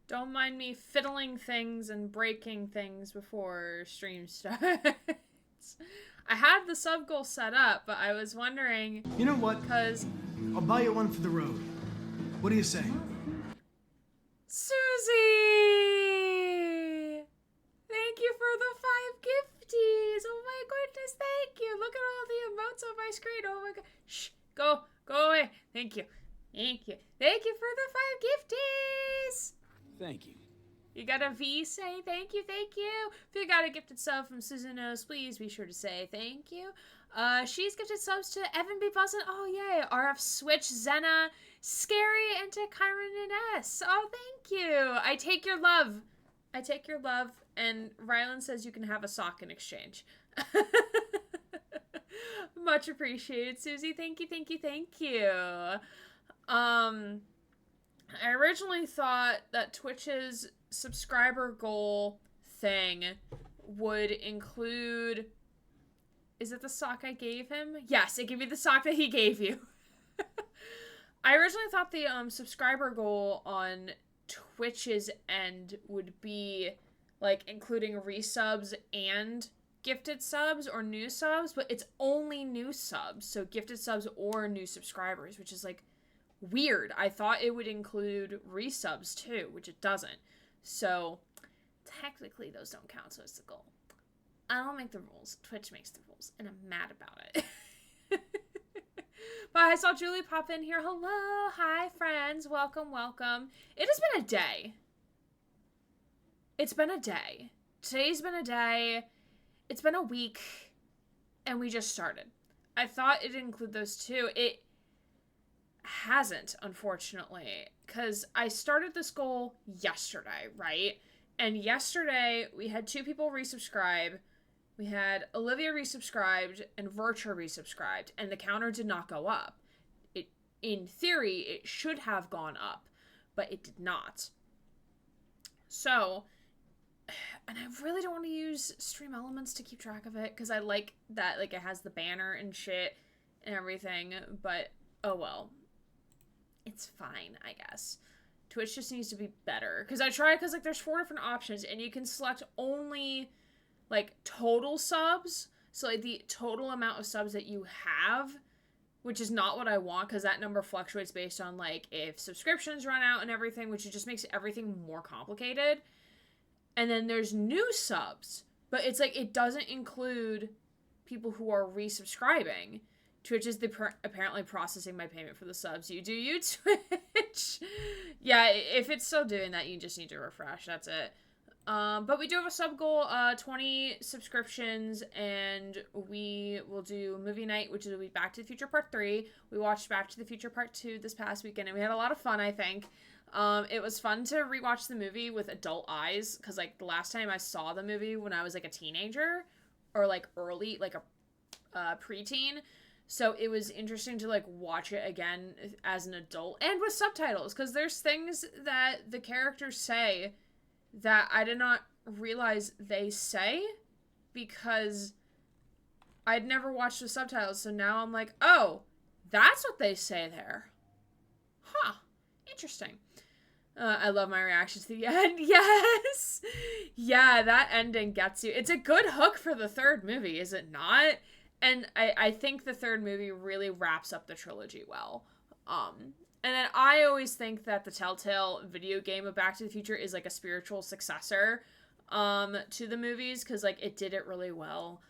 Don't mind me fiddling things and breaking things before stream starts. I had the sub goal set up, but I was wondering... You know what? Because... I'll buy you one for the road. What do you say? Susie! Thank you for the 5 gifties! Oh my goodness, thank you! Look at all the emotes on my screen. Oh my god. Shh! Go away. Thank you. Thank you. Thank you for the 5 gifties! Thank you. You got a V say thank you, thank you. If you got a gifted sub from Susan Knows, please be sure to say thank you. She's gifted subs to Evan B. Bussin. Oh, yay. RF Switch, Zena, Scary, and to Kyron and S. Oh, thank you. I take your love. And Rylan says you can have a sock in exchange. Much appreciated, Susie. Thank you, thank you, thank you. I originally thought that Twitch's subscriber goal thing would include... Is it the sock I gave him? Yes, it gave me the sock that he gave you. I originally thought the subscriber goal on Twitch's end would be like including resubs and gifted subs or new subs, but it's only new subs, so gifted subs or new subscribers, which is like weird. I thought it would include resubs too, which it doesn't. So technically those don't count, so it's the goal. I don't make the rules. Twitch makes the rules, and I'm mad about it. But I saw Julie pop in here. Hello. Hi, friends. Welcome, welcome. It has been a day. It's been a day. Today's been a day. It's been a week, and we just started. I thought it'd include those two. It hasn't, unfortunately, because I started this goal yesterday, right? And yesterday, we had 2 people resubscribe. We had Olivia resubscribed and Virtua resubscribed, and the counter did not go up. In theory, it should have gone up, but it did not. So, and I really don't want to use Stream Elements to keep track of it, because I like that, like, it has the banner and shit and everything, but oh well. It's fine, I guess. Twitch just needs to be better. Because I tried, because, like, there's 4 different options, and you can select only, like, total subs. So, like, the total amount of subs that you have, which is not what I want, because that number fluctuates based on, like, if subscriptions run out and everything, which just makes everything more complicated. And then there's new subs, but it's, like, it doesn't include people who are resubscribing. Twitch is apparently processing my payment for the subs. You do, you, Twitch. Yeah, if it's still doing that, you just need to refresh. That's it. But we do have a sub goal, 20 subscriptions, and we will do movie night, which will be Back to the Future Part 3. We watched Back to the Future Part 2 this past weekend, and we had a lot of fun, I think. It was fun to rewatch the movie with adult eyes, because, like, the last time I saw the movie when I was, like, a teenager, or, like, early, like, a preteen. So it was interesting to, like, watch it again as an adult and with subtitles, because there's things that the characters say that I did not realize they say because I'd never watched the subtitles. So now I'm like, oh, that's what they say there. Huh. Interesting. I love my reaction to the end. Yes. Yeah, that ending gets you. It's a good hook for the 3rd movie, is it not? And I think the 3rd movie really wraps up the trilogy well. And then I always think that the Telltale video game of Back to the Future is, like, a spiritual successor to the movies, because, like, it did it really well.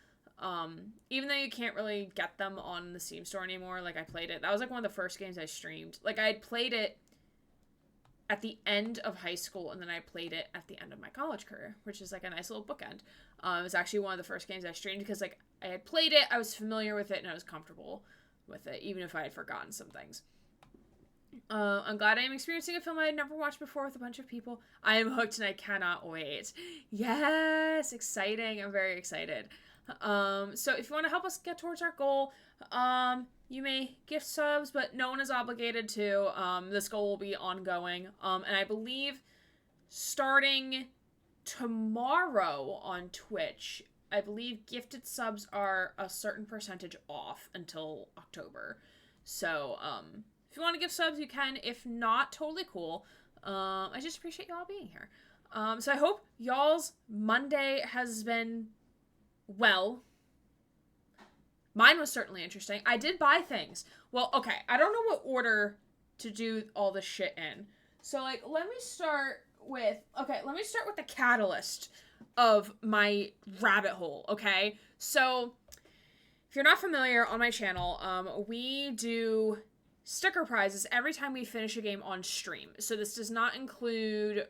Even though you can't really get them on the Steam store anymore, like, I played it. That was, like, one of the first games I streamed. Like, I had played it at the end of high school, and then I played it at the end of my college career, which is, like, a nice little bookend. It was actually one of the first games I streamed, because, like, I had played it, I was familiar with it, and I was comfortable with it, even if I had forgotten some things. I'm glad I am experiencing a film I had never watched before with a bunch of people. I am hooked, and I cannot wait. Yes! Exciting. I'm very excited. So if you want to help us get towards our goal, you may gift subs, but no one is obligated to. This goal will be ongoing. And I believe starting tomorrow on Twitch, I believe gifted subs are a certain percentage off until October. So, if you want to give subs, you can. If not, totally cool. I just appreciate y'all being here. So I hope y'all's Monday has been well. Mine was certainly interesting. I did buy things. Well, okay, I don't know what order to do all this shit in. So, like, let me start with the catalyst of my rabbit hole, okay? So, if you're not familiar, on my channel, we do sticker prizes every time we finish a game on stream. So this does not include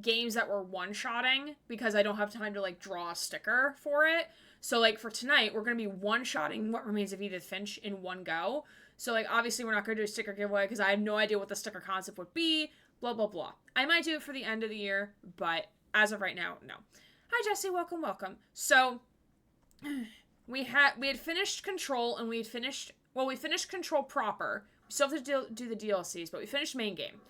games that we're one-shotting, because I don't have time to, like, draw a sticker for it. So, like, for tonight, we're going to be one-shotting What Remains of Edith Finch in one go. So, like, obviously we're not going to do a sticker giveaway because I have no idea what the sticker concept would be, blah, blah, blah. I might do it for the end of the year, but as of right now, no. Hi, Jesse. Welcome, welcome. So, we had finished Control, and we finished Control proper. We still have to do the DLCs, but we finished main game.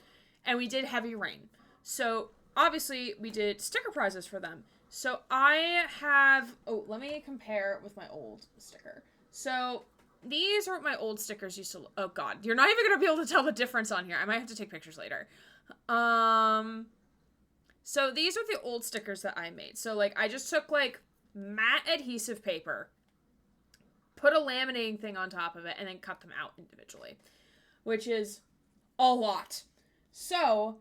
And we did Heavy Rain. So, obviously, we did sticker prizes for them. So, I have... Oh, let me compare with my old sticker. So, these are what my old stickers used to... Oh, God. You're not even going to be able to tell the difference on here. I might have to take pictures later. So, these are the old stickers that I made. So, like, I just took, like, matte adhesive paper, put a laminating thing on top of it, and then cut them out individually, which is a lot. So,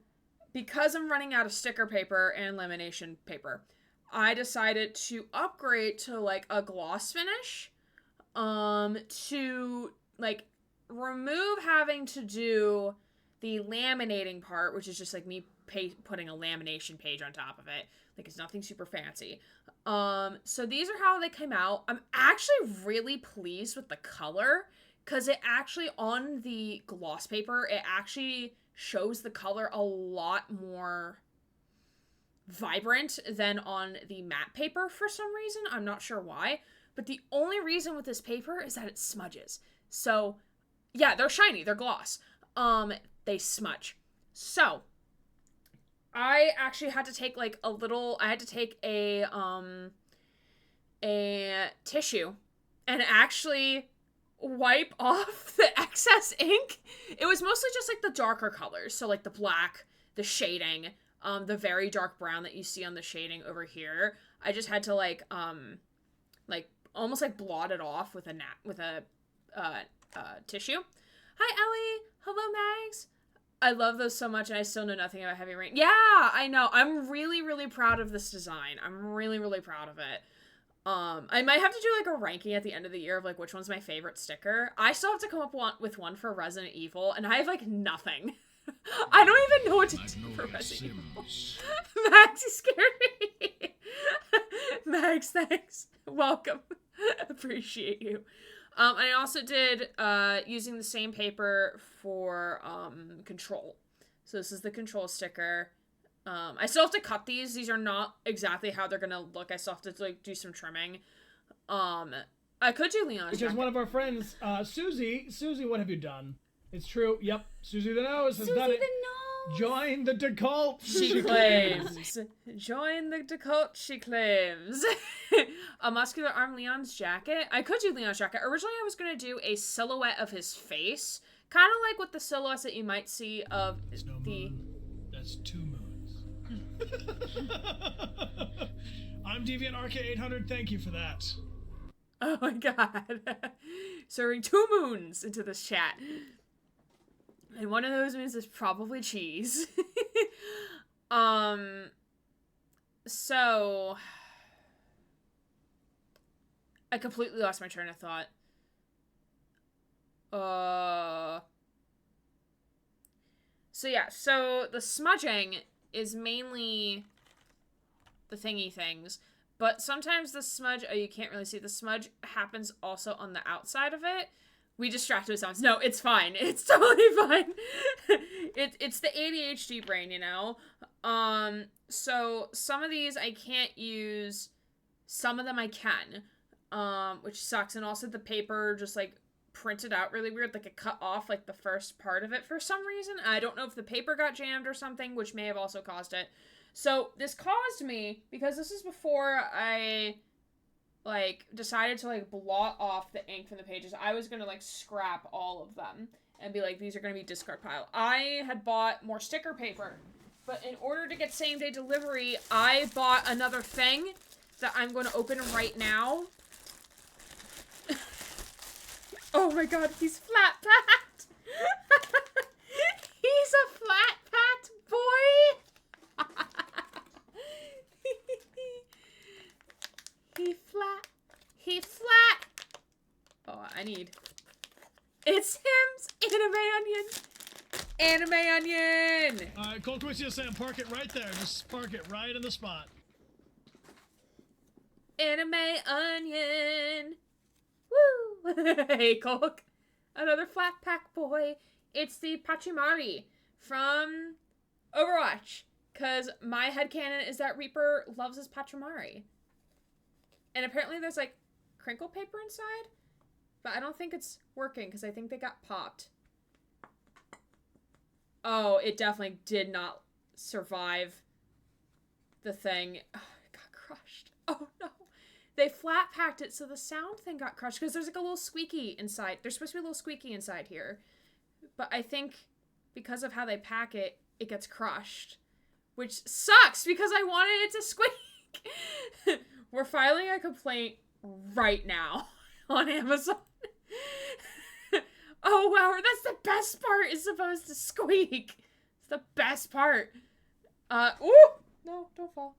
because I'm running out of sticker paper and lamination paper, I decided to upgrade to, like, a gloss finish, to, like, remove having to do the laminating part, which is just, like, me putting a lamination page on top of it. Like, it's nothing super fancy. So these are how they came out. I'm actually really pleased with the color, because it actually, on the gloss paper, it actually shows the color a lot more vibrant than on the matte paper for some reason. I'm not sure why, but the only reason with this paper is that it smudges. So, yeah, they're shiny, they're gloss. They smudge. So, I actually had to take, like, a tissue and actually wipe off the excess ink. It was mostly just, like, the darker colors. So, like, the black, the shading, the very dark brown that you see on the shading over here. I just had to, like, almost, like, blot it off with a tissue. Hi, Ellie. Hello, Mags. I love those so much, and I still know nothing about Heavy Rain. Yeah, I know. I'm really, really proud of this design. I'm really, really proud of it. I might have to do, like, a ranking at the end of the year of, like, which one's my favorite sticker. I still have to come up with one for Resident Evil, and I have, like, nothing. I don't even know what to do for Resident Evil. Max, you scared me. Max, thanks. Welcome. Appreciate you. I also did, using the same paper for, Control. So this is the Control sticker. I still have to cut these. These are not exactly how they're gonna look. I still have to, like, do some trimming. I could do Leon's Because one of our friends, Susie, what have you done? It's true. Yep. Susie the Nose has done it. Join the decult. She claims. Join the decult, she claims. A muscular arm Leon's jacket. I could do Leon's jacket. Originally, I was going to do a silhouette of his face. Kind of like with the silhouettes that you might see of Moon. That's 2 moons. I'm Deviant RK800. Thank you for that. Oh my god. Serving 2 moons into this chat. And one of those moons is probably cheese. So I completely lost my train of thought. So yeah, so the smudging is mainly the thingy things, but sometimes the smudge, oh, you can't really see, the smudge happens also on the outside of it. We distracted ourselves. No, it's fine. It's totally fine. It's the ADHD brain, you know? So some of these I can't use. Some of them I can, which sucks. And also the paper just, like, printed out really weird. Like, it cut off, like, the first part of it for some reason. I don't know if the paper got jammed or something, which may have also caused it. So this caused me, because this is before I, like, decided to, like, blot off the ink from the pages. I was gonna, like, scrap all of them. and be like, these are going to be discard pile. I had bought more sticker paper, but in order to get same day delivery, I bought another thing that I'm going to open right now. Oh my god, he's flat-packed! He's a flat-packed boy! He flat. Oh, I need... It's him's anime onion! Cold Quincy Sam, park it right there. Just park it right in the spot. Anime onion! Woo! Hey, Colk. Another flat pack boy. It's the Pachimari from Overwatch. Because my headcanon is that Reaper loves his Pachimari. And apparently there's, like, crinkle paper inside. But I don't think it's working because I think they got popped. Oh, it definitely did not survive the thing. Oh, it got crushed. Oh, no. They flat packed it so the sound thing got crushed because there's like a little squeaky inside. There's supposed to be a little squeaky inside here. But I think because of how they pack it, it gets crushed. Which sucks because I wanted it to squeak. We're filing a complaint right now on Amazon. Oh wow, that's the best part, is supposed to squeak. It's the best part. Ooh! No, don't fall.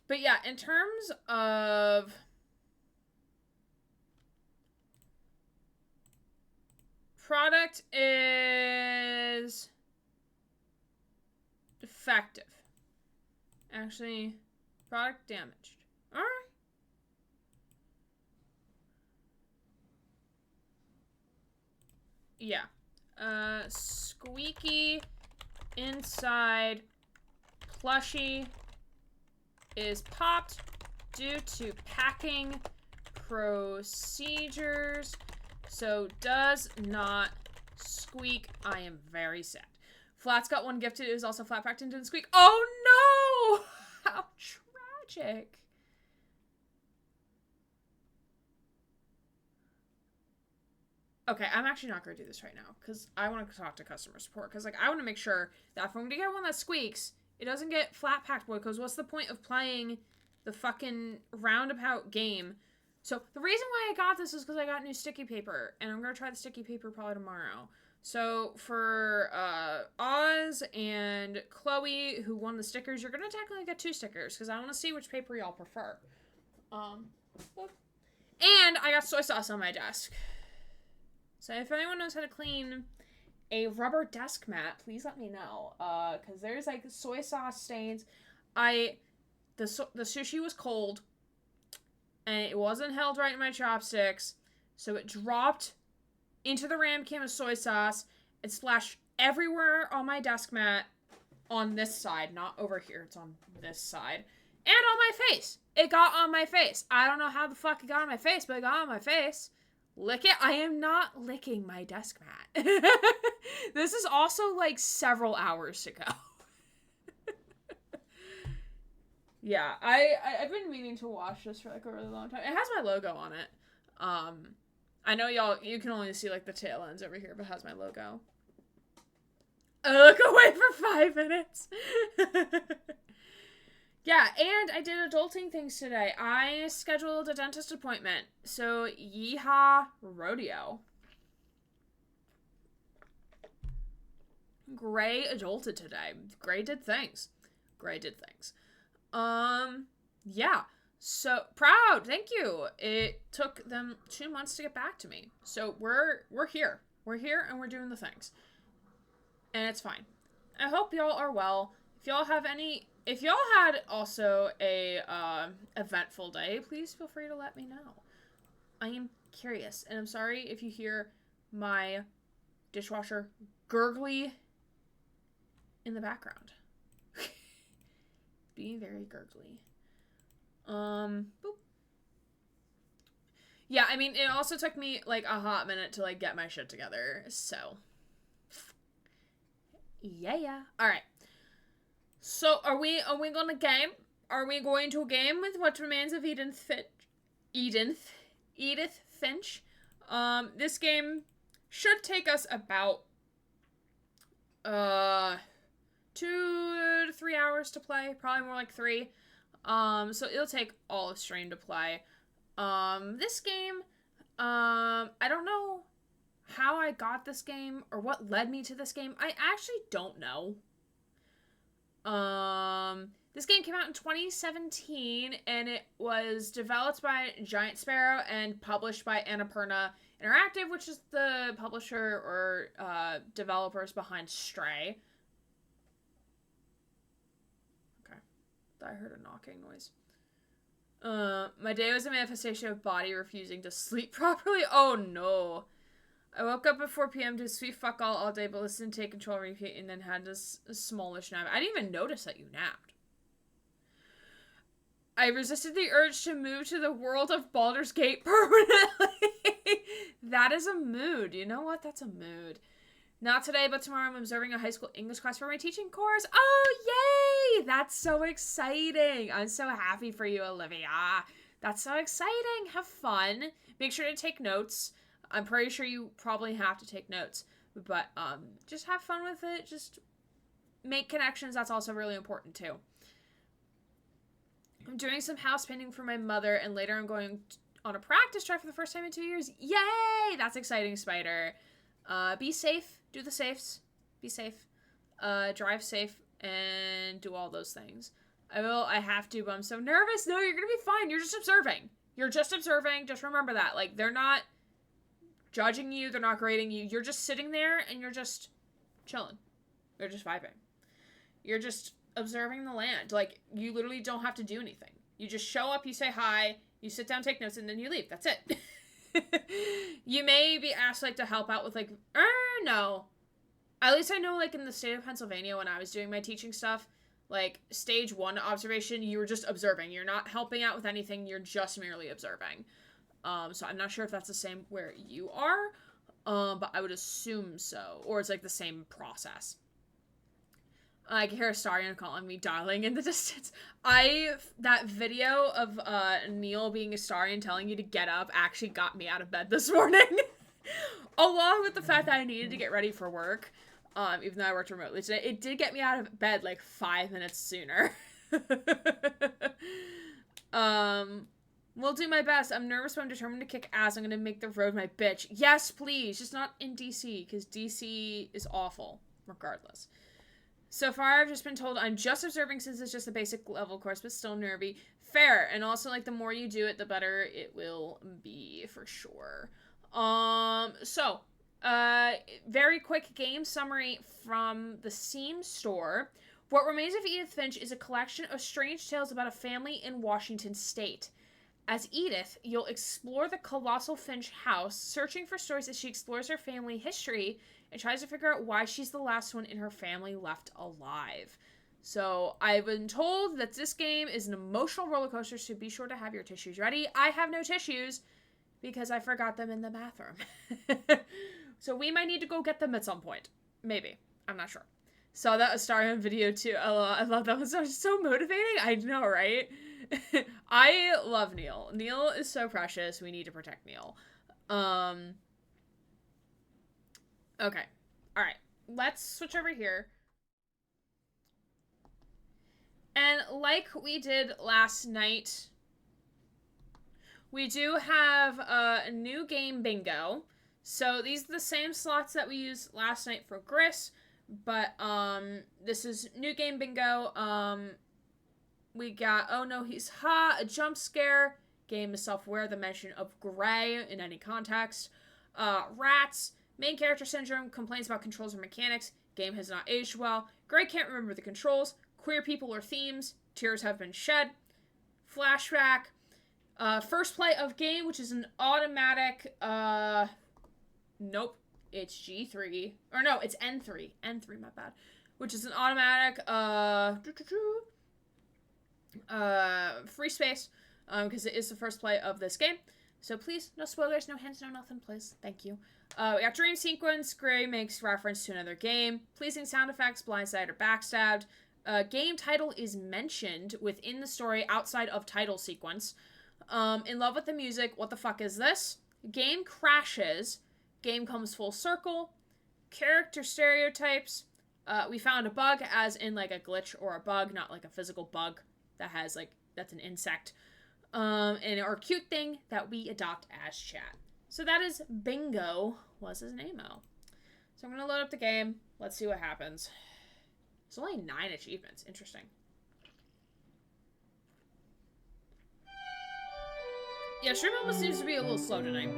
But yeah, in terms of product is defective. Actually, product damaged. Alright. Yeah. Squeaky inside plushie is popped due to packing procedures, so does not squeak. I am very sad. Flat's got one gifted. It was also flat packed and didn't squeak. Oh no! How tragic. Okay, I'm actually not going to do this right now because I want to talk to customer support because, like, I want to make sure that if I'm going to get one that squeaks, it doesn't get flat packed, boy, because what's the point of playing the fucking roundabout game? So the reason why I got this is because I got new sticky paper, and I'm going to try the sticky paper probably tomorrow. So for Oz and Chloe, who won the stickers, you're going to technically get 2 stickers because I want to see which paper y'all prefer. And I got soy sauce on my desk. So if anyone knows how to clean a rubber desk mat, please let me know. Because there's, like, soy sauce stains. The sushi was cold, and it wasn't held right in my chopsticks, so it dropped into the ramekin of soy sauce. It splashed everywhere on my desk mat on this side, not over here. It's on this side. And on my face. It got on my face. I don't know how the fuck it got on my face, but it got on my face. Lick it. I am not licking my desk mat. This is also like several hours ago. Yeah, I've been meaning to wash this for like a really long time. It has my logo on it. I know you can only see like the tail ends over here, but it has my logo. I look away for 5 minutes. Yeah, and I did adulting things today. I scheduled a dentist appointment. So, yeehaw rodeo. Gray adulted today. Gray did things. Yeah. So, proud. Thank you. It took them 2 months to get back to me. So, we're here. We're here and we're doing the things. And it's fine. I hope y'all are well. If y'all had also a eventful day, please feel free to let me know. I am curious, and I'm sorry if you hear my dishwasher gurgly in the background. Being very gurgly. Boop. Yeah, I mean, it also took me like a hot minute to like get my shit together, so yeah. All right. So, are we gonna game? Are we going to game with What Remains of Edith Finch? This game Should take us about 2 to 3 hours to play. Probably more like 3. So it'll take all of stream to play. This game, I don't know how I got this game or what led me to this game. I actually don't know. This game came out in 2017, and it was developed by Giant Sparrow and published by Annapurna Interactive, which is the publisher or developers behind Stray. Okay. I heard a knocking noise. My day was a manifestation of body refusing to sleep properly. Oh no. I woke up at 4 p.m. to sweet fuck all day, but listened to Take Control, repeat, and then had this smallish nap. I didn't even notice that you napped. I resisted the urge to move to the world of Baldur's Gate permanently. That is a mood. You know what? That's a mood. Not today, but tomorrow I'm observing a high school English class for my teaching course. Oh, yay! That's so exciting. I'm so happy for you, Olivia. That's so exciting. Have fun. Make sure to take notes. I'm pretty sure you probably have to take notes. But just have fun with it. Just make connections. That's also really important, too. I'm doing some house painting for my mother, and later I'm going on a practice drive for the first time in 2 years. Yay! That's exciting, Spider. Be safe. Do the safes. Be safe. Drive safe, and do all those things. I have to, but I'm so nervous. No, you're gonna be fine. You're just observing. You're just observing. Just remember that. Like, they're not judging you. They're not grading you. You're just sitting there, and you're just chilling. You're just vibing. You're just observing the land. Like, you literally don't have to do anything. You just show up, you say hi, you sit down, take notes, and then you leave. That's it. You may be asked, like, to help out with, like, no. At least I know, like, in the state of Pennsylvania, when I was doing my teaching stuff, like, stage 1 observation, you were just observing. You're not helping out with anything. You're just merely observing. So I'm not sure if that's the same where you are, but I would assume so. Or it's, like, the same process. I can hear Astarion calling me darling in the distance. That video of Neil being Astarion telling you to get up actually got me out of bed this morning. Along with the fact that I needed to get ready for work, even though I worked remotely today, it did get me out of bed like 5 minutes sooner. Will do my best. I'm nervous, but I'm determined to kick ass. I'm gonna make the road my bitch. Yes, please. Just not in DC, because DC is awful, regardless. So far, I've just been told I'm just observing since it's just a basic level course, but still nervy. Fair. And also, like, the more you do it, the better it will be, for sure. Very quick game summary from the Steam store. What Remains of Edith Finch is a collection of strange tales about a family in Washington State. As Edith, you'll explore the colossal Finch house, searching for stories as she explores her family history and tries to figure out why she's the last one in her family left alive. So, I've been told that this game is an emotional roller coaster, so be sure to have your tissues ready. I have no tissues because I forgot them in the bathroom. So, we might need to go get them at some point. Maybe. I'm not sure. Saw that Astarion video too. I love that one. So motivating. I know, right? I love Neil. Neil is so precious. We need to protect Neil. Okay. Alright. Let's switch over here. And like we did last night, we do have a new game bingo. So these are the same slots that we used last night for Gris, but this is new game bingo. We got Oh No He's Ha, a jump scare. Game is self-aware, the mention of gray in any context. Rats. Main character syndrome, complains about controls or mechanics. Game has not aged well. Gray can't remember the controls. Queer people or themes. Tears have been shed. Flashback. First play of game, which is an automatic, nope. It's G3. Or no, it's N3. N3, my bad. Which is an automatic, free space. Because it is the first play of this game. So please, no spoilers, no hints, no nothing, please. Thank you. We got Dream Sequence. Gray makes reference to another game. Pleasing sound effects, Blindside or Backstabbed. Game title is mentioned within the story outside of title sequence. In love with the music. What the fuck is this? Game crashes. game comes full circle. Character stereotypes. We found a bug, as in like a glitch or a bug, not like a physical bug that has like, that's an insect. And our cute thing that we adopt as chat. So that is Bingo, was his name-o. So I'm going to load up the game. Let's see what happens. It's only 9 achievements. Interesting. Yeah, stream almost seems to be a little slow tonight.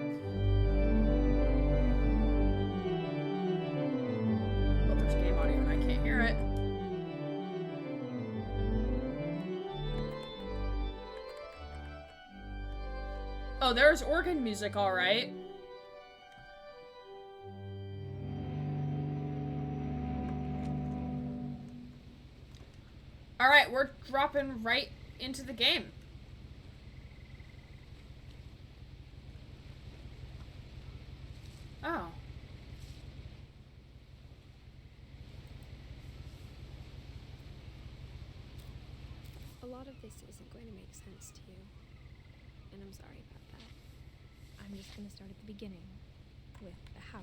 Well, there's game audio and I can't hear it. Oh, there's organ music, alright. Alright, we're dropping right into the game. Oh. A lot of this isn't going to make sense to you, and I'm sorry about that. I'm just going to start at the beginning, with the house.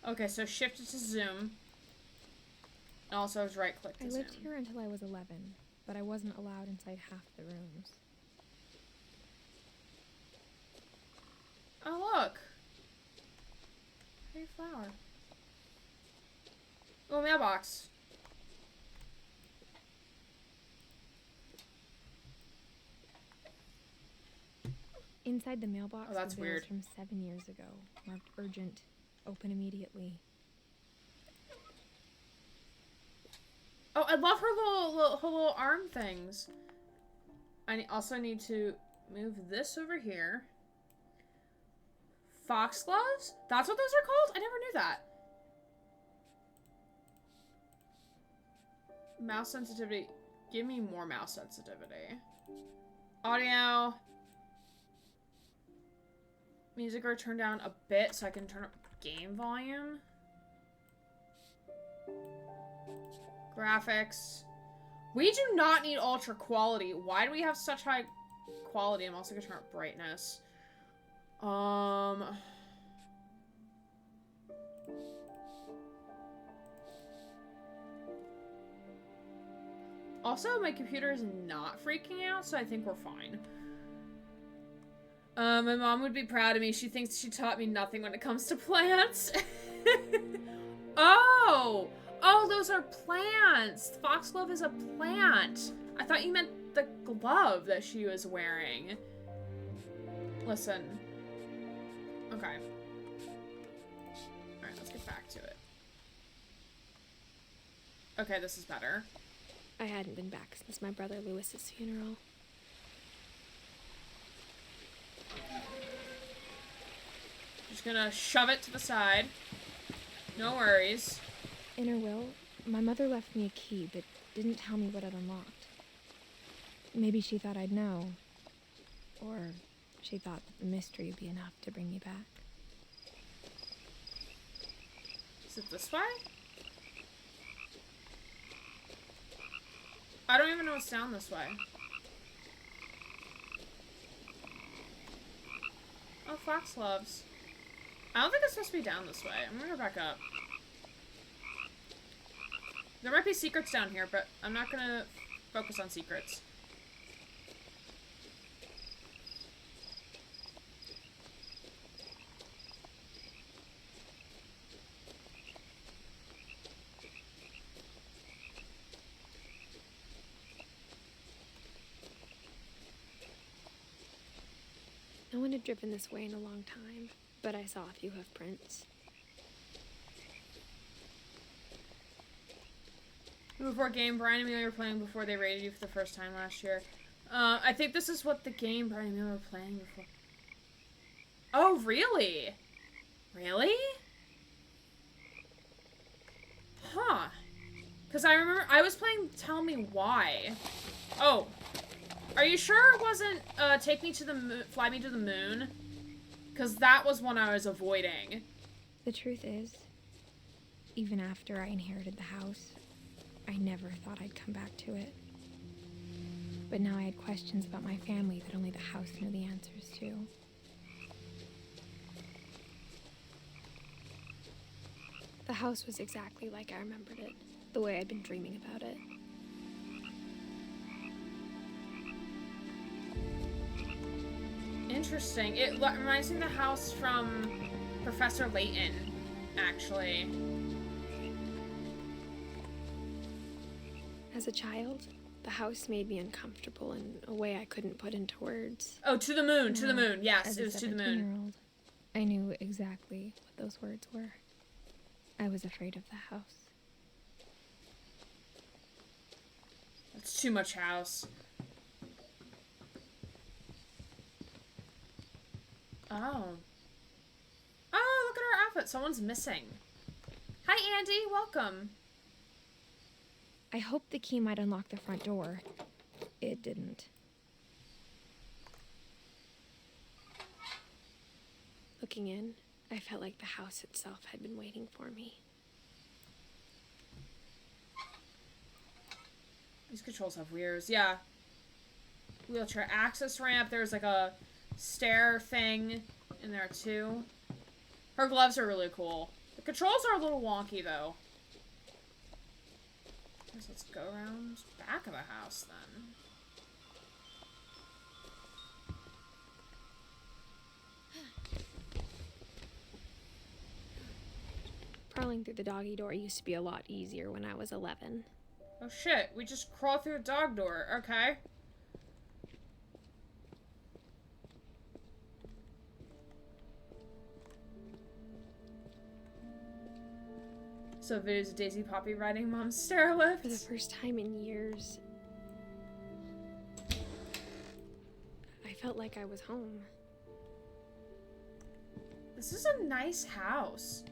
Okay, so shift it to zoom. And also is right click to zoom. I lived here until I was 11, but I wasn't allowed inside half the rooms. Oh, look. Pretty flower. Oh, mailbox. Inside the mailbox Oh, that's were bills weird. from 7 years ago, marked urgent, open immediately. Oh, I love her little arm things. I also need to move this over here. Foxgloves? That's what those are called? I never knew that. Mouse sensitivity. Give me more mouse sensitivity. Audio. Music are turned down a bit so I can turn up game volume. Graphics. We do not need ultra quality. Why do we have such high quality? I'm also gonna turn up brightness. Also, my computer is not freaking out, so I think we're fine. My mom would be proud of me. She thinks she taught me nothing when it comes to plants. Oh! Oh, those are plants! Foxglove is a plant! I thought you meant the glove that she was wearing. Listen. Okay. Alright, let's get back to it. Okay, this is better. I hadn't been back since my brother Lewis's funeral. Just gonna shove it to the side. No worries. In her will, my mother left me a key, but didn't tell me what it unlocked. Maybe she thought I'd know. Or she thought that the mystery would be enough to bring me back. Is it this way? I don't even know what's down this way. Oh, foxgloves. I don't think it's supposed to be down this way. I'm gonna go back up. There might be secrets down here, but I'm not gonna focus on secrets. No one had driven this way in a long time, but I saw a few hoof prints. Before game, Brian and Amelia were playing before they raided you for the first time last year. I think this is what the game Brian and Amelia were playing before. Oh, really? Really? Huh. Because I remember I was playing Tell Me Why. Oh. Are you sure it wasn't Take Me to the Moon, Fly Me to the Moon? Because that was one I was avoiding. The truth is, even after I inherited the house, I never thought I'd come back to it. But now I had questions about my family that only the house knew the answers to. The house was exactly like I remembered it, the way I'd been dreaming about it. Interesting. It reminds me of the house from Professor Layton, actually. As a child, the house made me uncomfortable in a way I couldn't put into words. Oh, to the moon, to the moon. Yes, As it a was to the moon. 17-year-old, I knew exactly what those words were. I was afraid of the house. It's too much house. Oh. Oh, look at her outfit. Someone's missing. Hi, Andy. Welcome. I hoped the key might unlock the front door. It didn't. Looking in, I felt like the house itself had been waiting for me. These controls have wheels. Yeah. Wheelchair access ramp. There's like a stair thing in there too. Her gloves are really cool. The controls are a little wonky though. Guess let's go around back of the house then. Crawling through the doggy door used to be a lot easier when I was 11. Oh shit, we just crawled through a dog door. Okay. So videos of Daisy Poppy riding mom's stair lift. For the first time in years, I felt like I was home. This is a nice house.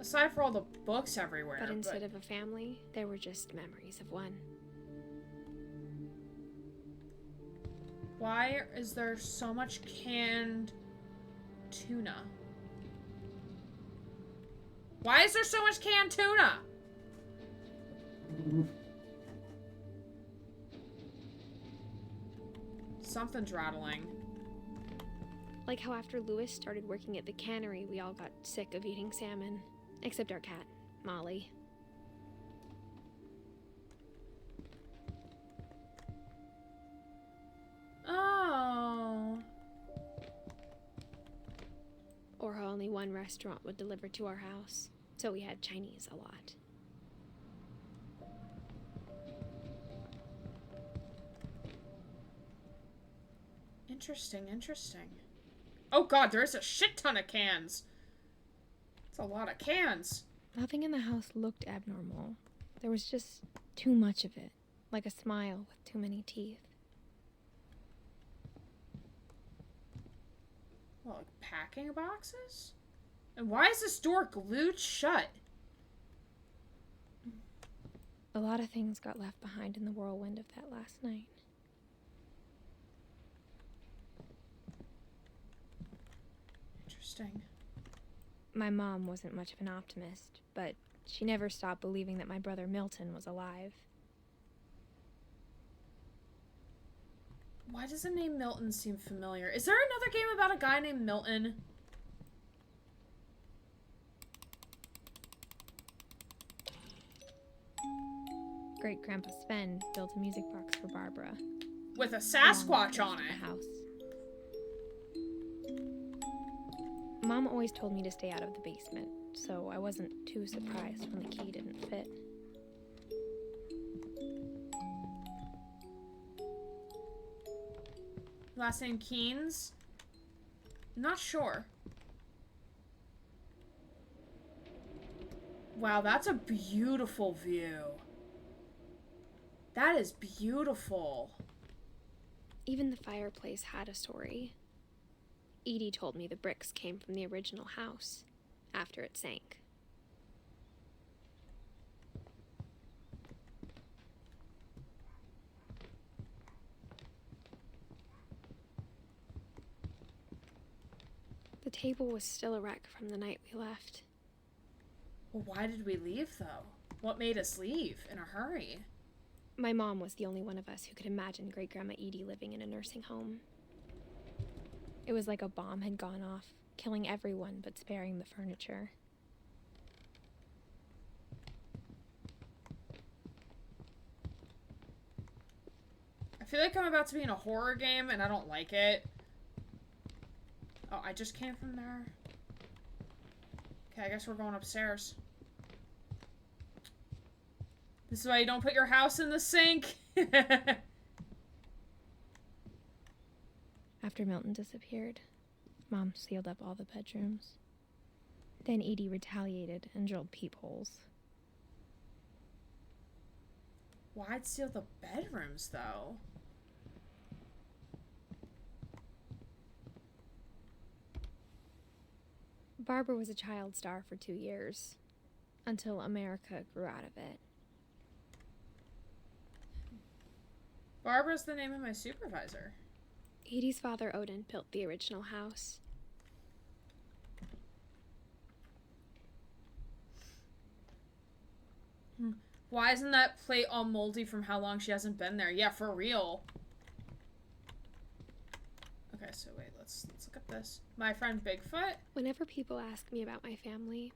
Aside for all the books everywhere. But instead of a family, there were just memories of one. Why is there so much canned tuna? Why is there so much canned tuna? Something's rattling. Like how after Lewis started working at the cannery, we all got sick of eating salmon. Except our cat, Molly. Oh. Or how only one restaurant would deliver to our house, so we had Chinese a lot. Interesting, interesting. Oh god, there's a shit ton of cans. It's a lot of cans. Nothing in the house looked abnormal. There was just too much of it, like a smile with too many teeth. What, like packing boxes? And why is this door glued shut? A lot of things got left behind in the whirlwind of that last night. Interesting. My mom wasn't much of an optimist, but she never stopped believing that my brother Milton was alive. Why does the name Milton seem familiar? Is there another game about a guy named Milton? Great-Grandpa Sven built a music box for Barbara. With a Sasquatch on The it. house. Mom always told me to stay out of the basement, so I wasn't too surprised when the key didn't fit. Last name Keynes? Not sure. Wow, that's a beautiful view. That is beautiful. Even the fireplace had a story. Edie told me the bricks came from the original house, after it sank. The table was still a wreck from the night we left. Well, why did we leave, though? What made us leave in a hurry? My mom was the only one of us who could imagine Great Grandma Edie living in a nursing home. It was like a bomb had gone off, killing everyone but sparing the furniture. I feel like I'm about to be in a horror game and I don't like it. Oh, I just came from there. Okay, I guess we're going upstairs. This is why you don't put your house in the sink. After Milton disappeared, Mom sealed up all the bedrooms. Then Edie retaliated and drilled peepholes. Why'd seal the bedrooms, though? Barbara was a child star for 2 years, until America grew out of it. Barbara's the name of my supervisor. Edie's father, Odin, built the original house. Why isn't that plate all moldy from how long she hasn't been there? Yeah, for real. Okay, so wait, let's look at this. My friend Bigfoot? Whenever people ask me about my family,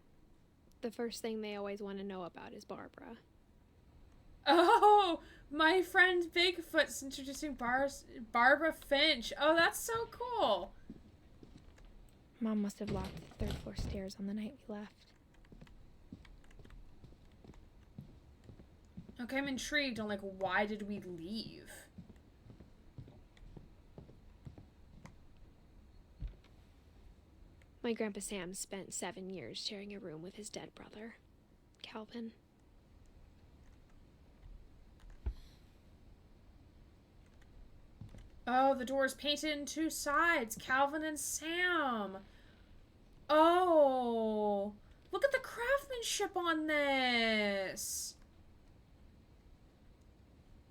the first thing they always want to know about is Barbara. Oh, my friend Bigfoot's introducing Barbara Finch. Oh, that's so cool. Mom must have locked the third floor stairs on the night we left. Okay, I'm intrigued on, like, why did we leave? My Grandpa Sam spent 7 years sharing a room with his dead brother, Calvin. Oh, the door is painted in 2 sides. Calvin and Sam. Oh. Look at the craftsmanship on this.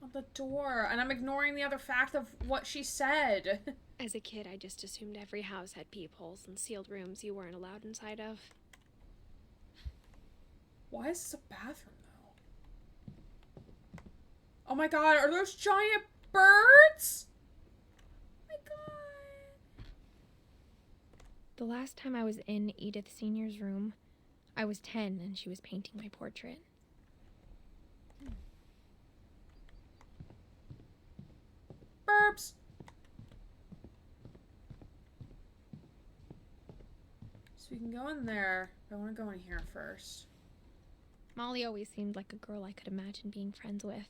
On the door. And I'm ignoring the other fact of what she said. As a kid, I just assumed every house had peepholes and sealed rooms you weren't allowed inside of. Why is this a bathroom, though? Oh my god, are those giant birds? Oh my god. The last time I was in Edith Sr.'s room, I was 10 and she was painting my portrait. Burps. So we can go in there. I want to go in here first. Molly always seemed like a girl I could imagine being friends with,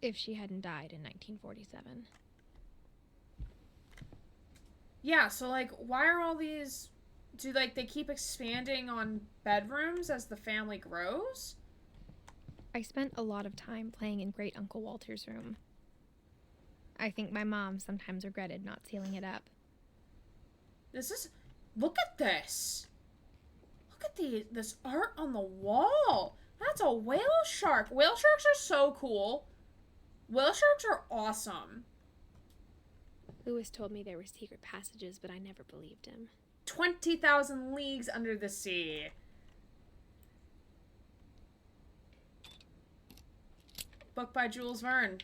if she hadn't died in 1947. Yeah, so, like, why are all these... Do, like, they keep expanding on bedrooms as the family grows? I spent a lot of time playing in Great Uncle Walter's room. I think my mom sometimes regretted not sealing it up. This is... Look at this! Look at this art on the wall! That's a whale shark! Whale sharks are so cool. Whale sharks are awesome. Lewis told me there were secret passages, but I never believed him. 20,000 leagues under the sea. Book by Jules Verne.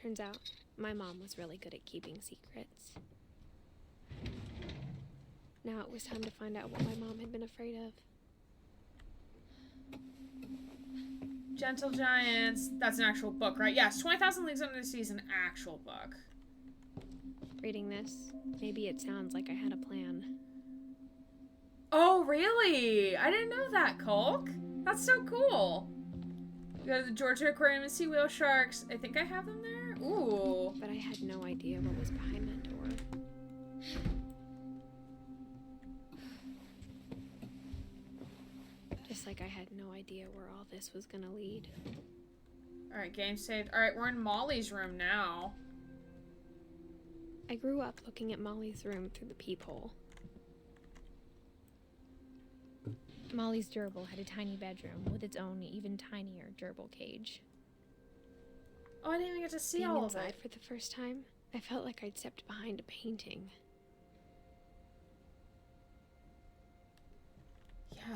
Turns out, my mom was really good at keeping secrets. Now it was time to find out what my mom had been afraid of. Gentle Giants. That's an actual book, right? Yes, 20,000 Leagues Under the Sea is an actual book. Reading this, maybe it sounds like I had a plan. Oh, really? I didn't know that, Culk. That's so cool. We go to the Georgia Aquarium and see whale sharks. I think I have them there. Ooh. But I had no idea what was behind that door. Just like I had no idea where all this was gonna lead. Alright, game saved. Alright, we're in Molly's room now. I grew up looking at Molly's room through the peephole. Molly's gerbil had a tiny bedroom with its own even tinier gerbil cage. Oh, I didn't even get to see Being all of inside it. for the first time, I felt like I'd stepped behind a painting.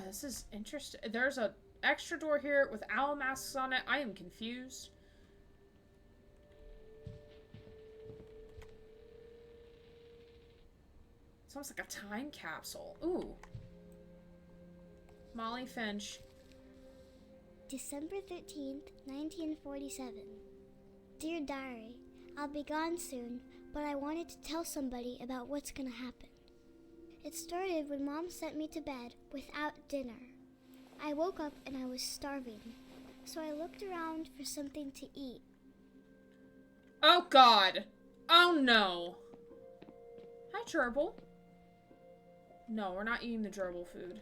This is interesting. There's a extra door here with owl masks on it. I am confused. It's almost like a time capsule. Ooh. Molly Finch. December 13th, 1947. Dear Diary, I'll be gone soon, but I wanted to tell somebody about what's gonna happen. It started when Mom sent me to bed without dinner. I woke up and I was starving, so I looked around for something to eat. Oh, God. Oh, no. Hi, gerbil. No, we're not eating the gerbil food.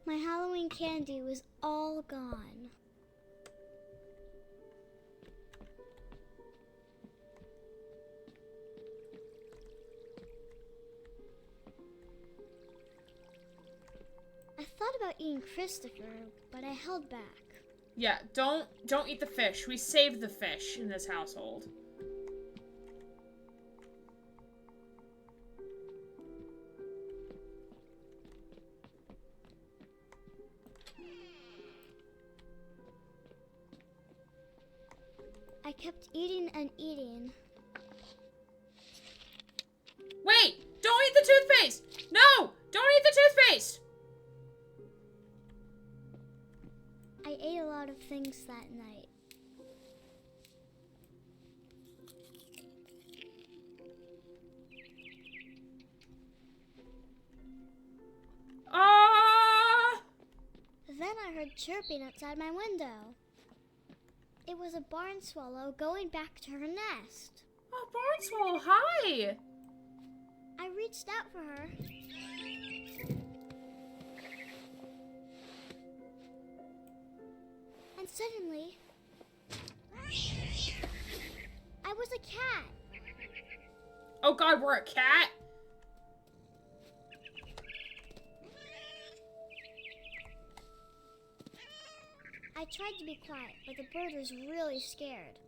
My Halloween candy was all gone. I thought about eating Christopher, but I held back. Yeah, don't eat the fish. We save the fish in this household. I kept eating and eating. Wait! Don't eat the toothpaste! No! Don't eat the toothpaste! I ate a lot of things that night. Then I heard chirping outside my window. It was a barn swallow going back to her nest. Oh, barn swallow, hi! I reached out for her. And suddenly, I was a cat. Oh God, we're a cat? I tried to be quiet, but the bird was really scared.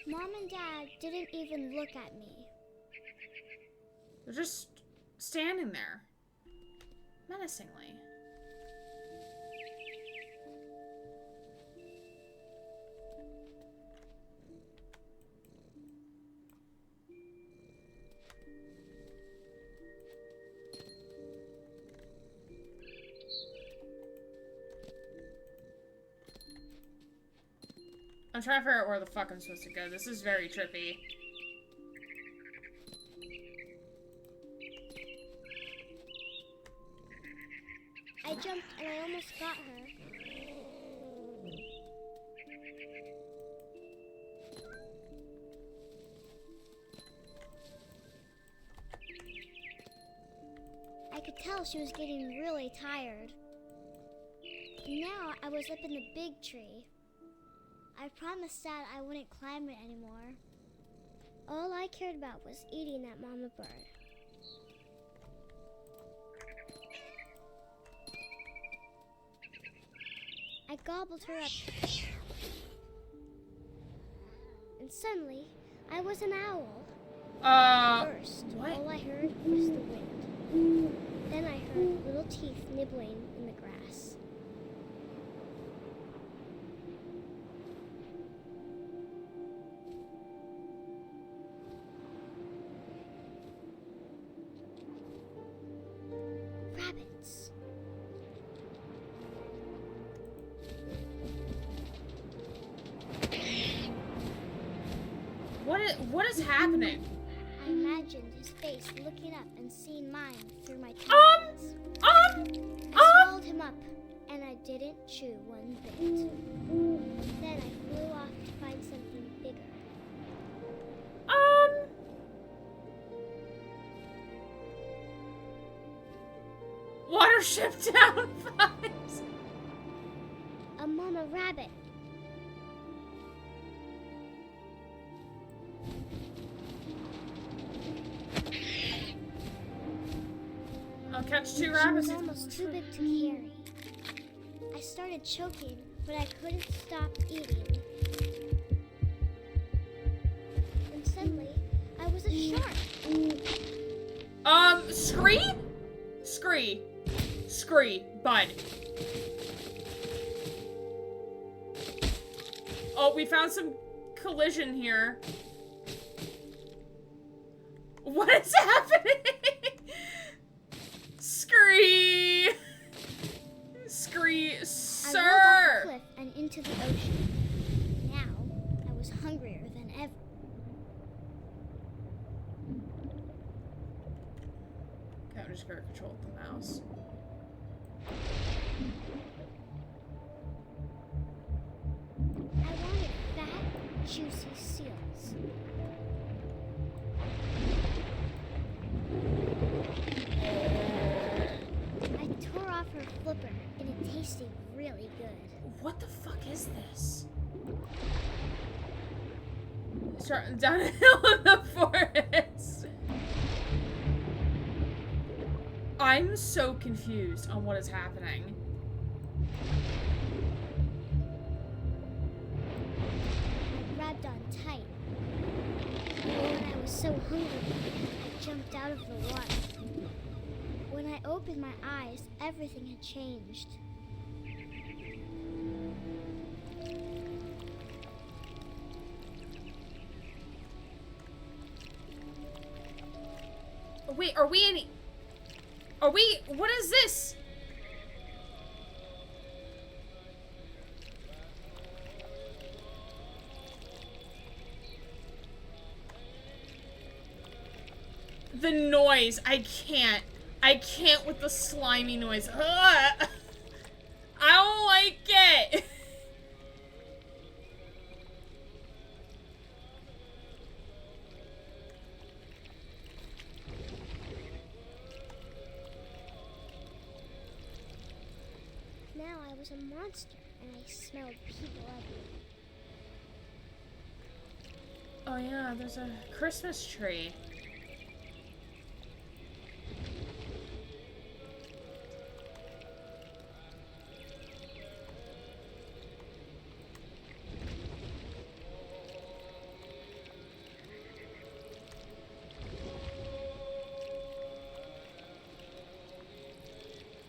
Mom and Dad didn't even look at me. They're just standing there. Menacingly. I'm trying to figure out where the fuck I'm supposed to go. This is very trippy. I jumped and I almost got her. I could tell she was getting really tired. Now I was up in the big tree. I promised Dad I wouldn't climb it anymore. All I cared about was eating that mama bird. I gobbled her up. And suddenly, I was an owl. First, what? all I heard was the wind. Then I heard little teeth nibbling in the grass. Rabbits. What is happening? I imagined his face looking up and seeing mine through my talons. I swallowed him up, and I didn't chew one bit. Then I flew off to find something bigger. Watership Down vibes. A mama rabbit. I'll catch 2 She rabbits. was almost too big to carry. I started choking, but I couldn't stop eating. And suddenly, I was a shark. Scree? Scree, bud. Oh, we found some collision here. What is happening? Scree, sir. I rolled off the cliff and into the ocean. Now, I was hungrier than ever. Okay, I'm just gonna control the mouse. I wanted fat, juicy seals. I tore off her flipper, and it tasted really good. What the fuck is this? Starting down a hill in the forest. I'm so confused on what is happening. I grabbed on tight. When I was so hungry, I jumped out of the water. When I opened my eyes, everything had changed. Wait, are we in... what is this? The noise, I can't with the slimy noise. Ugh. I don't like it. Now I was a monster, and I smelled people everywhere. Oh yeah, there's a Christmas tree.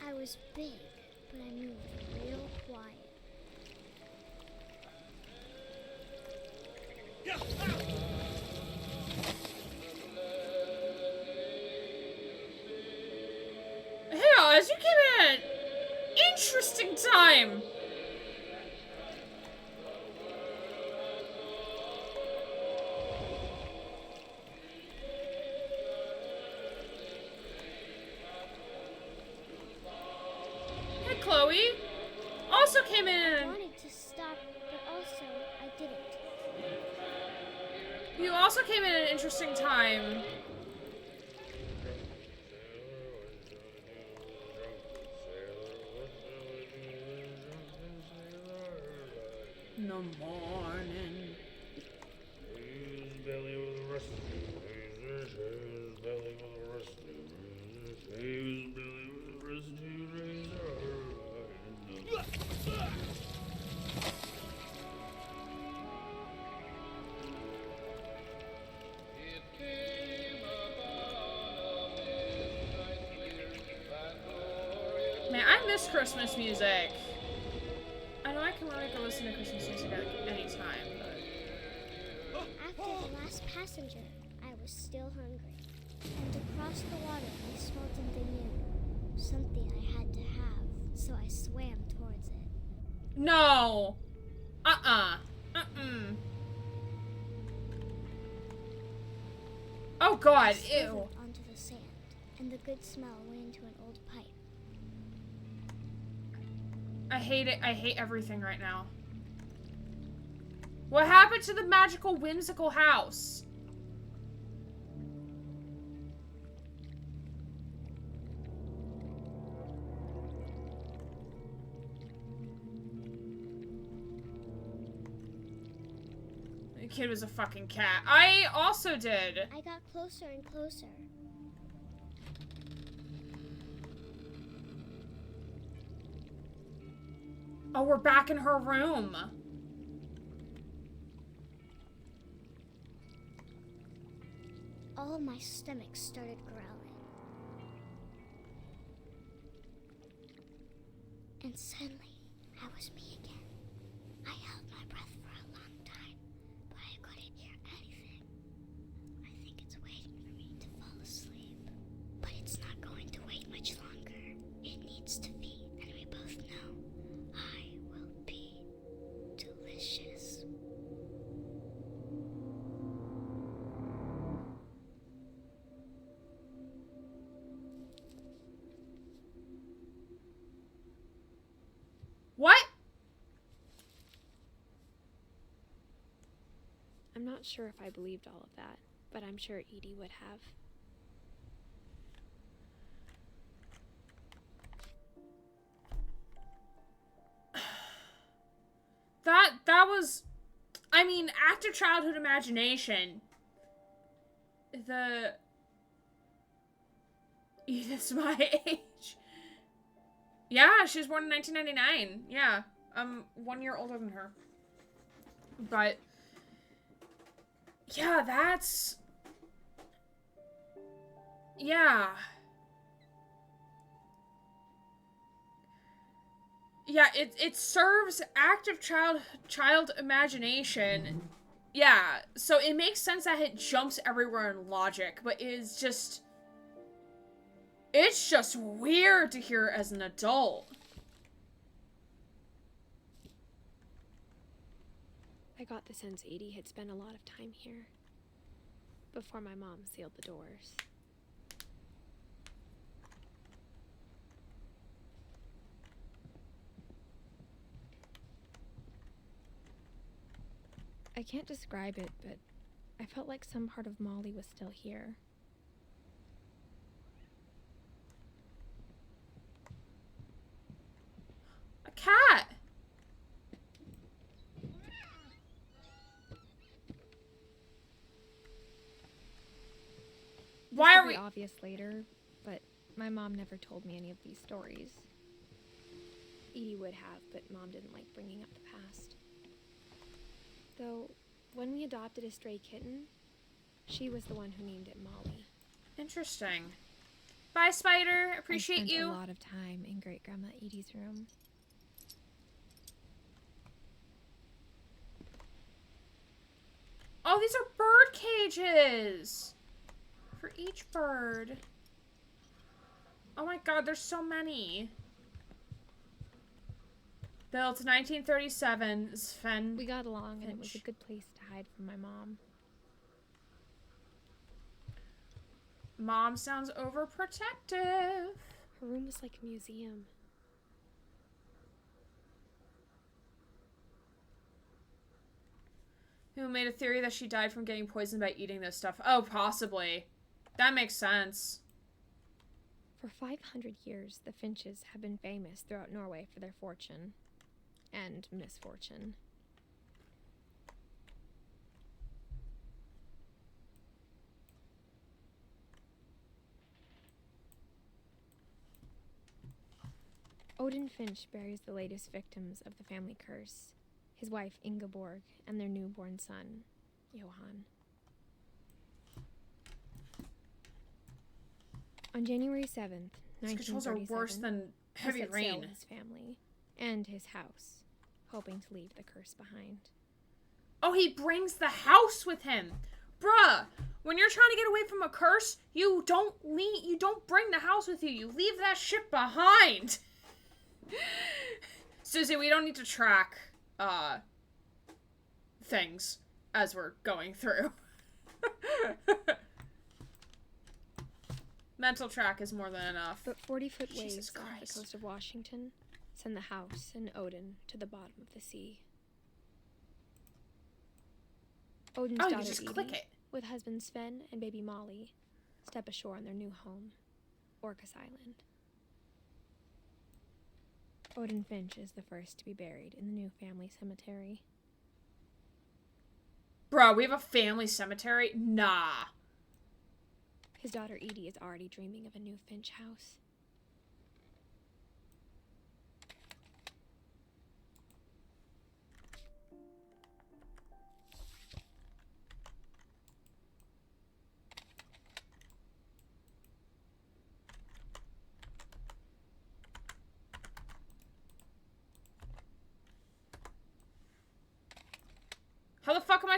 I was big, but I moved real quiet. Hey Oz, you came in at an interesting time. Hey Chloe. Also came in I at an... wanted to stop, but also I didn't. You also came in at an interesting time. In the morning. Man, I miss Christmas music. I know I can really go listen to Christmas music at any time, but... After the last passenger, I was still hungry. And across the water, I smelled something new. Something I had to have, so I swam towards it. No! Oh god, I slithered ew. onto the sand, and the good smell went into an old pipe. I hate it. I hate everything right now. What happened to the magical, whimsical house? The kid was a fucking cat. I also did. I got closer and closer. Oh, we're back in her room. All of my stomach started growling. And suddenly, I was me again. I held my breath for a long time, but I couldn't hear anything. I think it's waiting for me to fall asleep. But it's not going to wait much longer. It needs to feed, and we both know I will be delicious. What? I'm not sure if I believed all of that, but I'm sure Edie would have. That was, I mean, active childhood imagination. Edith's my age. Yeah, she was born in 1999. Yeah, I'm 1 year older than her. But yeah, that's, yeah. Yeah, it serves active child imagination. Yeah, so it makes sense that it jumps everywhere in logic, but it's just weird to hear as an adult. I got the sense Edie had spent a lot of time here before my mom sealed the doors. I can't describe it, but I felt like some part of Molly was still here. A cat! Why are we... obvious later, but my mom never told me any of these stories. Edie would have, but Mom didn't like bringing up the past. Though, when we adopted a stray kitten, she was the one who named it Molly. Interesting. Bye, Spider. Appreciate you. I spent a lot of time in Great Grandma Edie's room. Oh, these are bird cages! For each bird. Oh my god, there's so many. Built 1937. Sven. We got along, and it was a Finch. good place to hide from my mom. Mom sounds overprotective. Her room was like a museum. Who made a theory that she died from getting poisoned by eating this stuff? Oh, possibly. That makes sense. For 500 years, the Finches have been famous throughout Norway for their fortune and misfortune. Odin Finch buries the latest victims of the family curse, his wife Ingeborg and their newborn son, Johan. On January 7th, These controls are 1937, worse than he heavy set sail rain. with his family and his house, hoping to leave the curse behind. Oh, he brings the house with him. Bruh, when you're trying to get away from a curse, you don't bring the house with you. You leave that shit behind. Susie, we don't need to track things as we're going through. Mental track is more than enough. But 40-foot waves Jesus off the Christ. coast of Washington send the house and Odin to the bottom of the sea. Odin's Oh, you daughter just Edith, click it. with husband Sven and baby Molly, step ashore on their new home, Orcas Island. Odin Finch is the first to be buried in the new family cemetery. Bro, we have a family cemetery? Nah. His daughter Edie is already dreaming of a new Finch house.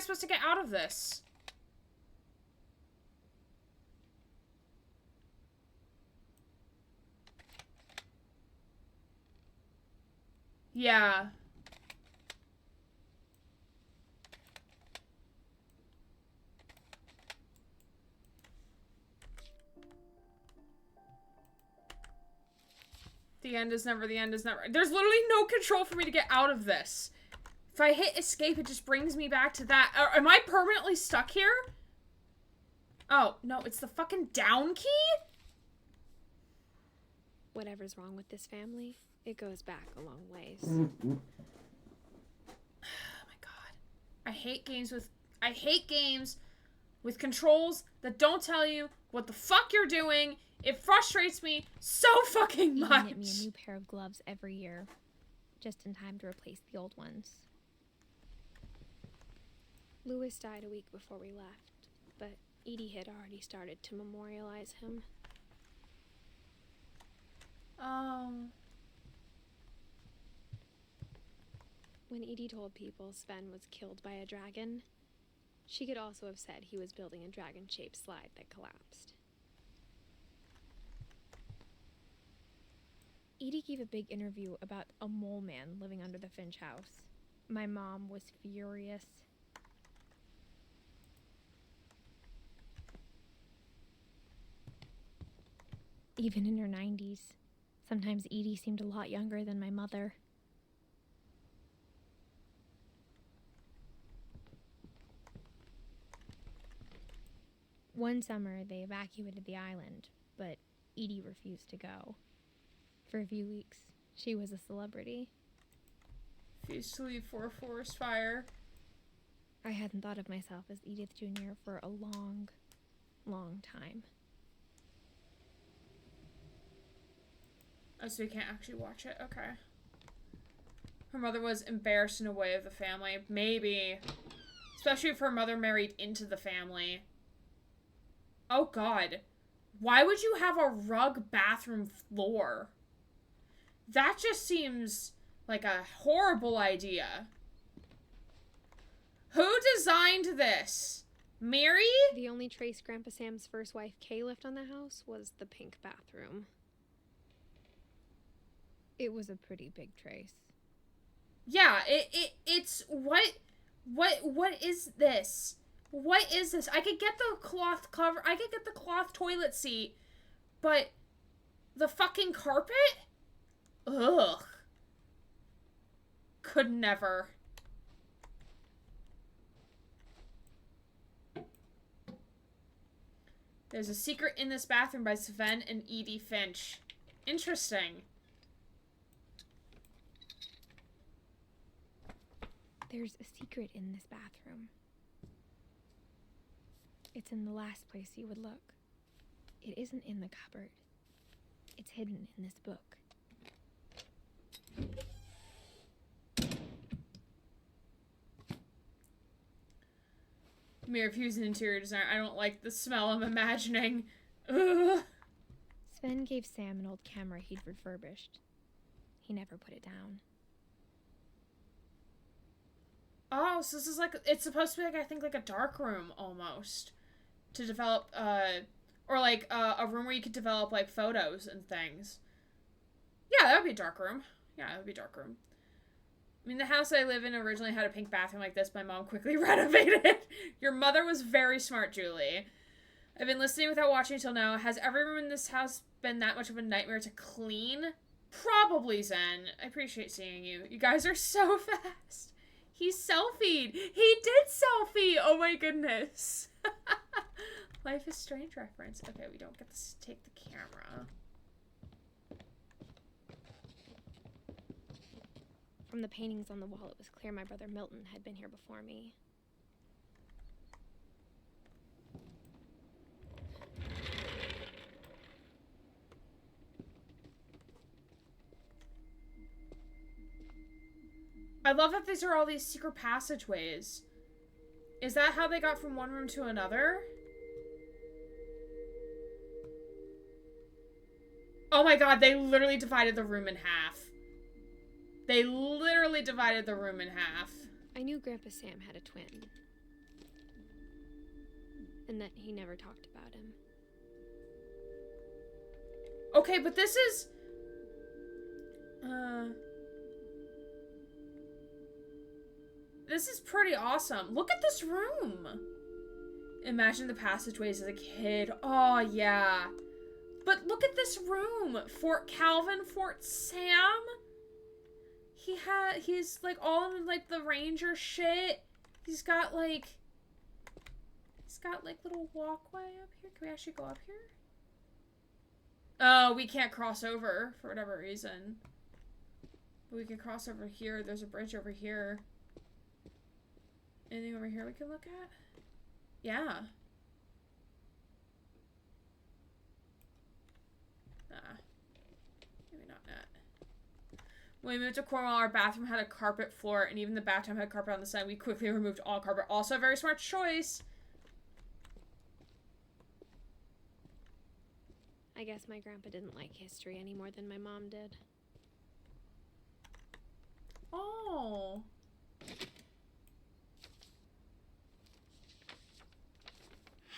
supposed to get out of this? Yeah. The end is never, the end is never. There's literally no control for me to get out of this. If I hit escape, it just brings me back to that. Am I permanently stuck here? Oh, no, it's the fucking down key? Whatever's wrong with this family, it goes back a long ways. Oh my god. I hate games with controls that don't tell you what the fuck you're doing. It frustrates me so fucking much. You knit me a new pair of gloves every year, just in time to replace the old ones. Louis died a week before we left, but Edie had already started to memorialize him. When Edie told people Sven was killed by a dragon, she could also have said he was building a dragon-shaped slide that collapsed. Edie gave a big interview about a mole man living under the Finch house. My mom was furious. Even in her 90s, sometimes Edie seemed a lot younger than my mother. One summer, they evacuated the island, but Edie refused to go. For a few weeks, she was a celebrity. Refused to leave for a forest fire. I hadn't thought of myself as Edith Jr. for a long, long time. Oh, so we can't actually watch it? Okay. Her mother was embarrassed in a way of the family. Maybe. Especially if her mother married into the family. Oh, God. Why would you have a rug bathroom floor? That just seems like a horrible idea. Who designed this? Mary? The only trace Grandpa Sam's first wife, Kay, left on the house was the pink bathroom. It was a pretty big trace. Yeah, it's what is this? What is this? I could get the cloth cover, I could get the cloth toilet seat, but the fucking carpet? Ugh. Could never. There's a secret in this bathroom by Sven and Edie Finch. Interesting. There's a secret in this bathroom. It's in the last place you would look. It isn't in the cupboard. It's hidden in this book. Mir, if he was an interior designer, I don't like the smell I'm imagining. Ugh. Sven gave Sam an old camera he'd refurbished. He never put it down. Oh, so this is like, it's supposed to be like, I think like a dark room almost. To develop, or like a room where you could develop like photos and things. Yeah, that would be a dark room. Yeah, that would be a dark room. I mean, the house I live in originally had a pink bathroom like this. My mom quickly renovated it. Your mother was very smart, Julie. I've been listening without watching until now. Has every room in this house been that much of a nightmare to clean? Probably, Zen. I appreciate seeing you. You guys are so fast. He selfied. He did selfie. Oh my goodness. Life is Strange reference. Okay, we don't get to take the camera. From the paintings on the wall, it was clear my brother Milton had been here before me. I love that these are all these secret passageways. Is that how they got from one room to another? Oh my god, they literally divided the room in half. They literally divided the room in half. I knew Grandpa Sam had a twin, and that he never talked about him. Okay, but this is... This is pretty awesome. Look at this room. Imagine the passageways as a kid. Oh, yeah. But look at this room. Fort Calvin, Fort Sam. He's like all in like the ranger shit. He's got like little walkway up here. Can we actually go up here? Oh, we can't cross over for whatever reason. But we can cross over here. There's a bridge over here. Anything over here we can look at? Yeah. Maybe not that. When we moved to Cornwall, our bathroom had a carpet floor, and even the bathtub had carpet on the side. We quickly removed all carpet. Also a very smart choice. I guess my grandpa didn't like history any more than my mom did. Oh.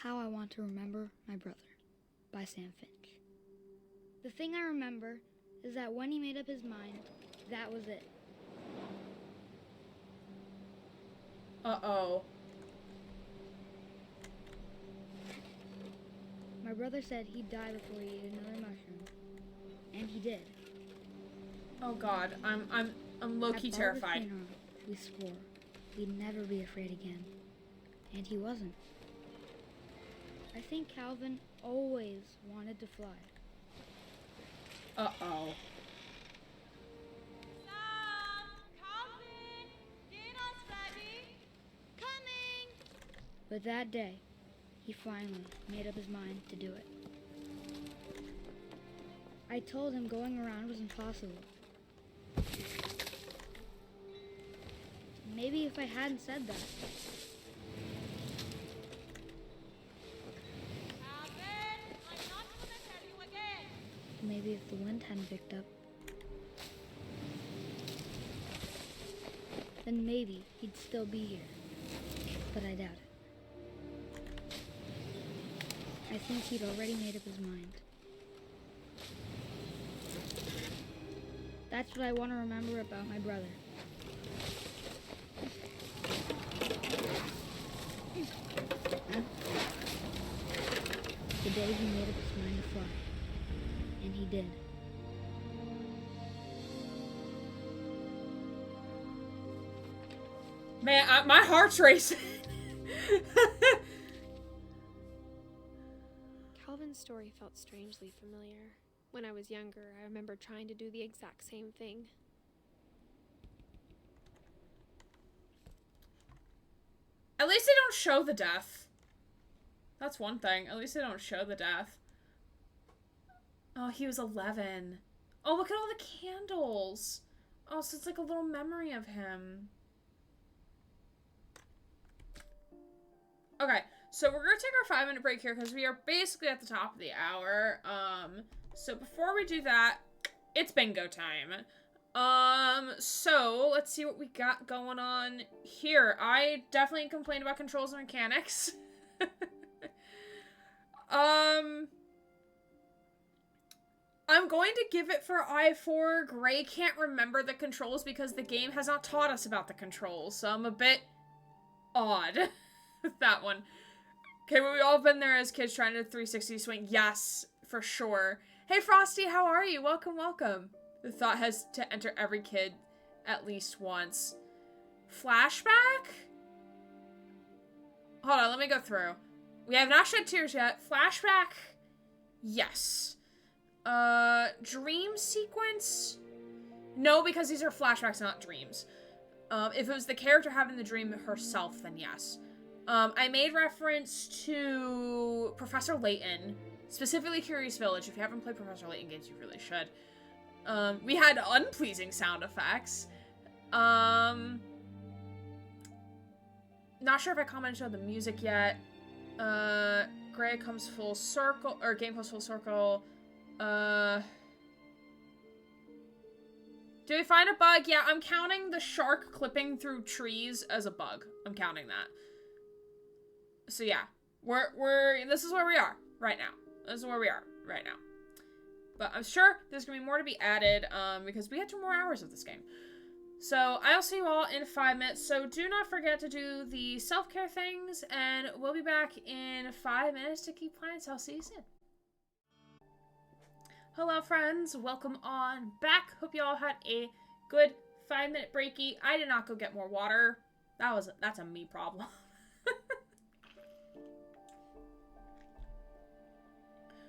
How I Want to Remember My Brother by Sam Finch. The thing I remember is that when he made up his mind, that was it. Uh-oh. My brother said he'd die before he ate another mushroom. And he did. Oh god, I'm low-key terrified. At Barbara's funeral, we swore we'd never be afraid again. And he wasn't. I think Calvin always wanted to fly. Uh-oh. Calvin, dinner's ready. Coming! But that day, he finally made up his mind to do it. I told him going around was impossible. Maybe if I hadn't said that. Maybe if the wind hadn't picked up, then maybe he'd still be here. But I doubt it. I think he'd already made up his mind. That's what I want to remember about my brother. The day he made up his mind to fly. And he did. Man, my heart's racing. Calvin's story felt strangely familiar. When I was younger, I remember trying to do the exact same thing. At least they don't show the death. That's one thing. At least they don't show the death. Oh, he was 11. Oh, look at all the candles. Oh, so it's like a little memory of him. Okay, so we're gonna take our 5-minute break here because we are basically at the top of the hour. So before we do that, it's bingo time. So let's see what we got going on here. I definitely complained about controls and mechanics. I'm going to give it for I4. Gray can't remember the controls because the game has not taught us about the controls, so I'm a bit odd with that one. Okay, well, we all been there as kids trying to 360 swing. Yes, for sure. Hey, Frosty, how are you? Welcome, welcome. The thought has to enter every kid at least once. Flashback? Hold on, let me go through. We have not shed tears yet. Flashback? Yes. Dream sequence? No, because these are flashbacks, not dreams. If it was the character having the dream herself, then yes. I made reference to Professor Layton, specifically Curious Village. If you haven't played Professor Layton games, you really should. We had unpleasing sound effects. Not sure if I commented on the music yet. Gray comes full circle, or game comes full circle. Do we find a bug? Yeah, I'm counting the shark clipping through trees as a bug. I'm counting that. So yeah, This is where we are right now. This is where we are right now. But I'm sure there's gonna be more to be added, because we had 2 more hours of this game. So I'll see you all in 5 minutes. So do not forget to do the self-care things, and we'll be back in 5 minutes to keep playing. So I'll see you soon. Hello, friends. Welcome on back. Hope you all had a good 5-minute breaky. I did not go get more water. That's a me problem.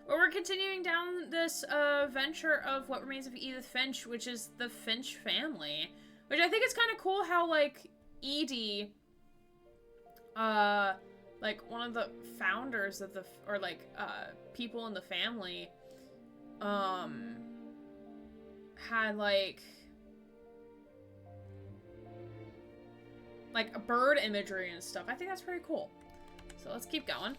But we're continuing down this venture of What Remains of Edith Finch, which is the Finch family. Which I think is kind of cool how, like, Edie, like, one of the founders of the, or, like, people in the family, had, like, a bird imagery and stuff. I think that's pretty cool. So let's keep going.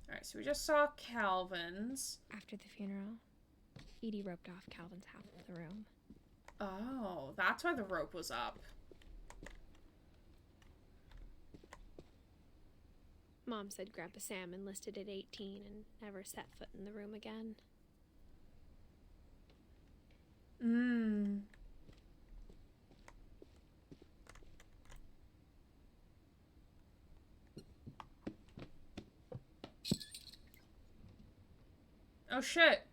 Alright, so we just saw Calvin's. After the funeral, Edie roped off Calvin's half of the room. Oh, that's why the rope was up. Mom said Grandpa Sam enlisted at 18 and never set foot in the room again. Oh shit.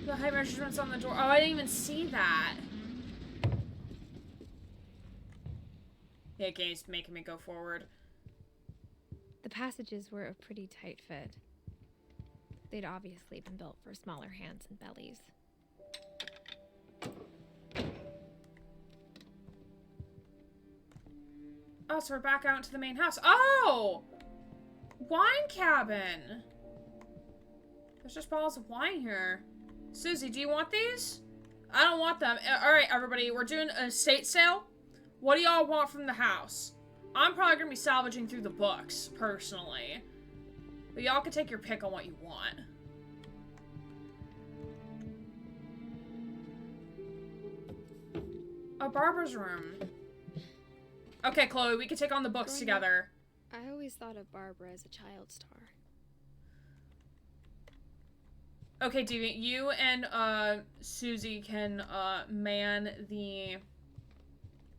The height measurements on the door. Oh, I didn't even see that. Yeah, game's making me go forward. The passages were a pretty tight fit. They'd obviously been built for smaller hands and bellies. Oh, so we're back out into the main house. Oh! Wine cabin! There's just bottles of wine here. Susie, do you want these? I don't want them. Alright, everybody, we're doing an estate sale. What do y'all want from the house? I'm probably gonna be salvaging through the books, personally. But y'all can take your pick on what you want. Oh, Barbara's room. Okay, Chloe, we can take on the books together. I always thought of Barbara as a child star. Okay, Deviant, you and Susie can man the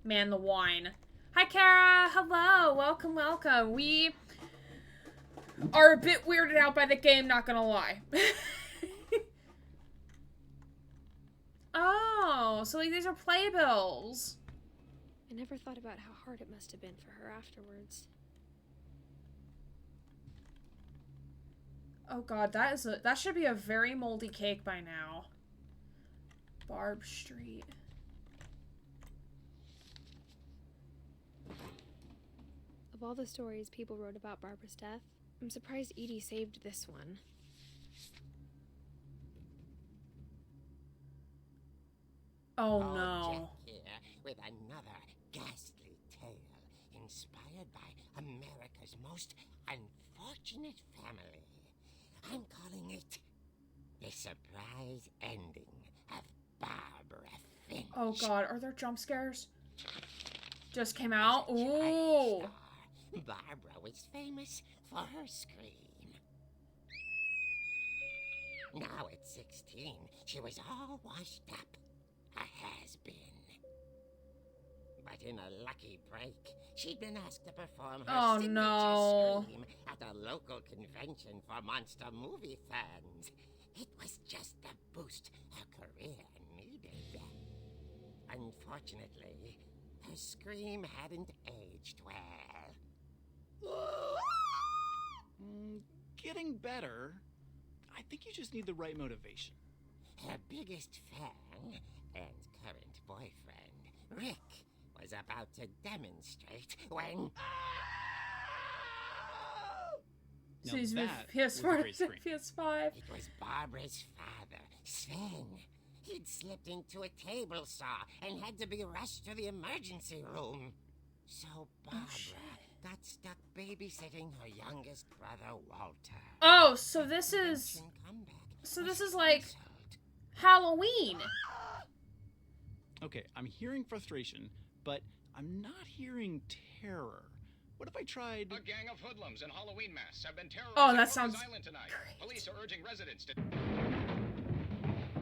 wine. Hi, Kara. Hello. Welcome, welcome. We are a bit weirded out by the game, not gonna lie. Oh, so like these are playbills. I never thought about how hard it must have been for her afterwards. Oh god, that should be a very moldy cake by now. Barb Street. Of all the stories people wrote about Barbara's death, I'm surprised Edie saved this one. Oh no. Jack here with another ghastly tale inspired by America's most unfortunate family. I'm calling it The Surprise Ending of Barbara Finch. Oh god, are there jump scares? Just came out? Ooh. Barbara was famous for her scream. Now at 16, she was all washed up. A has-been. But in a lucky break, she'd been asked to perform her signature scream at a local convention for monster movie fans. It was just the boost her career needed. Unfortunately, her scream hadn't aged well. Getting better. I think you just need the right motivation. Her biggest fan and current boyfriend, Rick, was about to demonstrate when... She's with that was a great PS4 scream. PS5. It was Barbara's father, Sven. He'd slipped into a table saw and had to be rushed to the emergency room. So Barbara got stuck babysitting her youngest brother, Walter. Oh, so this is... Comeback So this was is like... canceled. Halloween. Okay, I'm hearing frustration, but I'm not hearing terror. What if I tried... A gang of hoodlums in Halloween masks have been terrorizing Oh, that Torres sounds Island tonight. great. Police are urging residents to...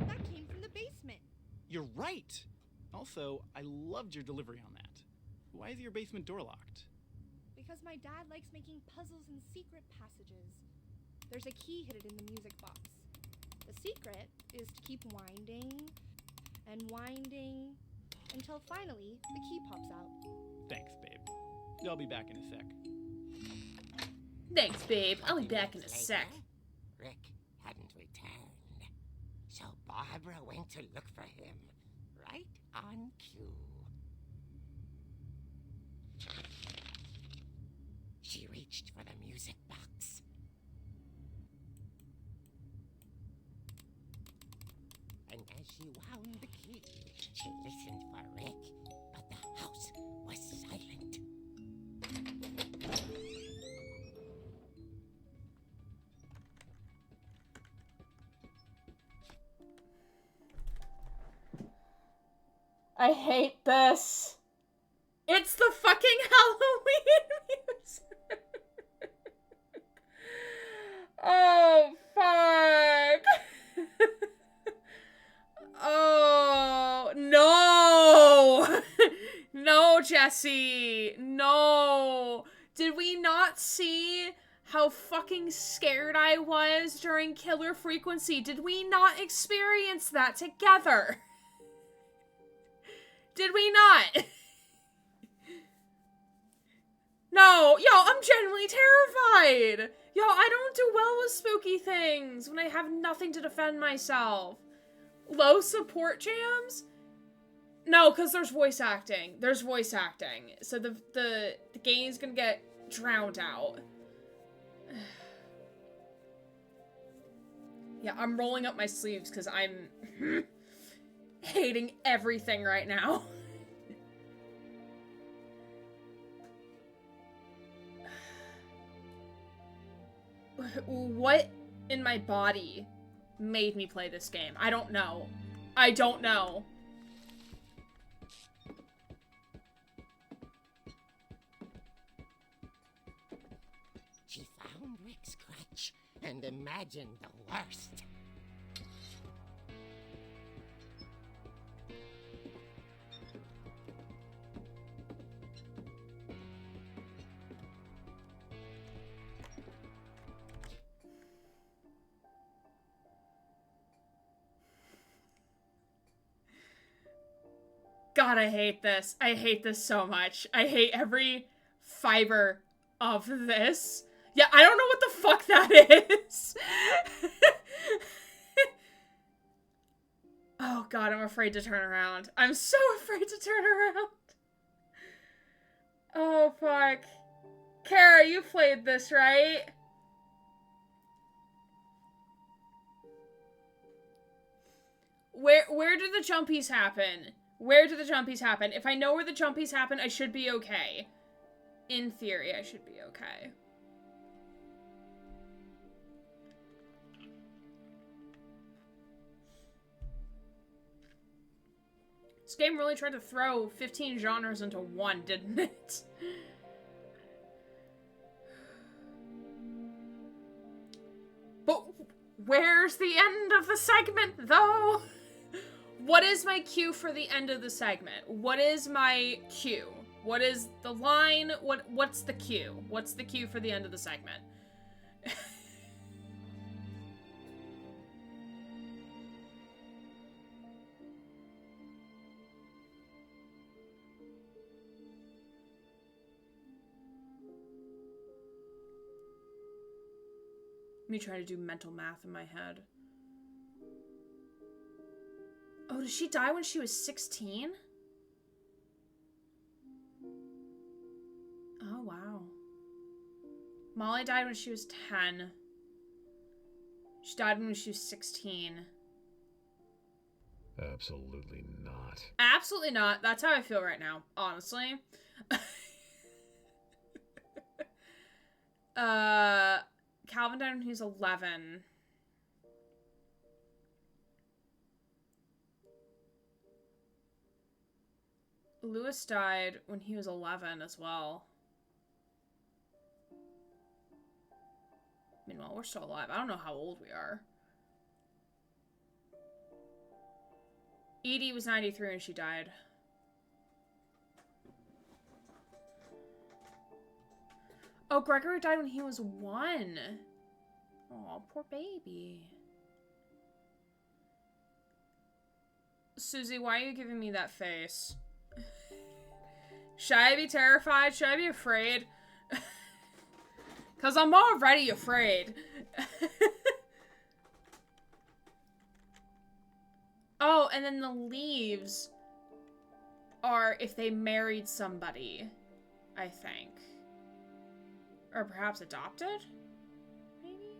That came from the basement. You're right! Also, I loved your delivery on that. Why is your basement door locked? Because my dad likes making puzzles and secret passages. There's a key hidden in the music box. The secret is to keep winding and winding until finally the key pops out. Thanks, babe. I'll be back in a sec. Thanks, babe. I'll be back in a sec. Rick hadn't returned, so Barbara went to look for him, right on cue. She reached for the music box. And as she wound the key, she listened for Rick, but the house was silent. I hate this. It's the fucking Halloween music. Oh, fuck. Oh, no. No, Jesse. No. Did we not see how fucking scared I was during Killer Frequency? Did we not experience that together? Did we not? No, yo, I'm genuinely terrified. Yo, I don't do well with spooky things when I have nothing to defend myself. Low support jams? No, because there's voice acting. There's voice acting. So the game's gonna get drowned out. Yeah, I'm rolling up my sleeves because I'm hating everything right now. What in my body made me play this game? I don't know. I don't know. She found Rick's crutch and imagined the worst. God, I hate this. I hate this so much. I hate every fiber of this. Yeah, I don't know what the fuck that is. Oh god, I'm afraid to turn around. I'm so afraid to turn around. Oh fuck. Kara, you played this, right? Where do the jumpies happen? Where do the jumpies happen? If I know where the jumpies happen, I should be okay. In theory, I should be okay. This game really tried to throw 15 genres into one, didn't it? But where's the end of the segment, though? What is my cue for the end of the segment? What is my cue? What is the line? What's the cue? What's the cue for the end of the segment? Let me try to do mental math in my head. Oh, did she die when she was 16? Oh, wow. Molly died when she was 10. She died when she was 16. Absolutely not. Absolutely not. That's how I feel right now, honestly. Calvin died when he was 11. Lewis died when he was 11 as well. Meanwhile, we're still alive. I don't know how old we are. Edie was 93 when she died. Oh, Gregory died when he was 1. Oh, poor baby. Susie, why are you giving me that face? Should I be terrified? Should I be afraid? Because I'm already afraid. Oh, and then the leaves are if they married somebody, I think. Or perhaps adopted? Maybe?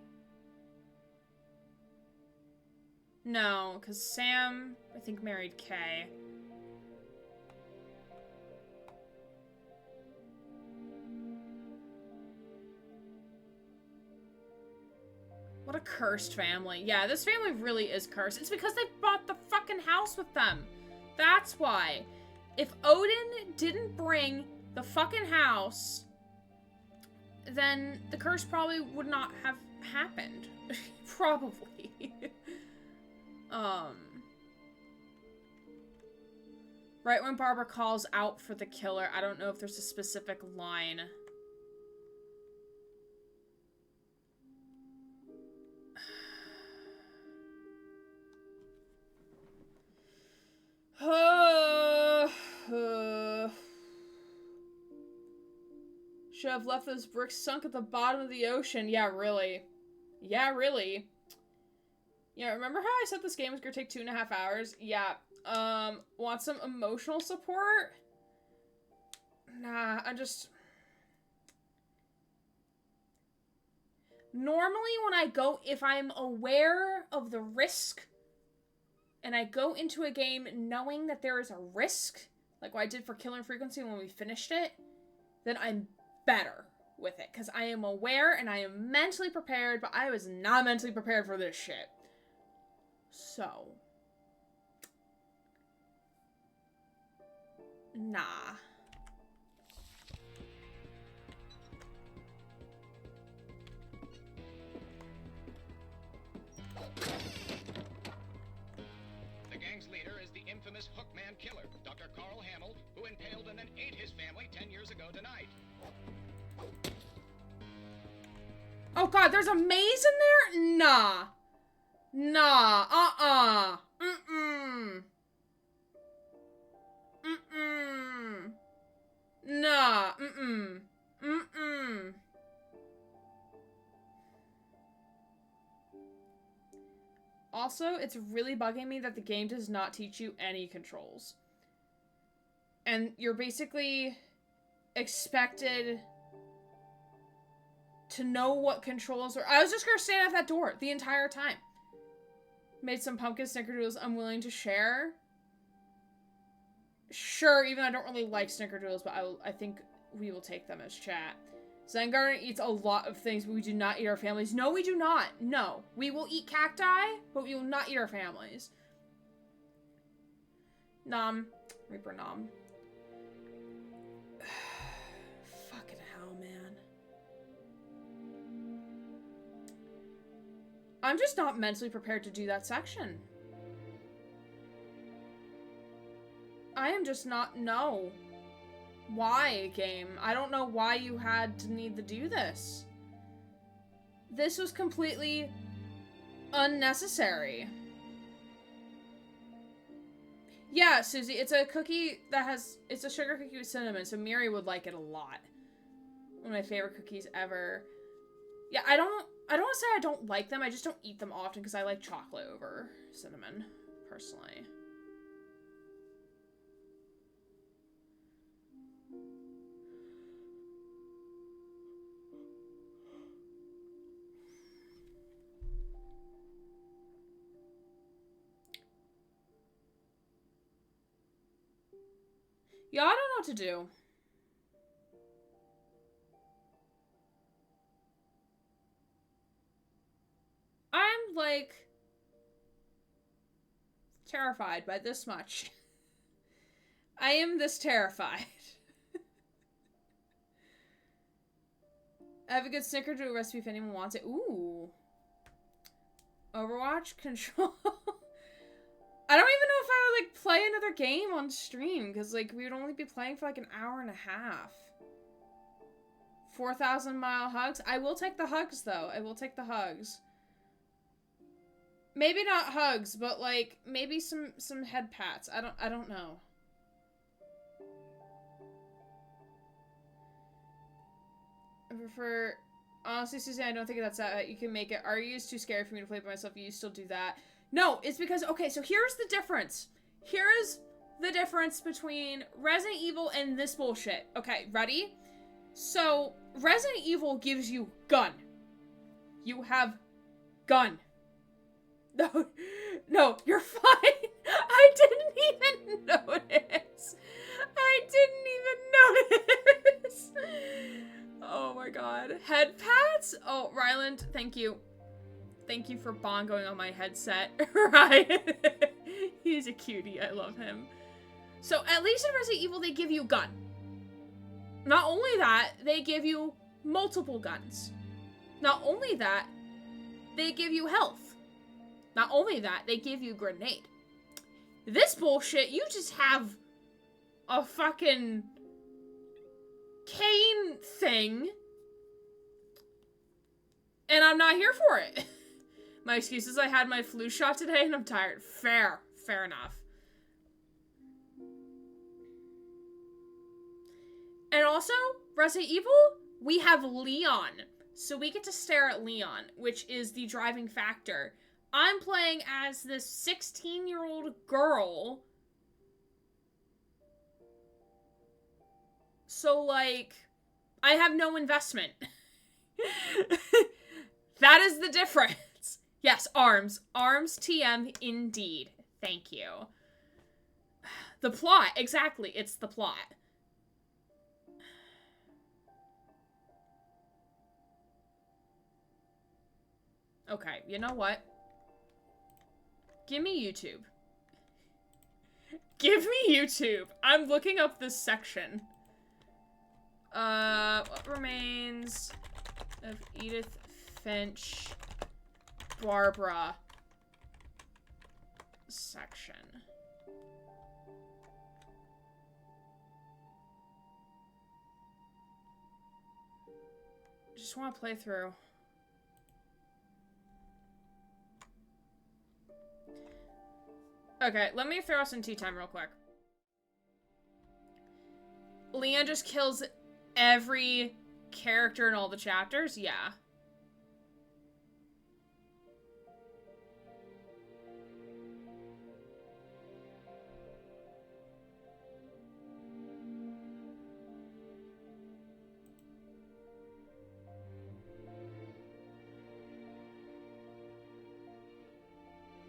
No, because Sam, I think, married Kay. What a cursed family. Yeah, this family really is cursed. It's because they bought the fucking house with them. That's why. If Odin didn't bring the fucking house, then the curse probably would not have happened. Probably. Right when Barbara calls out for the killer, I don't know if there's a specific line. Should have left those bricks sunk at the bottom of the ocean. Yeah, really. Yeah, really. Yeah, remember how I said this game was gonna take 2.5 hours? Yeah. Want some emotional support? Nah, normally when I go, if I'm aware of the risk, and I go into a game knowing that there is a risk, like what I did for Killer Frequency when we finished it, then I'm better with it. Because I am aware and I am mentally prepared, but I was not mentally prepared for this shit. So. Nah. The gang's leader is the infamous Hookman Killer, Dr. Carl Hamill, who impaled and then ate his family 10 years ago tonight. Oh god, there's a maze in there? Nah. Nah. Mm-mm. Mm-mm. Nah. Mm-mm. Mm-mm. Also, it's really bugging me that the game does not teach you any controls. And you're basically expected to know what controls are. I was just gonna stand at that door the entire time. Made some pumpkin snickerdoodles I'm willing to share. Sure, even though I don't really like snickerdoodles, but I think we will take them as chat. Zen Garden eats a lot of things, but we do not eat our families. No, we do not. No. We will eat cacti, but we will not eat our families. Nom. Reaper nom. Fucking hell, man. I'm just not mentally prepared to do that section. I am just not, no. Why, game? I don't know why you had to need to do this. This was completely unnecessary. Yeah, Susie, it's a cookie that has, it's a sugar cookie with cinnamon, so Miri would like it a lot. One of my favorite cookies ever. Yeah, I don't want to say I don't like them, I just don't eat them often because I like chocolate over cinnamon, personally. Yeah, I don't know what to do. I'm, like, terrified by this much. I am this terrified. I have a good snickerdoodle recipe if anyone wants it. Ooh. Overwatch control. I don't even know if I would, like, play another game on stream, because, like, we would only be playing for, like, an hour and a half. 4,000-mile hugs? I will take the hugs, though. I will take the hugs. Maybe not hugs, but, like, maybe some head pats. I don't know. I prefer... Honestly, Susie, I don't think that's that. You can make it. RE is too scary for me to play by myself. You still do that. No, it's because... Okay, so here's the difference. Here's the difference between Resident Evil and this bullshit. Okay, ready? So, Resident Evil gives you gun. You have gun. No, you're fine. I didn't even notice. Oh my god. Head pats? Oh, Ryland, thank you. Thank you for bongoing on my headset. Ryan. He's a cutie. I love him. So, at least in Resident Evil, they give you a gun. Not only that, they give you multiple guns. Not only that, they give you health. Not only that, they give you a grenade. This bullshit, you just have a fucking cane thing, and I'm not here for it. My excuse is I had my flu shot today and I'm tired. Fair enough. And also, Resident Evil, we have Leon. So we get to stare at Leon, which is the driving factor. I'm playing as this 16-year-old girl. So, like, I have no investment. That is the difference. Yes, arms. Arms TM indeed. Thank you. The plot. Exactly. It's the plot. Okay, you know what? Give me YouTube. Give me YouTube. I'm looking up this section. What remains of Edith, Finch, Barbara section. Just want to play through. Okay, let me throw us in tea time real quick. Leon just kills every character in all the chapters? Yeah.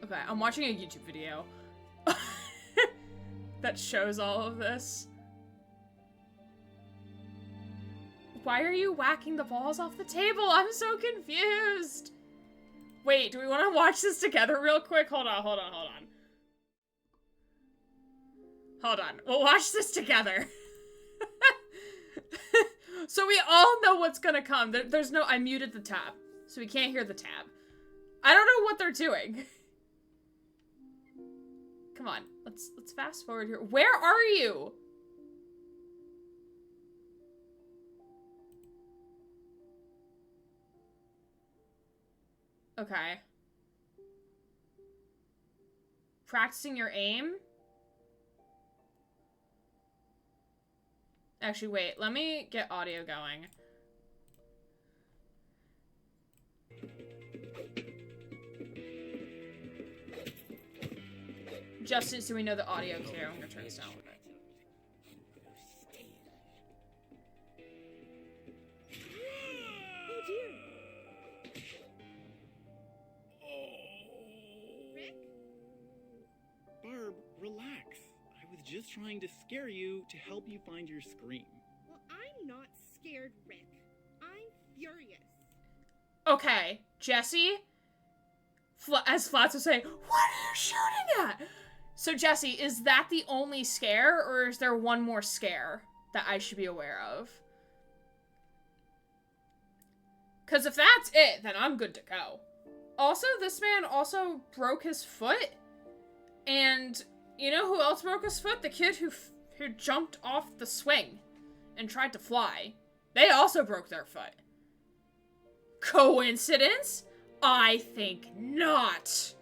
Okay, I'm watching a YouTube video that shows all of this. Why are you whacking the balls off the table? I'm so confused. Wait, do we want to watch this together real quick? Hold on. We'll watch this together. So we all know what's gonna come. There's no... I muted the tab, so we can't hear the tab. I don't know what they're doing. Come on, let's fast forward here. Where are you? Okay. Practicing your aim? Actually, wait. Let me get audio going. Justin, so we know the audio cue. I'm gonna turn this down a little bit. Oh dear. Rick? Barb, relax. I was just trying to scare you to help you find your scream. Well, I'm not scared, Rick. I'm furious. Okay, Jesse, as Flats was saying, what are you shooting at? So, Jesse, is that the only scare, or is there one more scare that I should be aware of? Because if that's it, then I'm good to go. Also, this man also broke his foot. And you know who else broke his foot? The kid who jumped off the swing and tried to fly. They also broke their foot. Coincidence? I think not.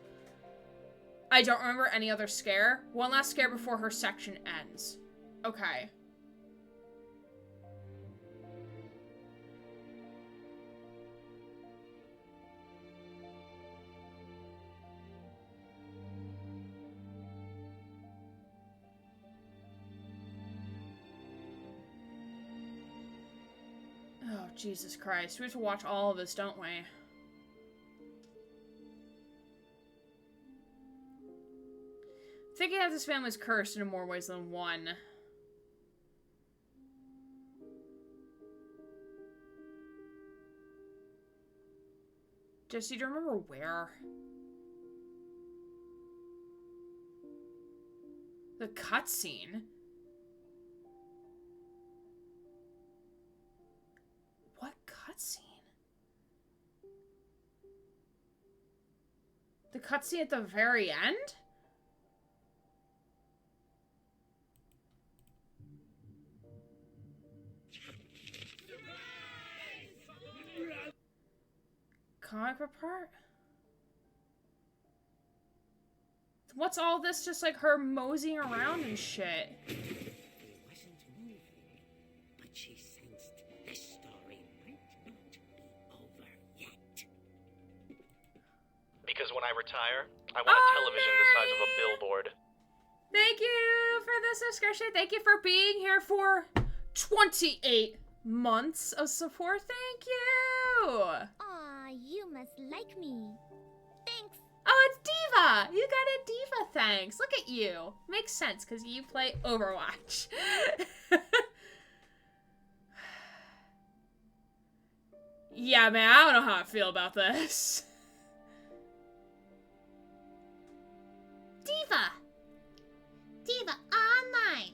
I don't remember any other scare. One last scare before her section ends. Okay. Oh, Jesus Christ. We have to watch all of this, don't we? Thinking that this family's cursed in more ways than one. Jesse, do you remember where? The cutscene? What cutscene? The cutscene at the very end? Comic book part? What's all this just like her moseying around and shit? He wasn't moving, but she sensed this story might not be over yet. Because when I retire, I want a television the size of a billboard. Thank you for the subscription. Thank you for being here for 28 months of support. Thank you. Aw, you must like me. Thanks. Oh, it's Diva. You got a Diva thanks. Look at you. Makes sense because you play Overwatch. Yeah, man, I don't know how I feel about this. Diva. Diva Online.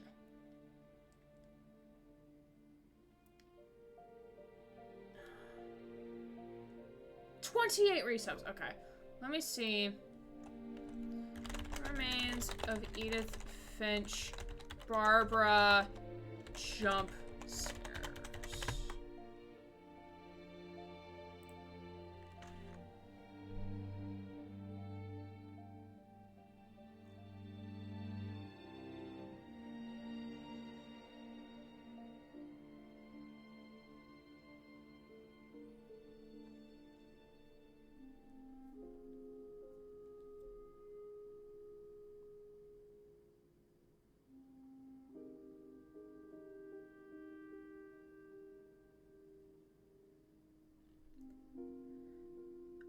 $28 resubs. Okay. Let me see. Remains of Edith, Finch, Barbara, jump scares.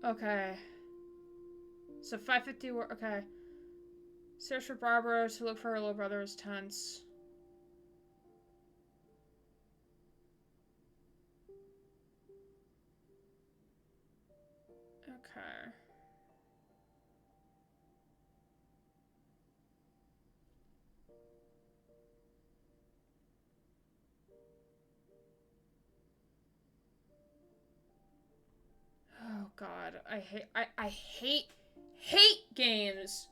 Okay. So 550 were okay. Search for Barbara to look for her little brother is tense. Okay. Oh God, I hate games.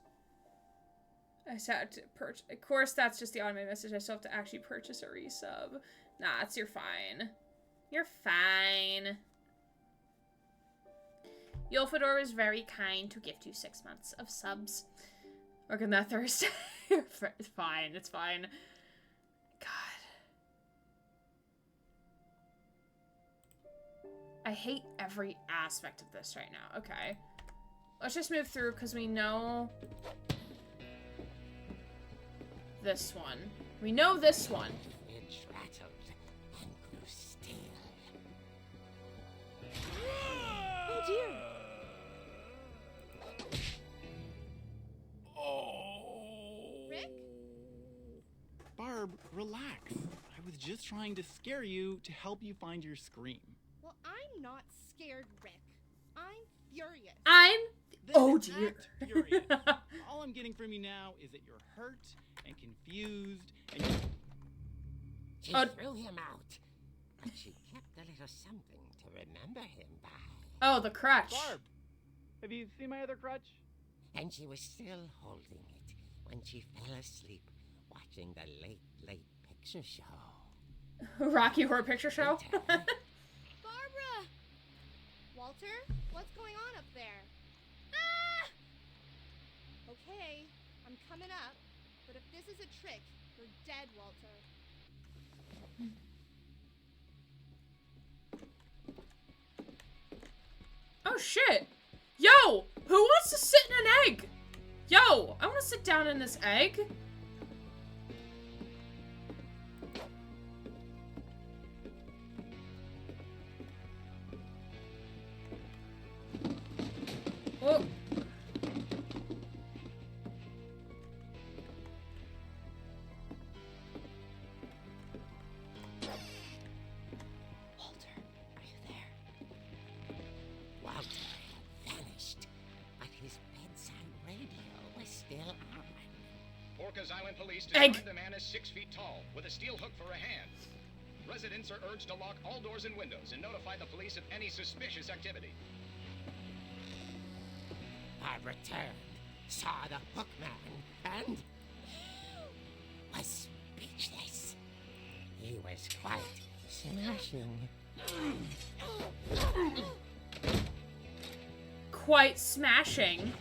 I just had to purchase. Of course, that's just the automated message. I still have to actually purchase a resub. Nah, you're fine. You're fine. Yolfador was very kind to gift you 6 months of subs. Working that Thursday. It's fine. It's fine. God. I hate every aspect of this right now. Okay. Let's just move through because we know this one. We know this one. Finch rattled and grew still. Oh dear. Rick? Barb, relax. I was just trying to scare you to help you find your scream. Well, I'm not scared, Rick. I'm furious. Oh dear. Act furious. All I'm getting from you now is that you're hurt and confused and you... She threw him out, but she kept a little something to remember him by. Oh, the crutch. Barb, have you seen my other crutch? And she was still holding it when she fell asleep watching the late picture show. Rocky Horror Picture Show? Barbara! Walter, what's going on up there? Ah! Okay, I'm coming up, but if this is a trick, you're dead, Walter. Oh shit! Yo! Who wants to sit in an egg? Yo! I want to sit down in this egg. Oh. Walter had vanished, but his bedside radio was still on. Orcas Island Police Egg. described the man as 6 feet tall, with a steel hook for a hand. Residents are urged to lock all doors and windows and notify the police of any suspicious activity. Barbara turned, saw the hook man, and was speechless. He was quite smashing. Quite smashing.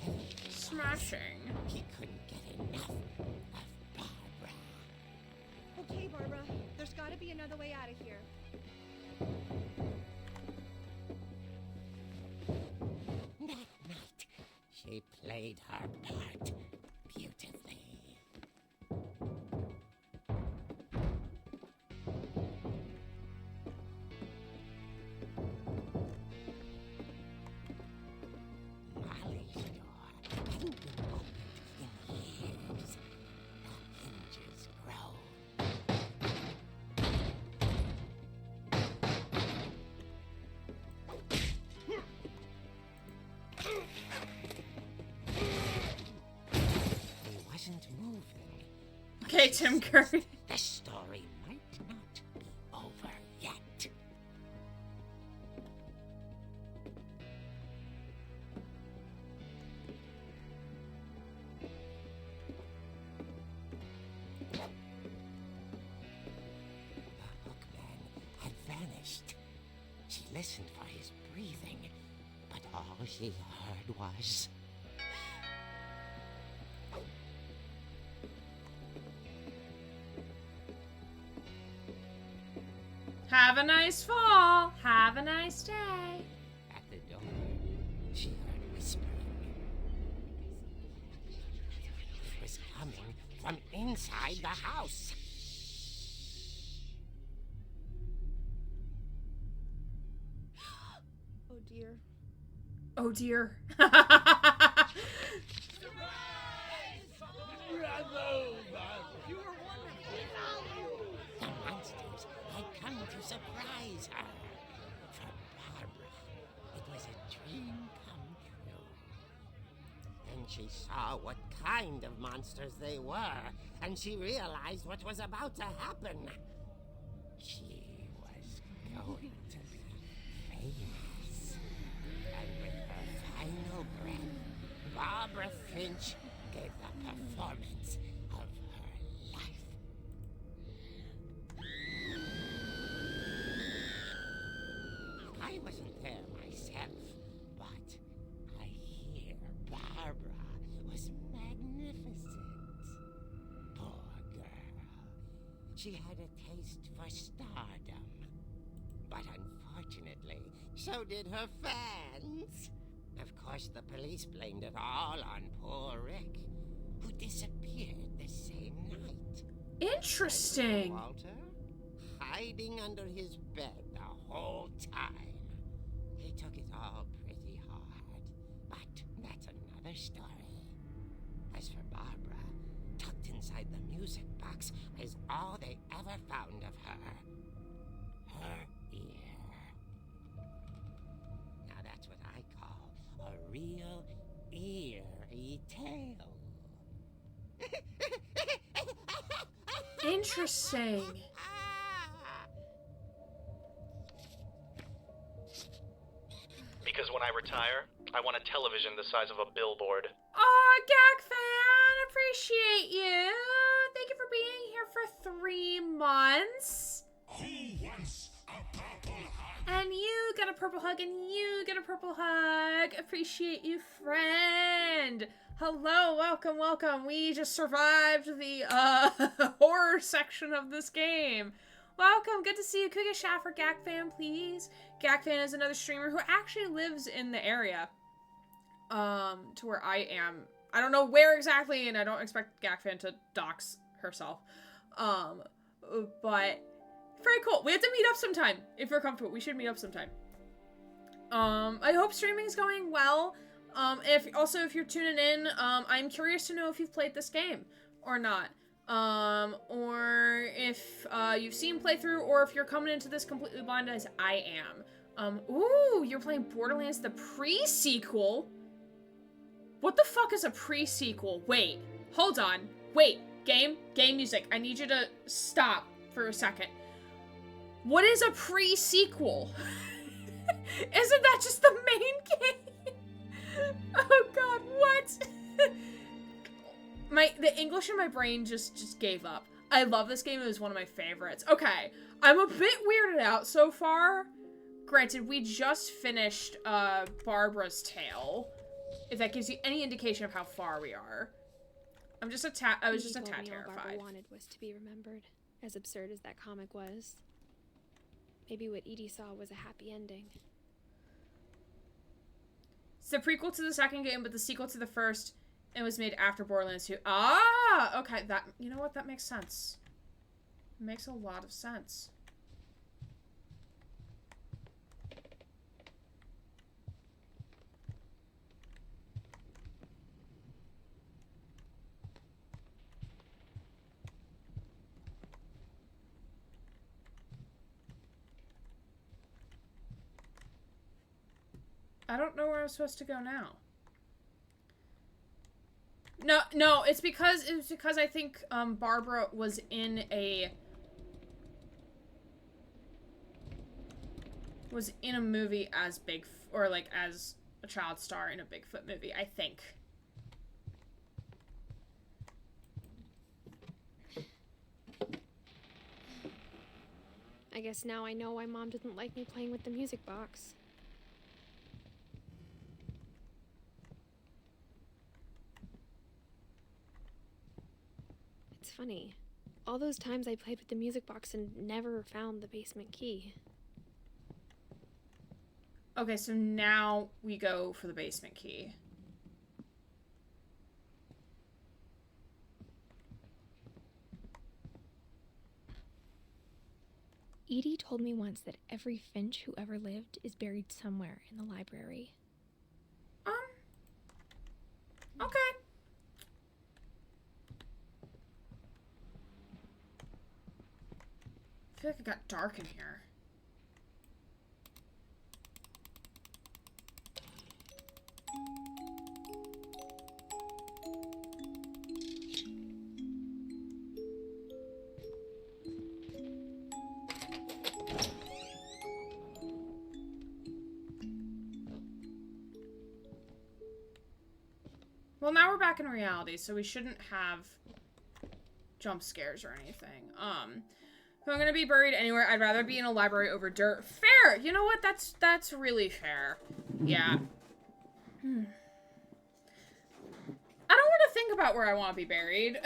Smashing. He couldn't get enough of Barbara. Okay, Barbara, there's gotta be another way out of here. That night, she played her part beautifully. Molly's door hadn't been opened in years. The hinges groaned. He wasn't moving. Okay, Tim Curry. The story might not be over yet. The hookman had vanished. She listened for his breathing, but all she heard was... Have a nice fall. Have a nice day. At the door, she heard whispering. It was coming from inside the house. Oh dear. Oh dear. The monsters had come to surprise her. For Barbara, it was a dream come true. Then she saw what kind of monsters they were, and she realized what was about to happen. She was going to be famous. And with her final breath, Barbara Finch gave the performance of her life. I wasn't there myself, but I hear Barbara was magnificent. Poor girl. She had a taste for stardom. But unfortunately, so did her fans. Of course, the police blamed it all on poor Rick, who disappeared the same night. Interesting. Walter, hiding under his bed the whole time. He took it all pretty hard, but that's another story. As for Barbara, tucked inside the music box is all they ever found of her. Her ear. Now that's what I call a real ear. Interesting. Because when I retire, I want a television the size of a billboard. Oh, Gak fan, appreciate you. Thank you for being here for 3 months. Who wants a purple hug? And you get a purple hug, and you get a purple hug. Appreciate you, friend. Hello, welcome, welcome. We just survived the horror section of this game. Welcome, good to see you. Could we get a shout for Gak fan, please? Gak fan is another streamer who actually lives in the area. To where I am. I don't know where exactly, and I don't expect Gak fan to dox herself. But very cool. We have to meet up sometime. If you're comfortable, we should meet up sometime. I hope streaming's going well. If you're tuning in, I'm curious to know if you've played this game or not. Or if you've seen playthrough, or if you're coming into this completely blind as I am. Ooh, you're playing Borderlands the pre-sequel? What the fuck is a pre-sequel? Wait, hold on. Wait, game music. I need you to stop for a second. What is a pre-sequel? Isn't that just the main game? Oh god, what? The English in my brain just gave up. I love this game. It was one of my favorites. Okay, I'm a bit weirded out so far. Granted, we just finished Barbara's Tale. If that gives you any indication of how far we are. I was just a tad terrified. All Barbara wanted was to be remembered, as absurd as that comic was. Maybe what Edie saw was a happy ending. It's the prequel to the second game, but the sequel to the first, and was made after Borderlands 2. Ah! Okay, you know what? That makes sense. It makes a lot of sense. I don't know where I'm supposed to go now. No, it's because I think Barbara was in a movie as as a child star in a Bigfoot movie, I think. I guess now I know why Mom didn't like me playing with the music box. It's funny. All those times I played with the music box and never found the basement key. Okay, so now we go for the basement key. Edie told me once that every Finch who ever lived is buried somewhere in the library. Okay. I feel like it got dark in here. Well, now we're back in reality, so we shouldn't have jump scares or anything. If I'm gonna be buried anywhere, I'd rather be in a library over dirt. Fair! You know what? That's really fair. Yeah. I don't want to think about where I want to be buried.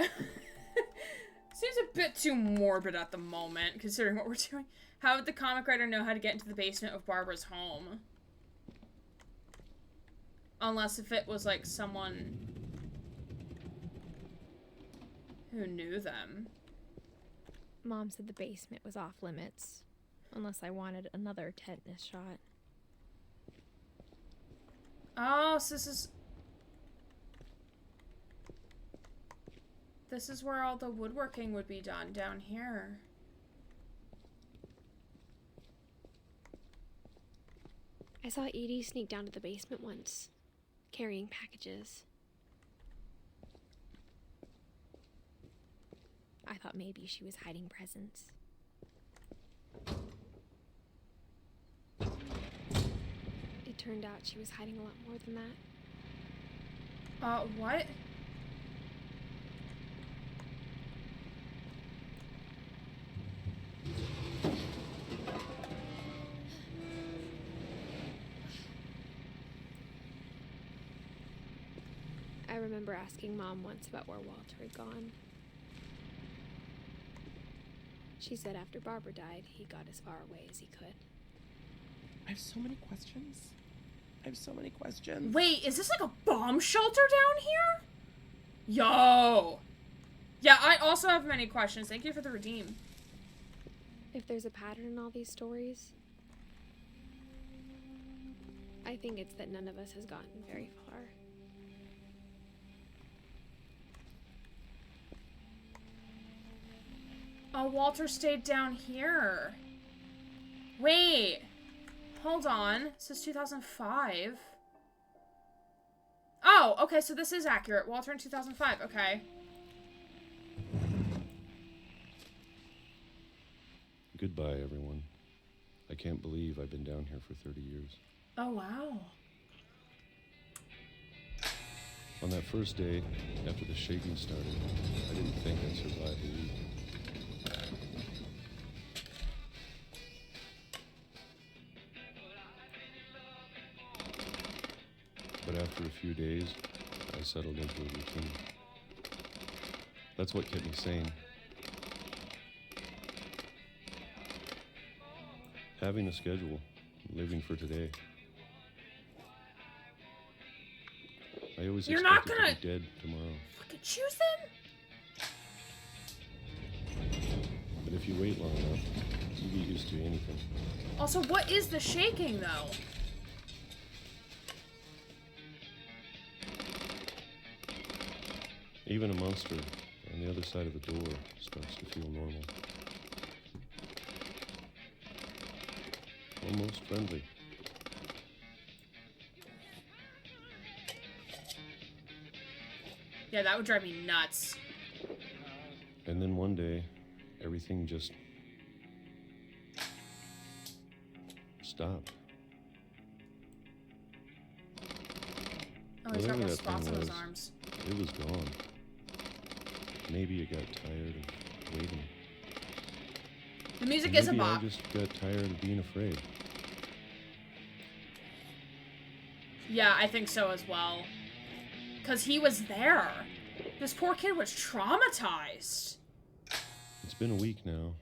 Seems a bit too morbid at the moment, considering what we're doing. How would the comic writer know how to get into the basement of Barbara's home? Unless if it was, like, someone who knew them. Mom said the basement was off limits, unless I wanted another tetanus shot. Oh, so this is where all the woodworking would be done, down here. I saw Edie sneak down to the basement once, carrying packages. I thought thought maybe she was hiding presents. It turned out she was hiding a lot more than that. What? I remember asking Mom once about where Walter had gone. She said after Barbara died, he got as far away as he could. I have so many questions. I have so many questions. Wait, is this like a bomb shelter down here? Yo! Yeah, I also have many questions. Thank you for the redeem. If there's a pattern in all these stories, I think it's that none of us has gotten very far. Oh, Walter stayed down here. Wait. Hold on. It says 2005. Oh, okay, so this is accurate. Walter in 2005. Okay. Goodbye, everyone. I can't believe I've been down here for 30 years. Oh, wow. On that first day, after the shaking started, I didn't think I'd survive a week. But after a few days, I settled into a routine. That's what kept me sane. Having a schedule, living for today. I always You're not expected gonna to be dead tomorrow. fucking choose them? But if you wait long enough, you get used to anything. Also, what is the shaking, though? Even a monster on the other side of the door starts to feel normal. Almost friendly. Yeah, that would drive me nuts. And then one day, everything just stopped. Oh, he's got Whatever more that spots thing on his was, arms. it was gone. Maybe it got tired of waiting. The music And is a maybe bop. I just got tired of being afraid. Yeah, I think so as well. Because he was there. This poor kid was traumatized. It's been a week now,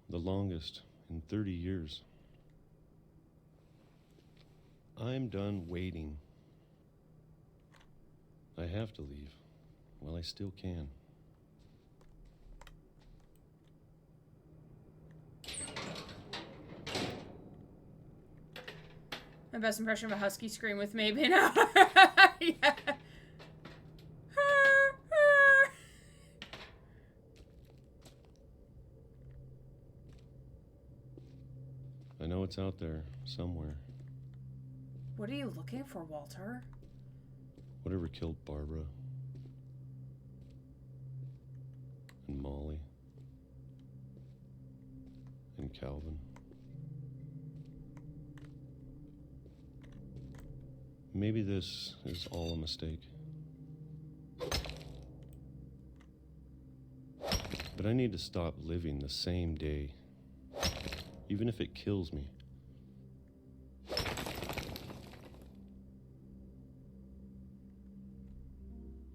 the longest in 30 years. I'm done waiting. I have to leave while I still can. My best impression of a husky scream with maybe no. Yeah. I know it's out there somewhere. What are you looking for, Walter? Whatever killed Barbara and Molly and Calvin. Maybe this is all a mistake. But I need to stop living the same day, even if it kills me.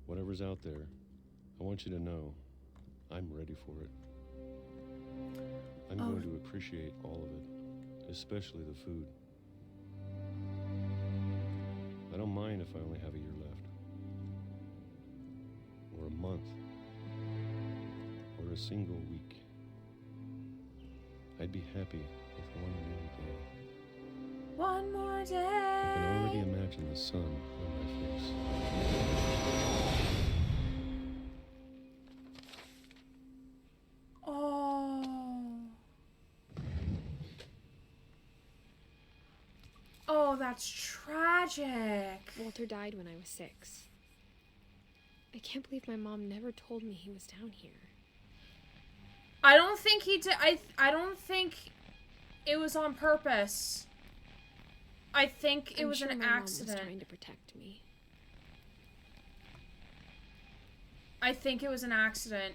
Whatever's out there, I want you to know I'm ready for it. I'm going to appreciate all of it, especially the food. I don't mind if I only have a year left, or a month, or a single week. I'd be happy with one more day. One more day. I can already imagine the sun on my face. Oh. Oh, that's tragic. Walter died when I was 6. I can't believe my mom never told me he was down here. I don't think he did. I don't think it was on purpose. I think it was an accident. Mom was trying to protect me. I think it was an accident.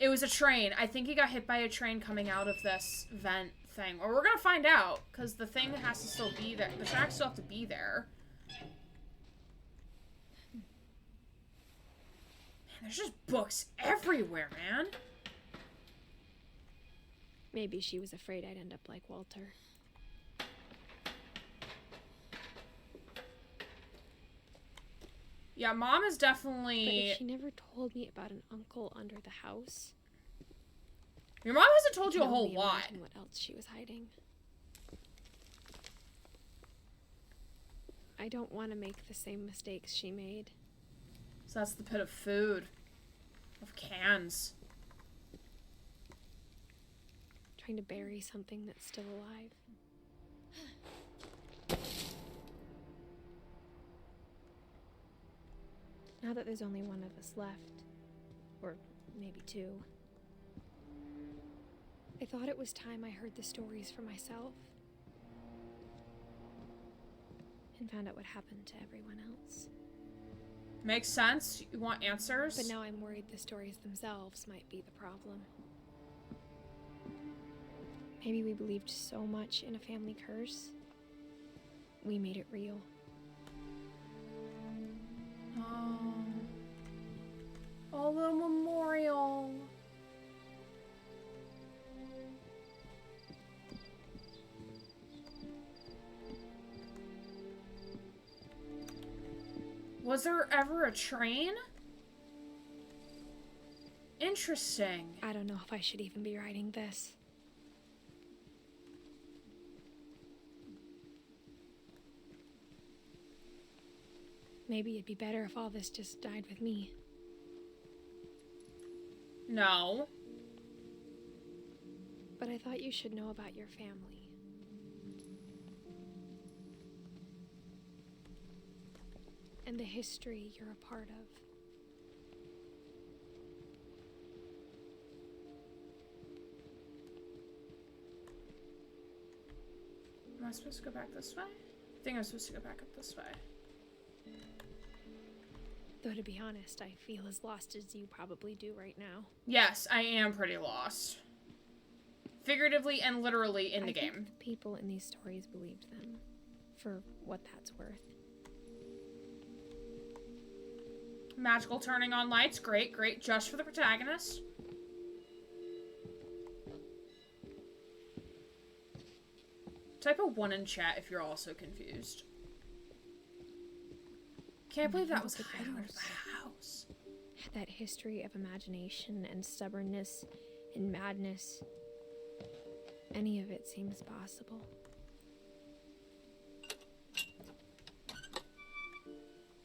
It was a train. I think he got hit by a train coming out of this vent thing. Or we're gonna find out, because the thing has to still be there. The tracks still have to be there. Man, there's just books everywhere, man. Maybe she was afraid I'd end up like Walter. Yeah, Mom is definitely... But if she never told me about an uncle under the house... Your mom hasn't told you a whole lot. What else she was hiding. I don't want to make the same mistakes she made. So that's the pit of food. Of cans. Trying to bury something that's still alive. Now that there's only one of us left, or maybe two, I thought it was time I heard the stories for myself and found out what happened to everyone else. Makes sense. You want answers? But now I'm worried the stories themselves might be the problem. Maybe we believed so much in a family curse, we made it real. Oh, a little memorial. Was there ever a train? Interesting. I don't know if I should even be writing this. Maybe it'd be better if all this just died with me. No. But I thought you should know about your family. And the history you're a part of. Am I supposed to go back this way? I think I'm supposed to go back up this way. Though to be honest, I feel as lost as you probably do right now. Yes, I am pretty lost. Figuratively and literally in the game. Think the people in these stories believed them, for what that's worth. Magical turning on lights, great, great, just for the protagonist. Type a 1 in chat if you're also confused. Can't believe that was hiding under the house. Had that history of imagination and stubbornness and madness. Any of it seems possible.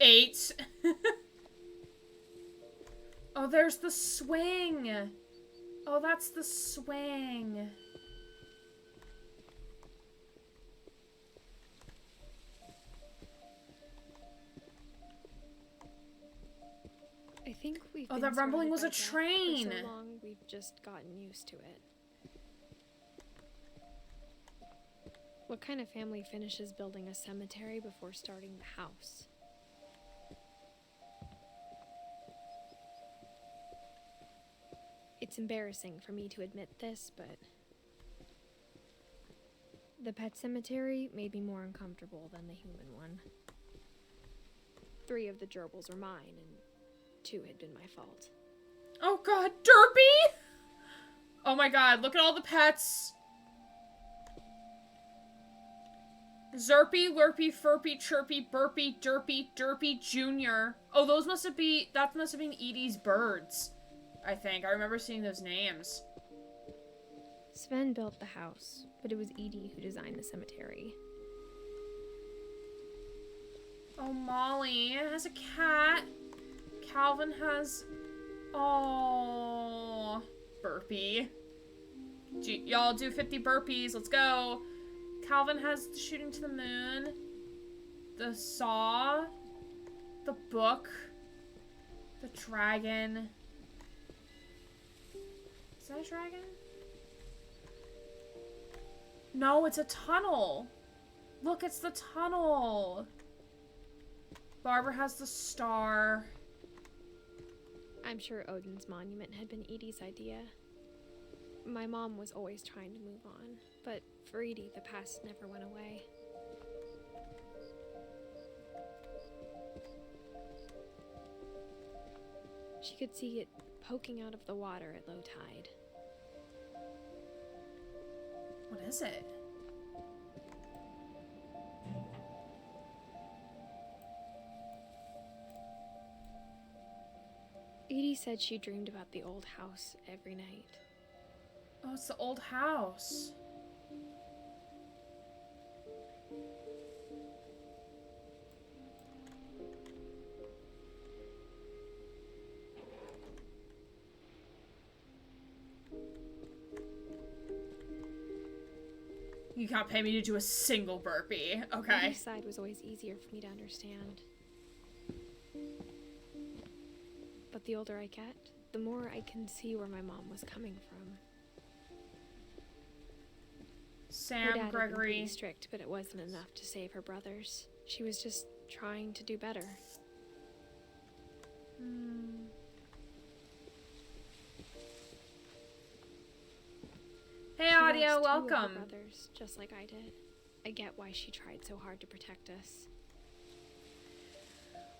Eight. Oh, there's the swing. Oh, that's the swing. I think we've Oh, been that rumbling surrounded was by a death train. For so long, we've just gotten used to it. What kind of family finishes building a cemetery before starting the house? It's embarrassing for me to admit this, but the pet cemetery made me more uncomfortable than the human one. 3 of the gerbils are mine, and 2 had been my fault. Oh god, Derpy! Oh my god, look at all the pets. Zerpy, Lurpy, Furpy, Chirpy, Burpy, Derpy, Derpy Jr. Oh, that must have been Edie's birds. I think. I remember seeing those names. Sven built the house, but it was Edie who designed the cemetery. Oh, Molly has a cat. Calvin has... Oh, burpee. Y'all do 50 burpees. Let's go. Calvin has Shooting to the Moon. The Saw. The book. The dragon. that a dragon? No, it's a tunnel. Look, it's the tunnel. Barbara has the star. I'm sure Odin's monument had been Edie's idea. My mom was always trying to move on, but for Edie, the past never went away. She could see it poking out of the water at low tide. What is it? Edie said she dreamed about the old house every night. Oh, it's the old house. You can't pay me to do a single burpee. Okay. Edie's side was always easier for me to understand. But the older I get, the more I can see where my mom was coming from. Sam, her dad had been Gregory. pretty strict, but it wasn't enough to save her brothers. She was just trying to do better. Hey, She Audio, lost 2 of her welcome. brothers, just like I did. I get why she tried so hard to protect us.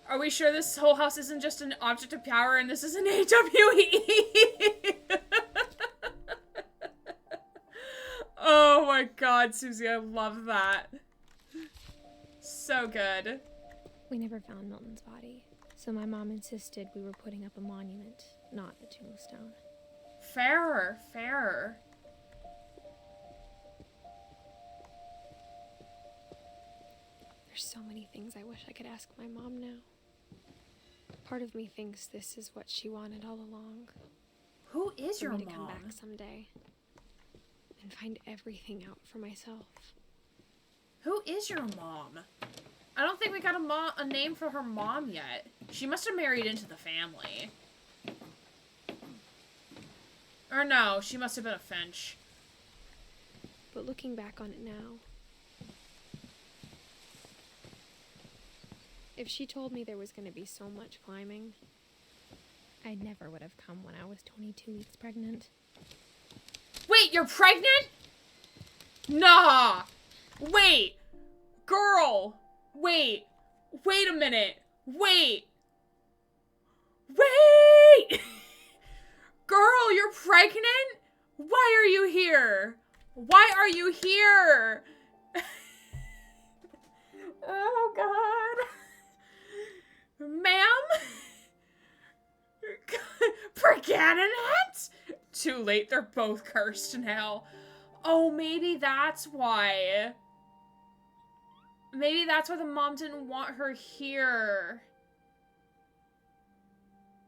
Are we sure this whole house isn't just an object of power and this is an AWE? Oh my god, Susie, I love that. So good. We never found Milton's body, so my mom insisted we were putting up a monument, not a tombstone. Fairer, fairer. There's so many things I wish I could ask my mom now. Part of me thinks this is what she wanted all along. Who is for your me to come mom? back someday and find everything out for myself. Who is your mom? I don't think we got a name for her mom yet. She must have married into the family. Or no, she must have been a Finch. But looking back on it now, if she told me there was going to be so much climbing, I never would have come when I was 22 weeks pregnant. Wait, you're pregnant? Nah. Wait. Girl. Wait. Wait a minute. Wait. Wait. Girl, you're pregnant? Why are you here? Why are you here? Oh, God. Ma'am? Pregnant? Too late, they're both cursed now. Oh, maybe that's why. Maybe that's why the mom didn't want her here.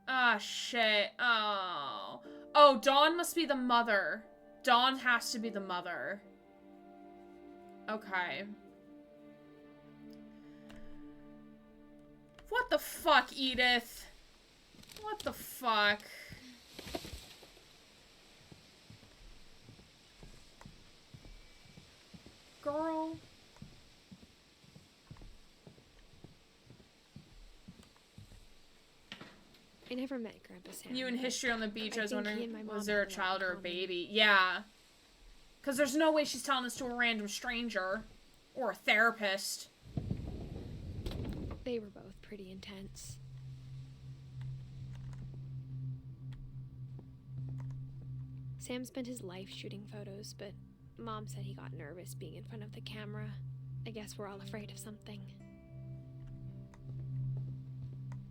Ah, shit. Oh. Oh, Dawn must be the mother. Dawn has to be the mother. Okay. What the fuck, Edith? What the fuck? Girl. I never met Grandpa Sam. You in History on the Beach, I was think he wondering, and my mom was there a had a lot child in or a common. baby? Yeah. Because there's no way she's telling this to a random stranger. Or a therapist. They were both pretty intense. Sam spent his life shooting photos, but Mom said he got nervous being in front of the camera. I guess we're all afraid of something.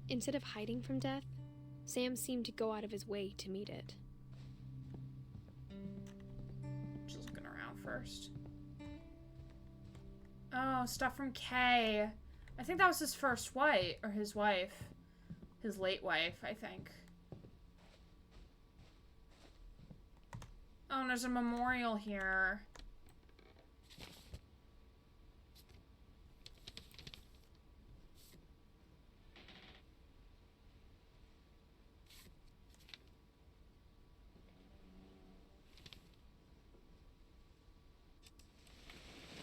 Instead of hiding from death, Sam seemed to go out of his way to meet it. Just looking around first. Oh, stuff from Kay. I think that was his first wife, or his wife. His late wife, I think. Oh, and there's a memorial here.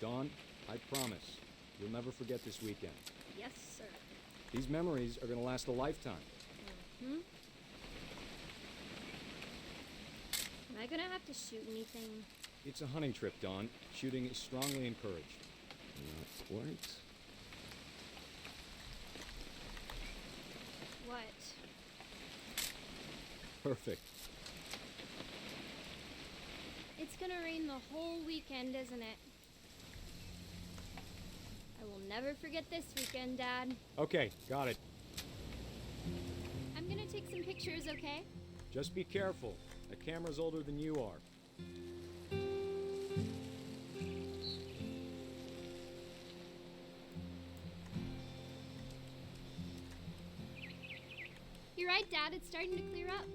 Dawn, I promise, you'll never forget this weekend. Yes, sir. These memories are gonna last a lifetime. Hmm? Am I gonna have to shoot anything? It's a hunting trip, Dawn. Shooting is strongly encouraged. Not quite. What? Perfect. It's gonna rain the whole weekend, isn't it? I will never forget this weekend, Dad. Okay, got it. I'm gonna take some pictures, okay? Just be careful. The camera's older than you are. You're right, Dad. It's starting to clear up.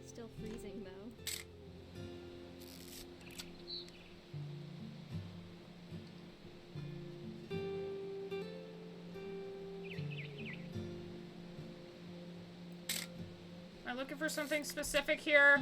Still freezing, though. Am I looking for something specific here?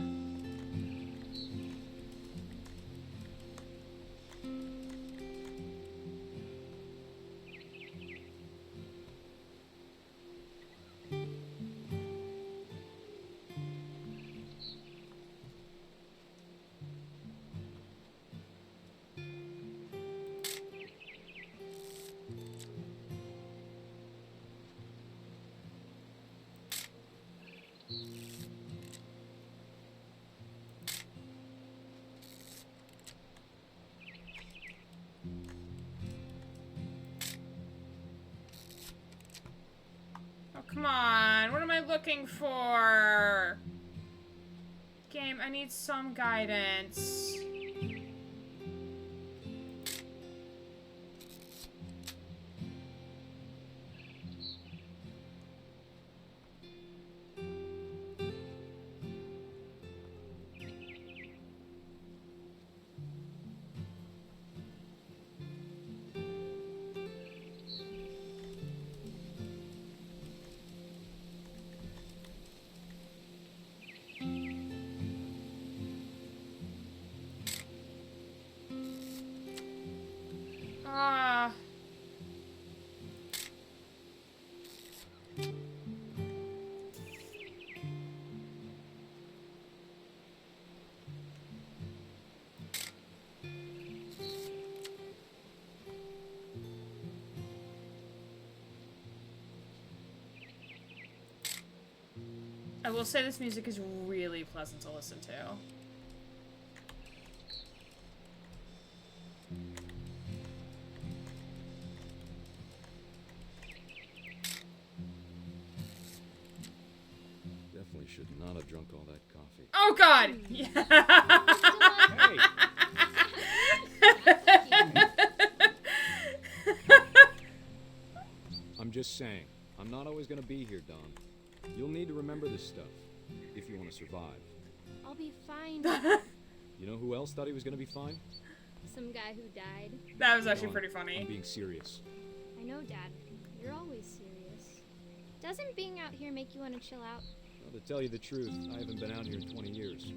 Oh, come on. What am I looking for? Game, I need some guidance. Ah. I will say this music is really pleasant to listen to. Definitely should not have drunk all that coffee. Oh God! I'm just saying, I'm not always gonna be here, Dawn. You'll need to remember this stuff, if you want to survive. I'll be fine. You know who else thought he was gonna be fine? Some guy who died. That was actually Dawn, pretty funny. I'm being serious. I know, Dad. You're always serious. Doesn't being out here make you want to chill out? Well, to tell you the truth, I haven't been out here in 20 years.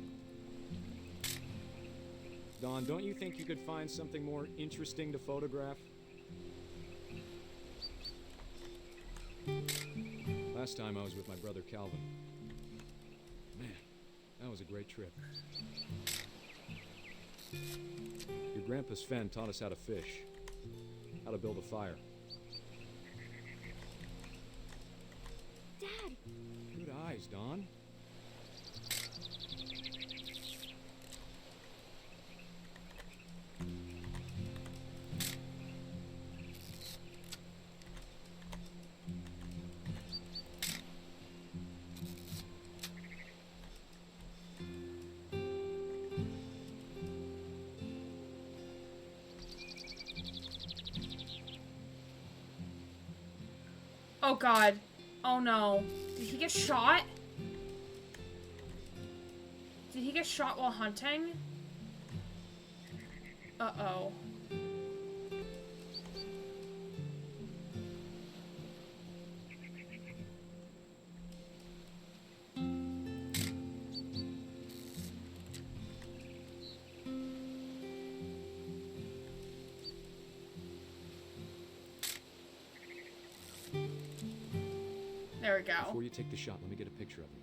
Dawn, don't you think you could find something more interesting to photograph? Last time I was with my brother Calvin. Man, that was a great trip. Your grandpa Sven taught us how to fish, how to build a fire. Dad! Good eyes, Dawn. Oh God. Oh no. Did he get shot? Did he get shot while hunting? Uh-oh. There we go. Before you take the shot, let me get a picture of you.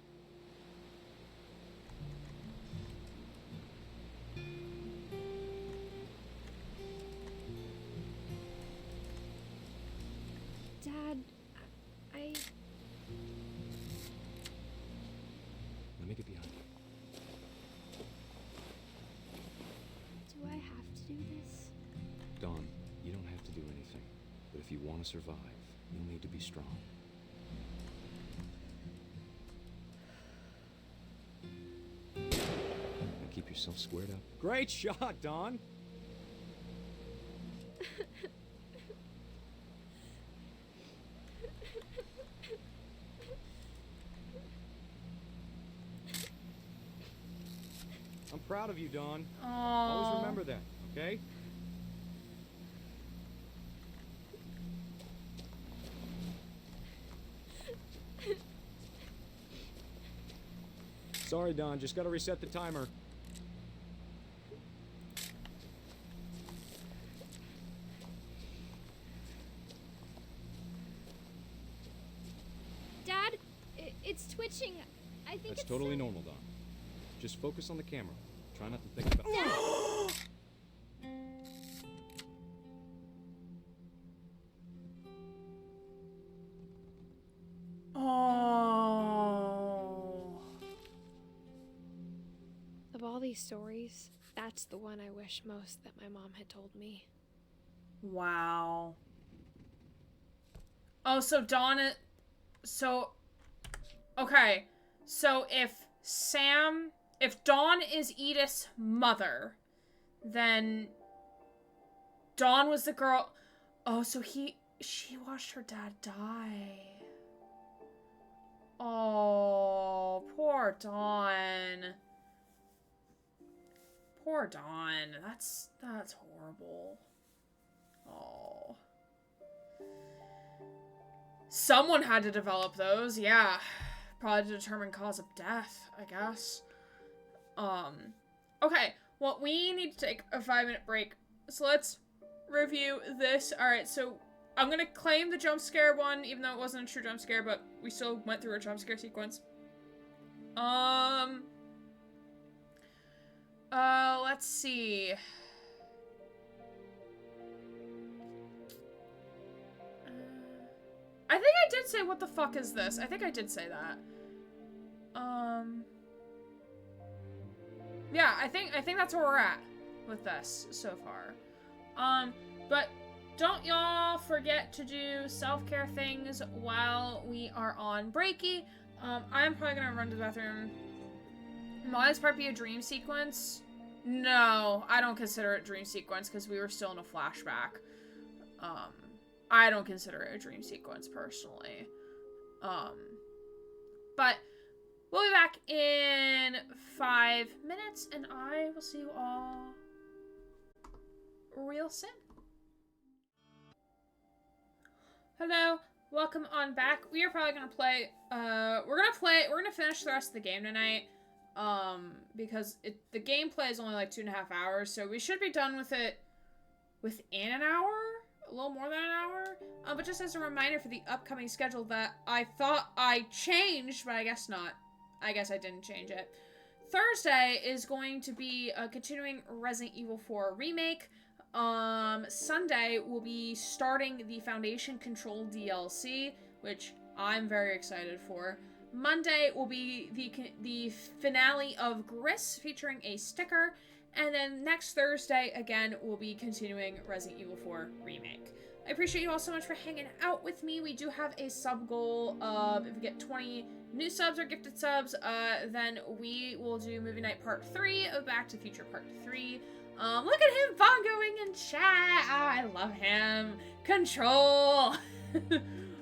Dad, I... Let me get behind you. Do I have to do this? Dawn, you don't have to do anything. But if you want to survive, you'll need to be strong. Now keep yourself squared up. Great shot, Dawn! I'm proud of you, Dawn. Always remember that, okay? Sorry, Dawn. Just gotta reset the timer. Dad, it's twitching. I think That's it's totally normal, Dawn. Just focus on the camera. Try not to think about it. Oh. Of all these stories, that's the one I wish most that my mom had told me. Wow. Oh, so Donna... So... Okay. So if Dawn is Edith's mother, then Dawn was the girl... Oh, so she watched her dad die. Oh, poor Dawn. Poor Dawn. That's horrible. Oh. Someone had to develop those, yeah. Probably to determine cause of death, I guess. Okay. Well, we need to take a 5-minute break. So let's review this. Alright, so I'm gonna claim the jump scare one, even though it wasn't a true jump scare, but we still went through a jump scare sequence. Let's see. I think I did say, what the fuck is this? I think I did say that. Yeah, I think that's where we're at with this so far. But don't y'all forget to do self-care things while we are on breaky. I'm probably gonna run to the bathroom. Might this part be a dream sequence? No, I don't consider it dream sequence because we were still in a flashback. I don't consider it a dream sequence personally. But we'll be back in 5 minutes and I will see you all real soon. Hello, welcome on back. We are probably gonna play, we're gonna finish the rest of the game tonight. Because the gameplay is only like 2.5 hours, so we should be done with it within an hour? A little more than an hour? But just as a reminder for the upcoming schedule that I thought I changed, but I guess not. I guess I didn't change it. Thursday is going to be a continuing Resident Evil 4 remake. Sunday we'll be starting the Foundation Control DLC, which I'm very excited for. Monday will be the finale of Gris featuring a sticker, and then next Thursday again we'll be continuing Resident Evil 4 remake. I appreciate you all so much for hanging out with me. We do have a sub goal of if we get 20 new subs or gifted subs, then we will do Movie Night Part 3 of Back to the Future Part 3. Look at him bongoing in chat. I love him. Control.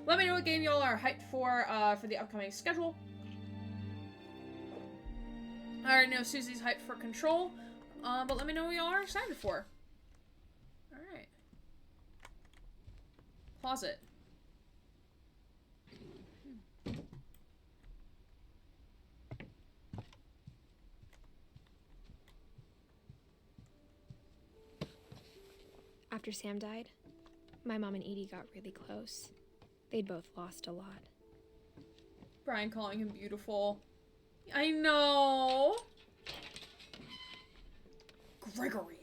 Let me know what game y'all are hyped for the upcoming schedule. I already know Susie's hyped for Control, but let me know what y'all are excited for. Alright. Pause it. After Sam died, my mom and Edie got really close. They'd both lost a lot. Brian calling him beautiful. I know. Gregory.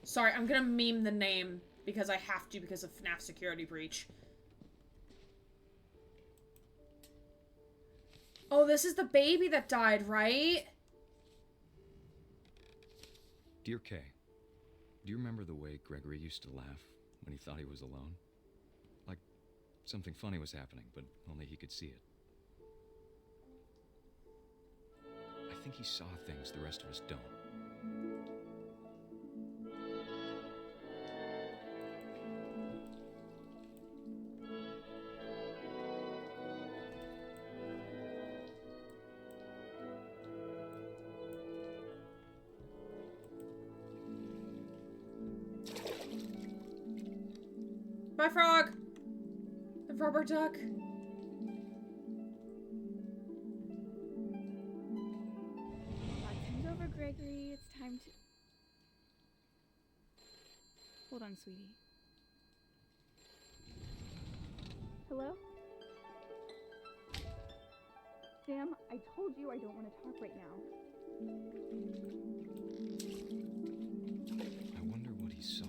Sorry, I'm gonna meme the name because I have to because of FNAF security breach. Oh, this is the baby that died, right? Dear Kay, do you remember the way Gregory used to laugh when he thought he was alone? Like something funny was happening, but only he could see it. I think he saw things the rest of us don't. Bye, frog! The rubber duck. Time's over, Gregory. It's time to... Hold on, sweetie. Hello? Sam, I told you I don't want to talk right now. I wonder what he saw.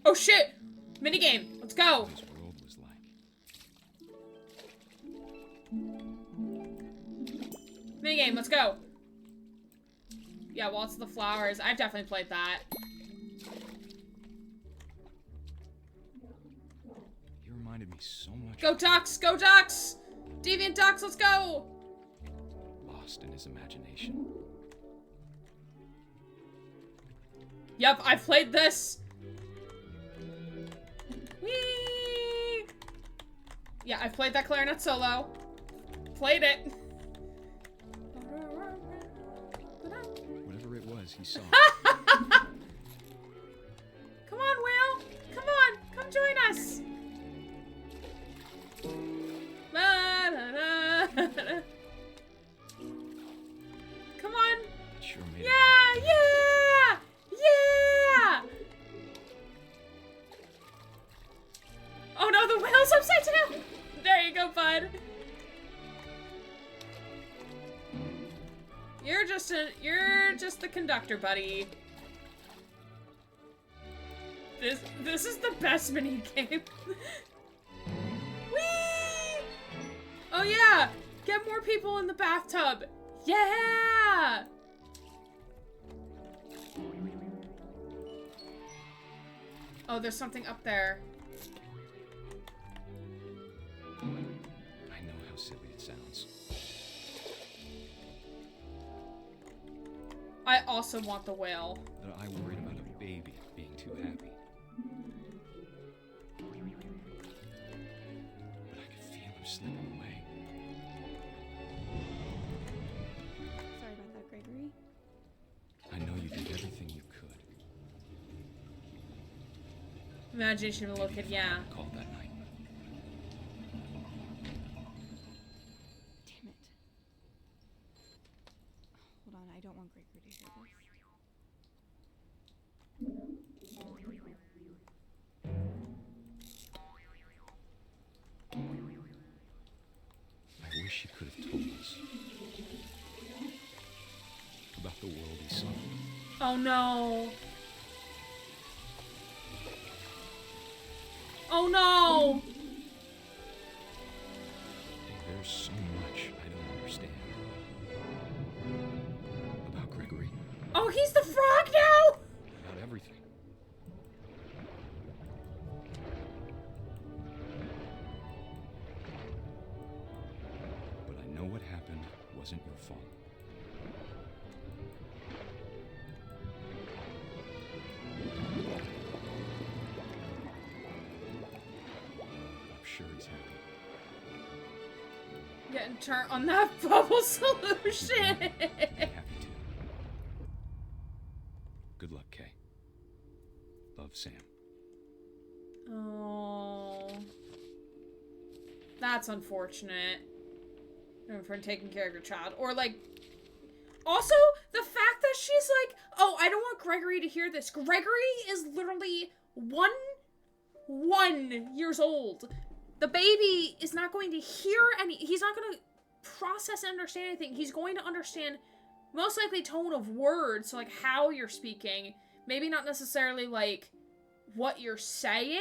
Oh shit! Minigame! Let's go! What his world was like. Minigame, let's go! Yeah, Waltz of the Flowers. I've definitely played that. He reminded me so much. Go Ducks! Go Ducks! Deviant Ducks, let's go! Lost in his imagination. Yep, I've played this! Whee! Yeah, I've played that clarinet solo. Played it. Whatever it was, he saw. Come on, Will! Come on! Come join us! La, la, la, la. Come on! Sure made Yeah! Yeah! Yeah! Oh no, the whale's upside down! There you go, bud. You're just the conductor, buddy. This is the best mini game. Whee! Oh yeah! Get more people in the bathtub. Yeah! Oh, there's something up there. I know how silly it sounds. I also want the whale. That I worried about a baby being too happy. But I could feel him slipping away. Sorry about that, Gregory. I know you did everything you could. Imagination of a little kid, yeah. Called that night. Damn it. Hold on, I don't want Gregory to hear this. I wish he could have told us about the world he saw. Oh no. Oh no! There's so much I don't understand about Gregory. Oh, he's the frog now! About everything. But I know what happened wasn't your fault. I'm sure he's happy. Getting turned on that bubble solution. Good luck, Kay. Love, Sam. Oh. That's unfortunate. For taking care of your child. Or like, also the fact that she's like, oh, I don't want Gregory to hear this. Gregory is literally one years old. the baby is not going to hear he's not going to process and understand anything. He's going to understand most likely tone of words, so like how you're speaking, maybe not necessarily like what you're saying.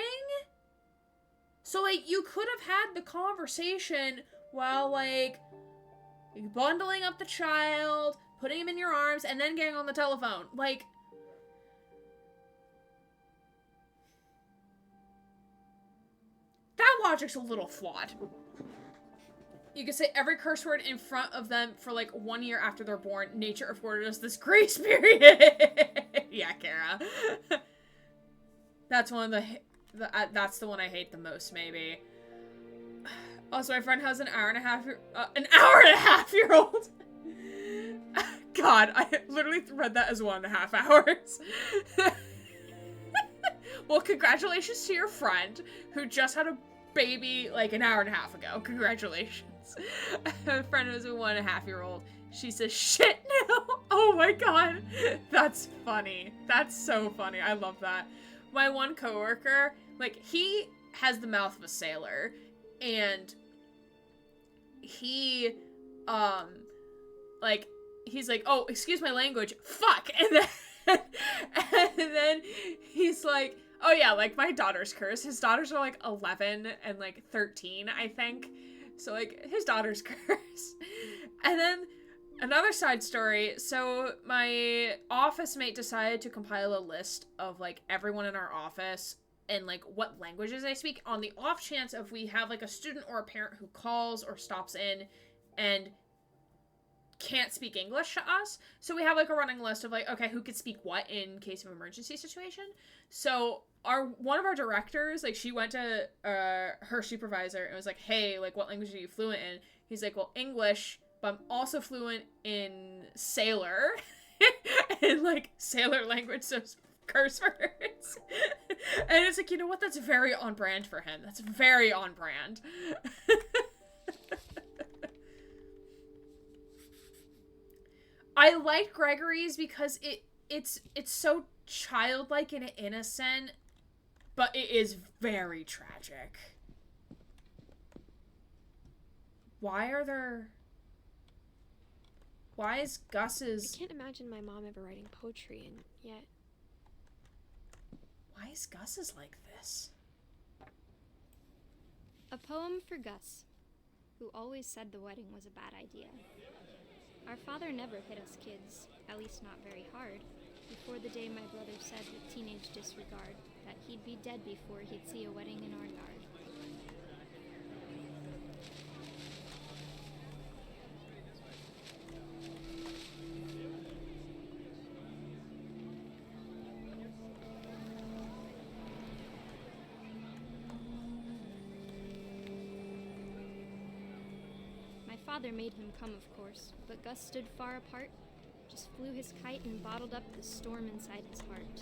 So like you could have had the conversation while like bundling up the child, putting him in your arms, and then getting on the telephone. Like, that logic's a little flawed. You can say every curse word in front of them for like 1 year after they're born. Nature afforded us this grace period. Yeah, Kara. That's one of that's the one I hate the most, maybe. Also, my friend has an hour and a half year old. God, I literally read that as 1.5 hours. Well, congratulations to your friend who just had a baby like an hour and a half ago. Congratulations. I have a friend who's a 1.5-year-old. She says shit now. Oh my god. That's funny. That's so funny. I love that. My one coworker, like, he has the mouth of a sailor, and he, like, he's like, oh, excuse my language, fuck, and then he's like, oh yeah, like, my daughter's curse. His daughters are, like, 11 and, like, 13, I think, so, like, his daughter's curse. And then another side story, so my office mate decided to compile a list of, like, everyone in our office and, like, what languages they speak on the off chance if we have, like, a student or a parent who calls or stops in and can't speak English to us. So we have, like, a running list of, like, okay, who could speak what in case of emergency situation. So one of our directors, like, she went to her supervisor and was like, hey, like, what language are you fluent in? He's like, well, English, but I'm also fluent in sailor. And, like, sailor language, so curse words. And it's like, you know what? That's very on brand for him. That's very on brand. I like Gregory's because it's so childlike and innocent, but it is very tragic. Why is Gus's... I can't imagine my mom ever writing poetry, and yet... Why is Gus's like this? A poem for Gus, who always said the wedding was a bad idea. Our father never hit us kids, at least not very hard, before the day my brother said with teenage disregard that he'd be dead before he'd see a wedding in our yard. Father made him come, of course, but Gus stood far apart, just flew his kite and bottled up the storm inside his heart.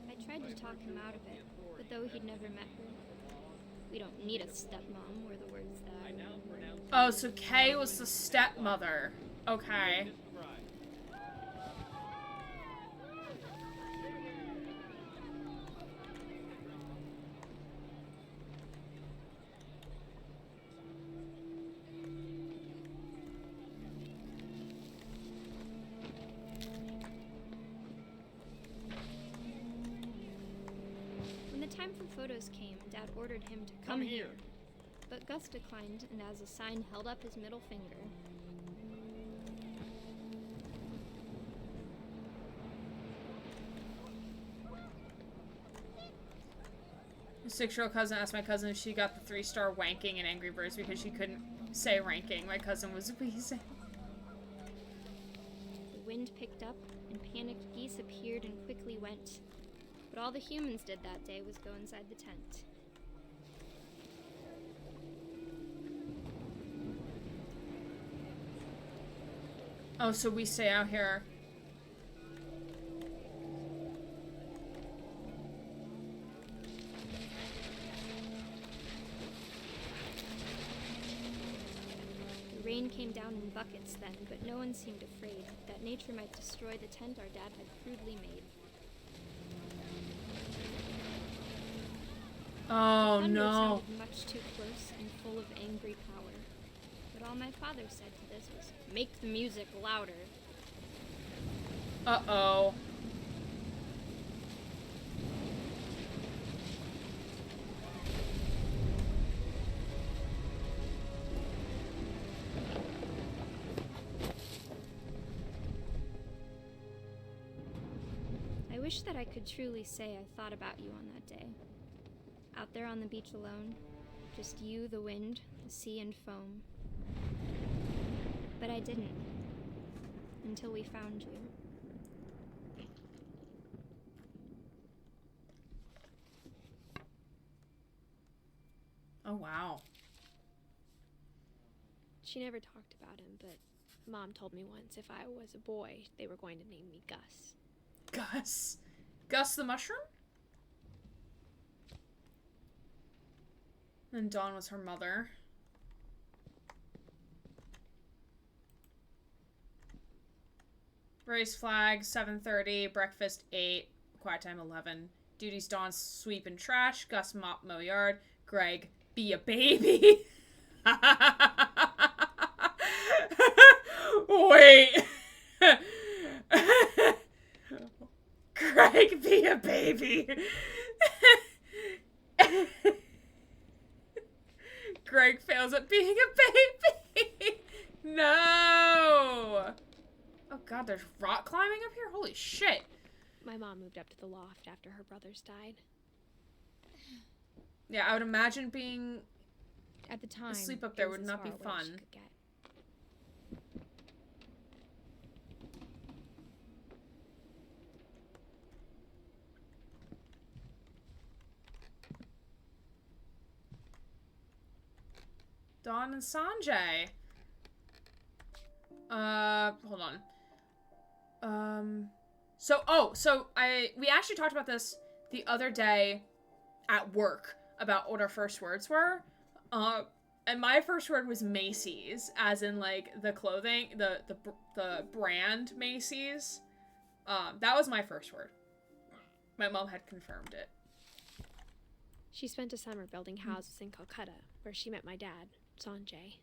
I tried to talk him out of it, but though he'd never met her, we don't need a stepmom, were the words that I know. Oh, so Kay was the stepmother. Okay. Time for photos came, Dad ordered him to come here. But Gus declined, and as a sign held up his middle finger. A 6-year-old cousin asked my cousin if she got the 3-star wanking in Angry Birds because she couldn't say ranking. My cousin was wheezing. The wind picked up, and panicked geese appeared and quickly went. But all the humans did that day was go inside the tent. Oh, so we stay out here. The rain came down in buckets then, but no one seemed afraid that nature might destroy the tent our dad had crudely made. Oh, the thunder no. sounded much too close and full of angry power. But all my father said to this was, "Make the music louder." Uh-oh. I wish that I could truly say I thought about you on that day. Out there on the beach alone, just you, the wind, the sea, and foam. But I didn't. Until we found you. Oh, wow. She never talked about him, but Mom told me once if I was a boy, they were going to name me Gus. Gus? Gus the mushroom? And Dawn was her mother. Race flag, 7:30. Breakfast, 8. Quiet time, 11. Duties, Dawn, sweep and trash. Gus, mop, mow yard. Greg, be a baby. Wait. Greg, be a baby. Greg fails at being a baby. No. Oh god, there's rock climbing up here? Holy shit. My mom moved up to the loft after her brothers died. Yeah, I would imagine being at the time asleep up there it was would as not far be away as fun. she could get. Dawn and Sanjay. Hold on. We actually talked about this the other day at work about what our first words were. And my first word was Macy's, as in like the clothing, the brand Macy's. That was my first word. My mom had confirmed it. She spent a summer building houses in Calcutta, where she met my dad, Sanjay.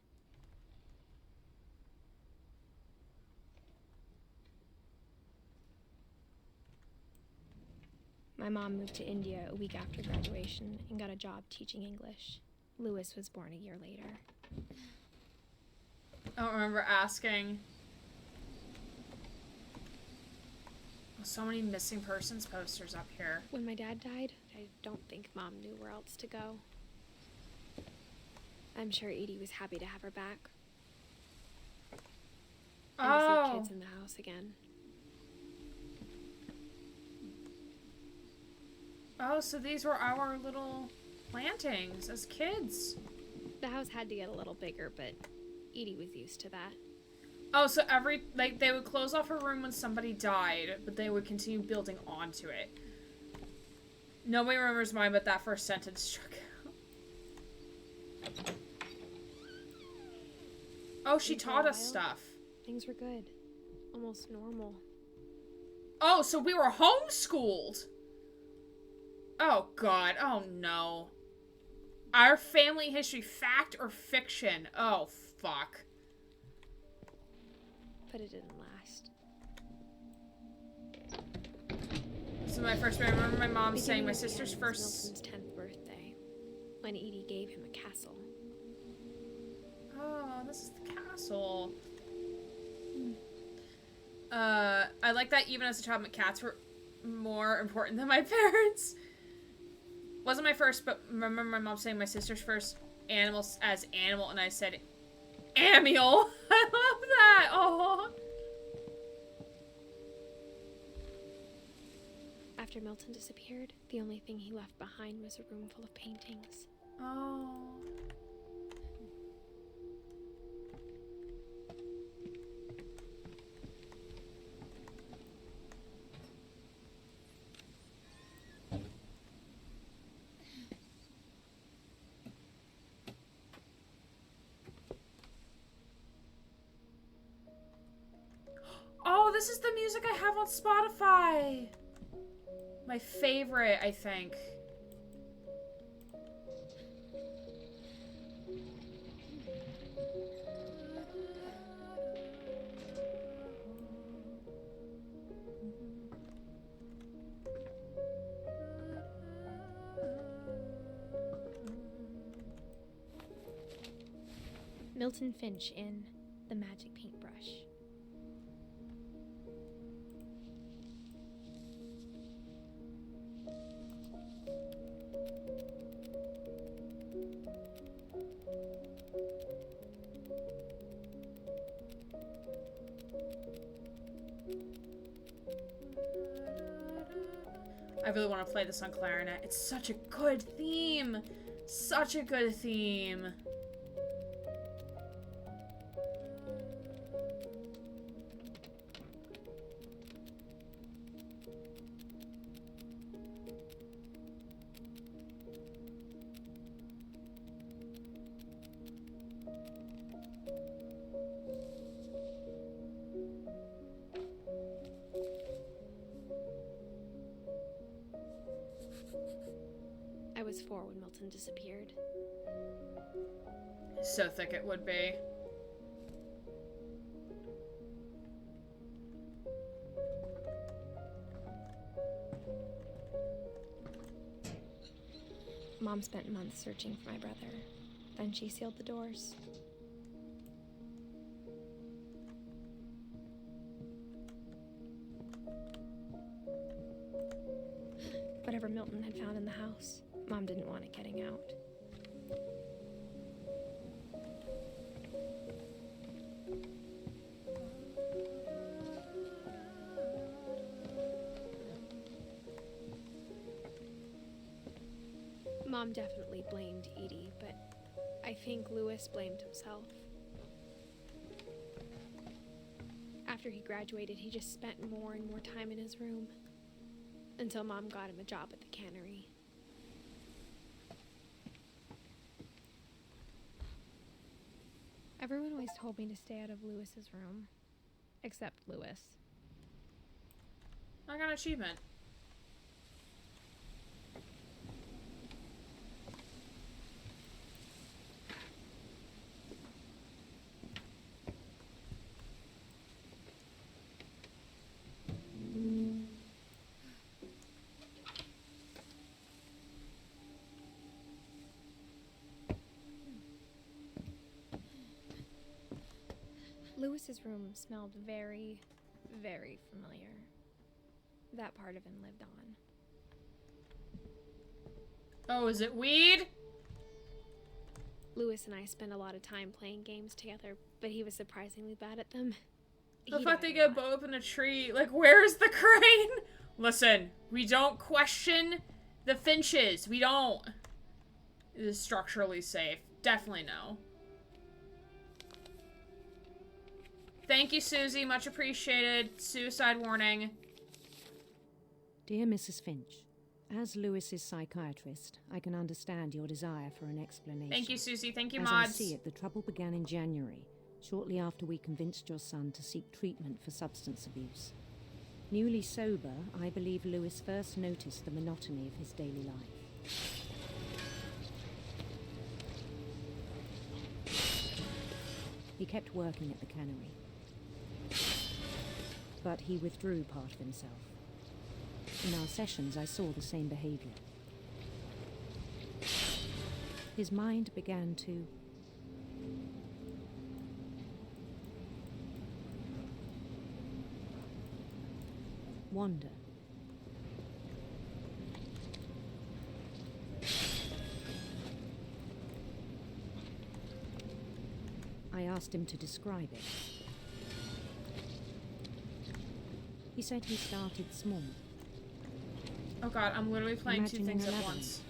My mom moved to India a week after graduation and got a job teaching English. Lewis was born a year later. I don't remember asking. So many missing persons posters up here. When my dad died, I don't think Mom knew where else to go. I'm sure Edie was happy to have her back. And to see kids in the house again. Oh, so these were our little plantings as kids. The house had to get a little bigger, but Edie was used to that. Oh, so they would close off her room when somebody died, but they would continue building onto it. Nobody remembers mine, but that first sentence struck out. Oh, she taught us stuff. Things were good. Almost normal. Oh, so we were homeschooled. Oh, God. Oh, no. Our family history, fact or fiction? Oh, fuck. But it didn't last. So my first, I remember my mom saying my sister's first... Milton's 10th birthday, when Edie gave him a castle. Oh, this is the castle. I like that even as a child, my cats were more important than my parents. Wasn't my first, but remember my mom saying my sister's first animal as animal, and I said, Amiel. I love that. Oh. After Milton disappeared, the only thing he left behind was a room full of paintings. Oh. this is the music I have on Spotify. My favorite, I think. Milton Finch in The Magic Paintbrush. I really want to play this on clarinet. It's such a good theme. Such a good theme. I was 4 when Milton disappeared. So thick it would be. Mom spent months searching for my brother. Then she sealed the doors. Whatever Milton had found in the house, Mom didn't want it getting out. Mom definitely blamed Edie, but I think Lewis blamed himself. After he graduated, he just spent more and more time in his room, until Mom got him a job at the cannery. Everyone always told me to stay out of Lewis's room, except Lewis. I got an achievement. Lewis's room smelled very, very familiar. That part of him lived on. Oh, is it weed? Lewis and I spent a lot of time playing games together, but he was surprisingly bad at them. The fact they get bow up in a tree. Like, where's the crane? Listen, we don't question the Finches. We don't. It is structurally safe. Definitely no. Thank you, Susie. Much appreciated. Suicide warning. Dear Mrs. Finch, as Lewis's psychiatrist, I can understand your desire for an explanation. Thank you, Susie. Thank you, As mods. I see it, the trouble began in January, shortly after we convinced your son to seek treatment for substance abuse. Newly sober, I believe Lewis first noticed the monotony of his daily life. He kept working at the cannery, but he withdrew part of himself. In our sessions, I saw the same behavior. His mind began to wander. I asked him to describe it. He said he started small. Oh god, I'm literally playing two Imagining things a at labyrinth. once.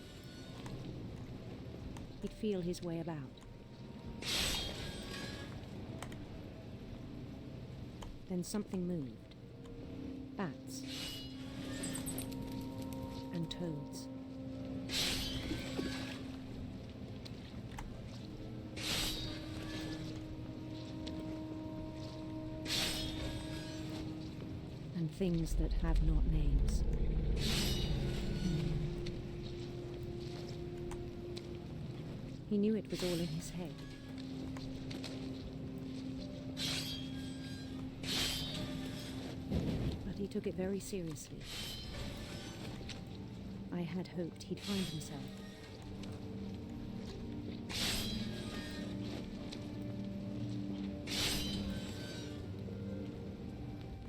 He'd feel his way about. Then something moved. Bats. And toads. things that have not names. He knew it was all in his head. But he took it very seriously. I had hoped he'd find himself.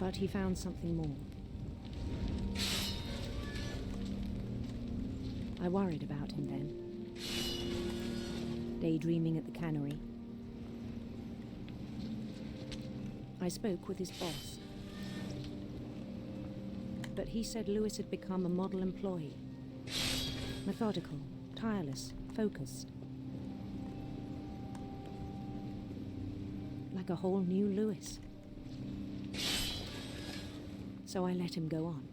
But he found something more. I worried about him then. Daydreaming at the cannery. I spoke with his boss. But he said Lewis had become a model employee. Methodical, tireless, focused. Like a whole new Lewis. So I let him go on.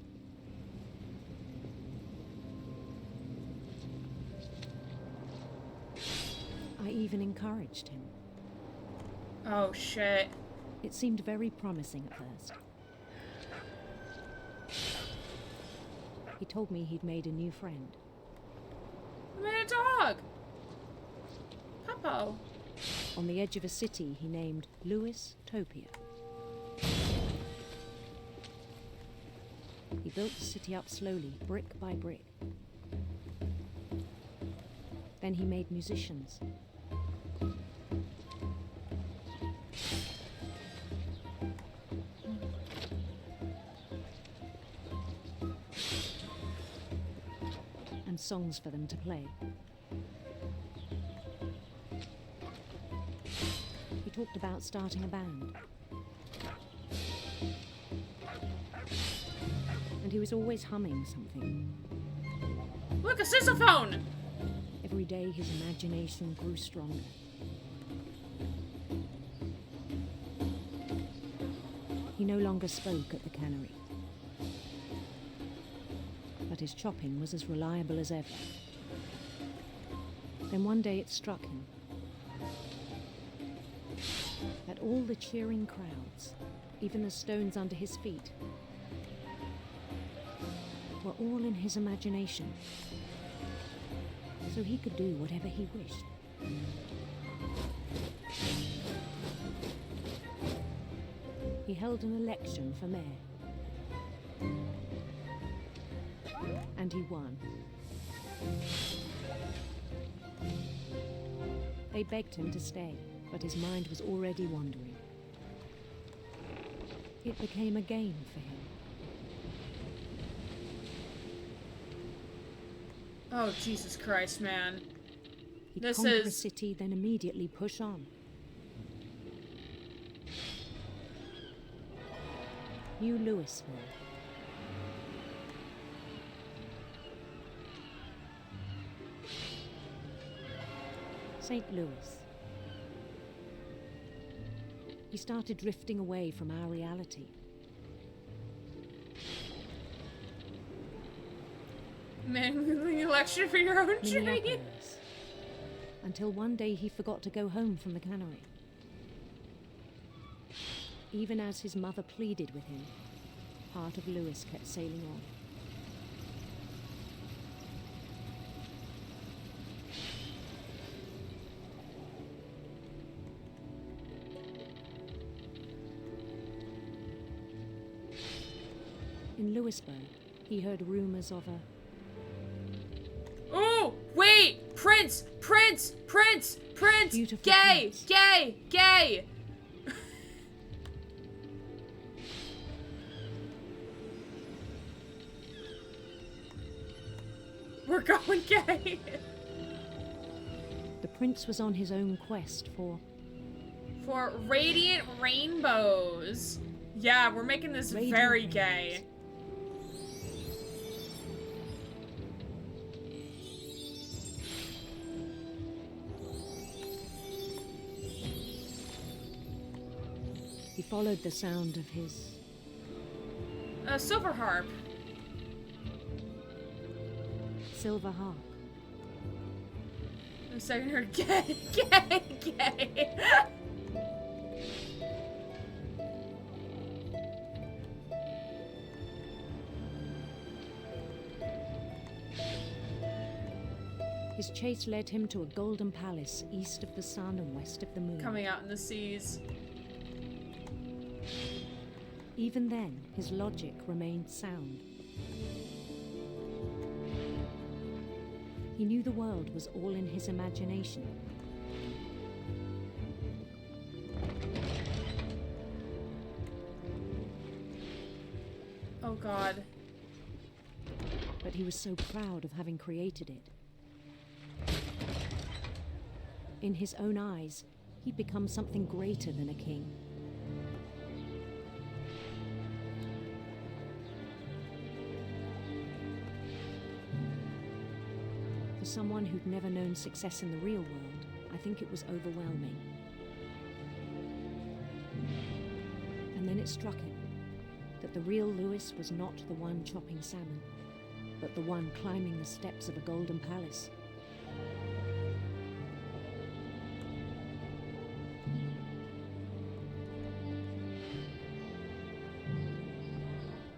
I even encouraged him. Oh, shit. It seemed very promising at first. He told me he'd made a new friend. I made a dog! Puppo. On the edge of a city he named Lewis Topia. He built the city up slowly, brick by brick. Then he made musicians. And songs for them to play. He talked about starting a band. And he was always humming something. Look, a sousaphone! Every day his imagination grew stronger. He no longer spoke at the cannery. But his chopping was as reliable as ever. Then one day it struck him that all the cheering crowds, even the stones under his feet, were all in his imagination, so he could do whatever he wished. He held an election for mayor, and he won. They begged him to stay, but his mind was already wandering. It became a game for him. Oh, Jesus Christ, man. He'd This conquer a is... city, then immediately push on. New Louisville. St. Louis. He started drifting away from our reality. Man, the election for your own tree. Minneapolis. Until one day he forgot to go home from the cannery. Even as his mother pleaded with him, part of Lewis kept sailing on. In Louisburg, he heard rumors of a... Oh, wait! Prince! Prince! Prince! Prince! Beautiful gay! prince. Gay! Gay! We're going gay! The prince was on his own quest for radiant rainbows. Yeah, we're making this Radiant very rainbows. gay. He followed the sound of his... Silver harp. silver harp. The second heard gay, gay, gay. His chase led him to a golden palace east of the sun and west of the moon. Coming out in the seas. Even then, his logic remained sound. He knew the world was all in his imagination. Oh God. But he was so proud of having created it. In his own eyes, he'd become something greater than a king. For someone who'd never known success in the real world, I think it was overwhelming. And then it struck him that the real Lewis was not the one chopping salmon, but the one climbing the steps of a golden palace.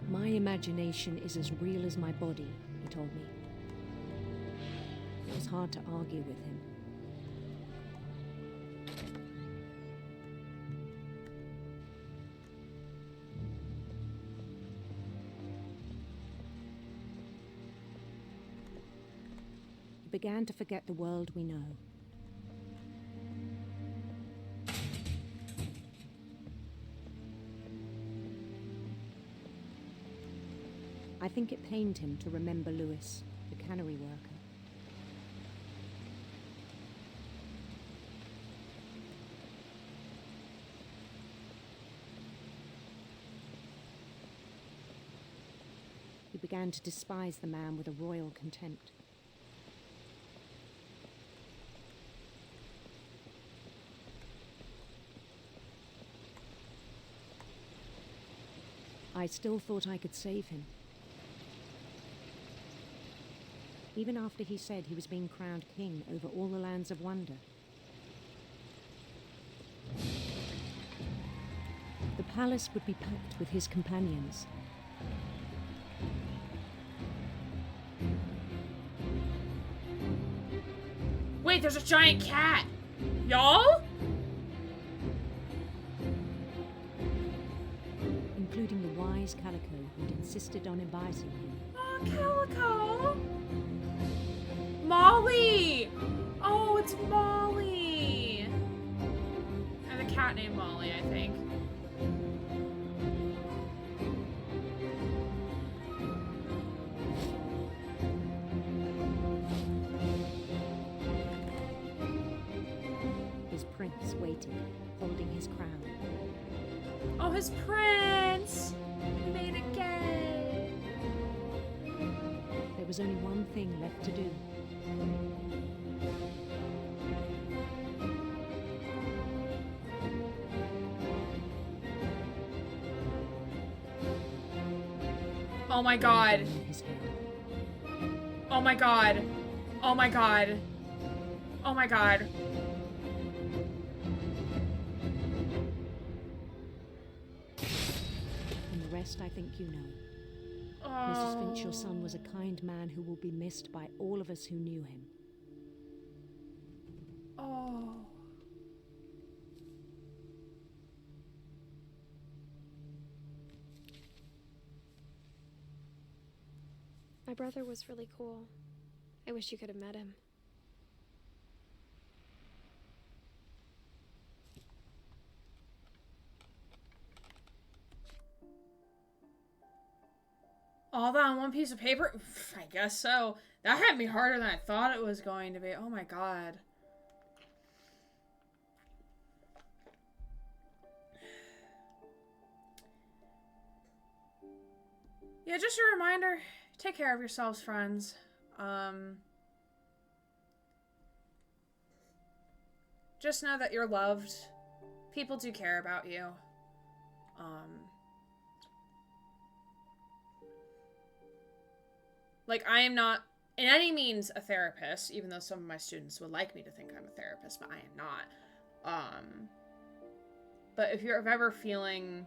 My imagination is as real as my body, he told me. It was hard to argue with him. He began to forget the world we know. I think it pained him to remember Lewis, the cannery worker. He began to despise the man with a royal contempt. I still thought I could save him. Even after he said he was being crowned king over all the lands of wonder. The palace would be packed with his companions. Wait, there's a giant cat! Y'all? Including the wise Calico who'd insisted on advising him. Oh, Calico! Molly! Oh, it's Molly! I have a cat named Molly, I think. His prince waited, holding his crown. Oh, his prince! He made it gay! There was only one thing left to do. Oh my God. Oh my God. Oh my God. Oh my God. And the rest I think you know. Oh. Mrs. Finch, your son was a kind man who will be missed by all of us who knew him. Oh. My brother was really cool. I wish you could have met him. All that on one piece of paper? I guess so. That hit me harder than I thought it was going to be. Oh my God. Yeah, just a reminder, take care of yourselves, friends. Just know that you're loved. People do care about you. Like, I am not, in any means, a therapist, even though some of my students would like me to think I'm a therapist, but I am not. But if you're ever feeling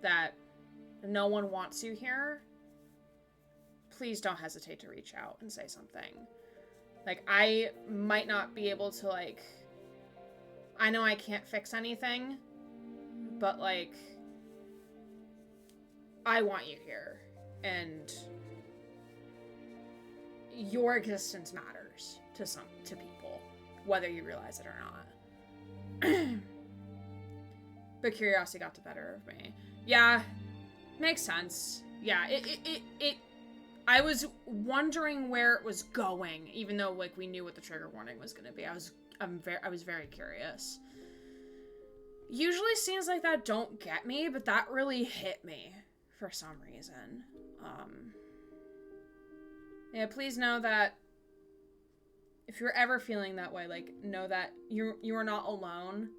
that no one wants you here, please don't hesitate to reach out and say something. Like, I might not be able to, like... I know I can't fix anything, but, like... I want you here. And... your existence matters to people, whether you realize it or not. But curiosity got the better of me. Yeah, makes sense. Yeah, I was wondering where it was going, even though, like, we knew what the trigger warning was going to be. I was very curious. Usually scenes like that don't get me, but that really hit me for some reason. Yeah, please know that if you're ever feeling that way, like, know that you are not alone,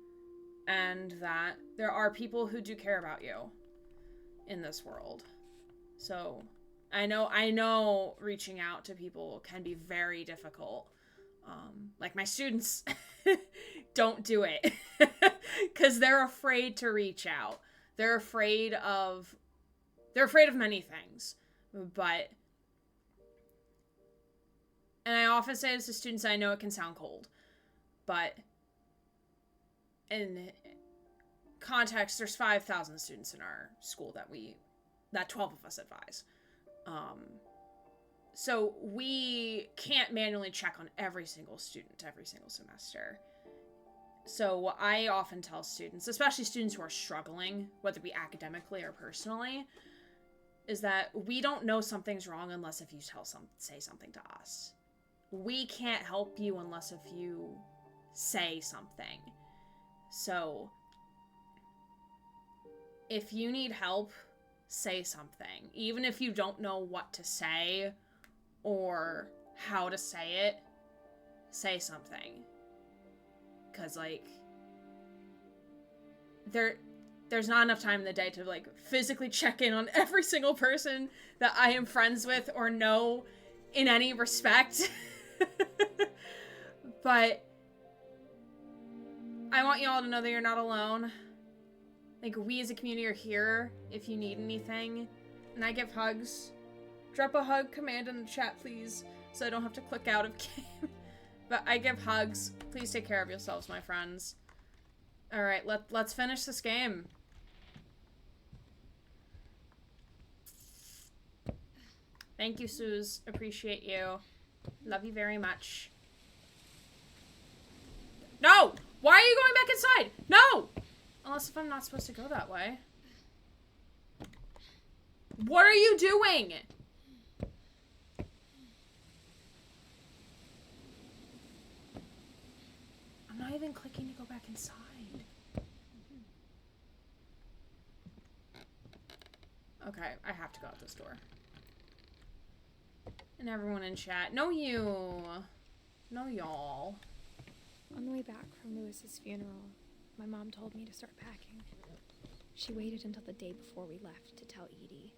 and that there are people who do care about you in this world. So, I know reaching out to people can be very difficult. Like, my students don't do it because they're afraid to reach out. They're afraid of many things, but, and I often say this to students, I know it can sound cold, but in context, there's 5,000 students in our school that 12 of us advise. So we can't manually check on every single student every single semester. So what I often tell students, especially students who are struggling, whether it be academically or personally, is that we don't know something's wrong unless if you say something to us. We can't help you unless if you say something. So if you need help, say something. Even if you don't know what to say or how to say it, say something. Because, like, there's not enough time in the day to, like, physically check in on every single person that I am friends with or know in any respect. But I want you all to know that you're not alone. Like, we as a community are here if you need anything. And I give hugs. Drop a hug command in the chat, please, so I don't have to click out of game. But I give hugs. Please take care of yourselves, my friends. Alright, let's finish this game. Thank you, Suze. Appreciate you. Love you very much. No! Why are you going back inside? No! Unless if I'm not supposed to go that way. What are you doing? I'm not even clicking to go back inside. Okay, I have to go out this door. And everyone in chat. No, you. No, y'all. On the way back from Lewis's funeral, my mom told me to start packing. She waited until the day before we left to tell Edie.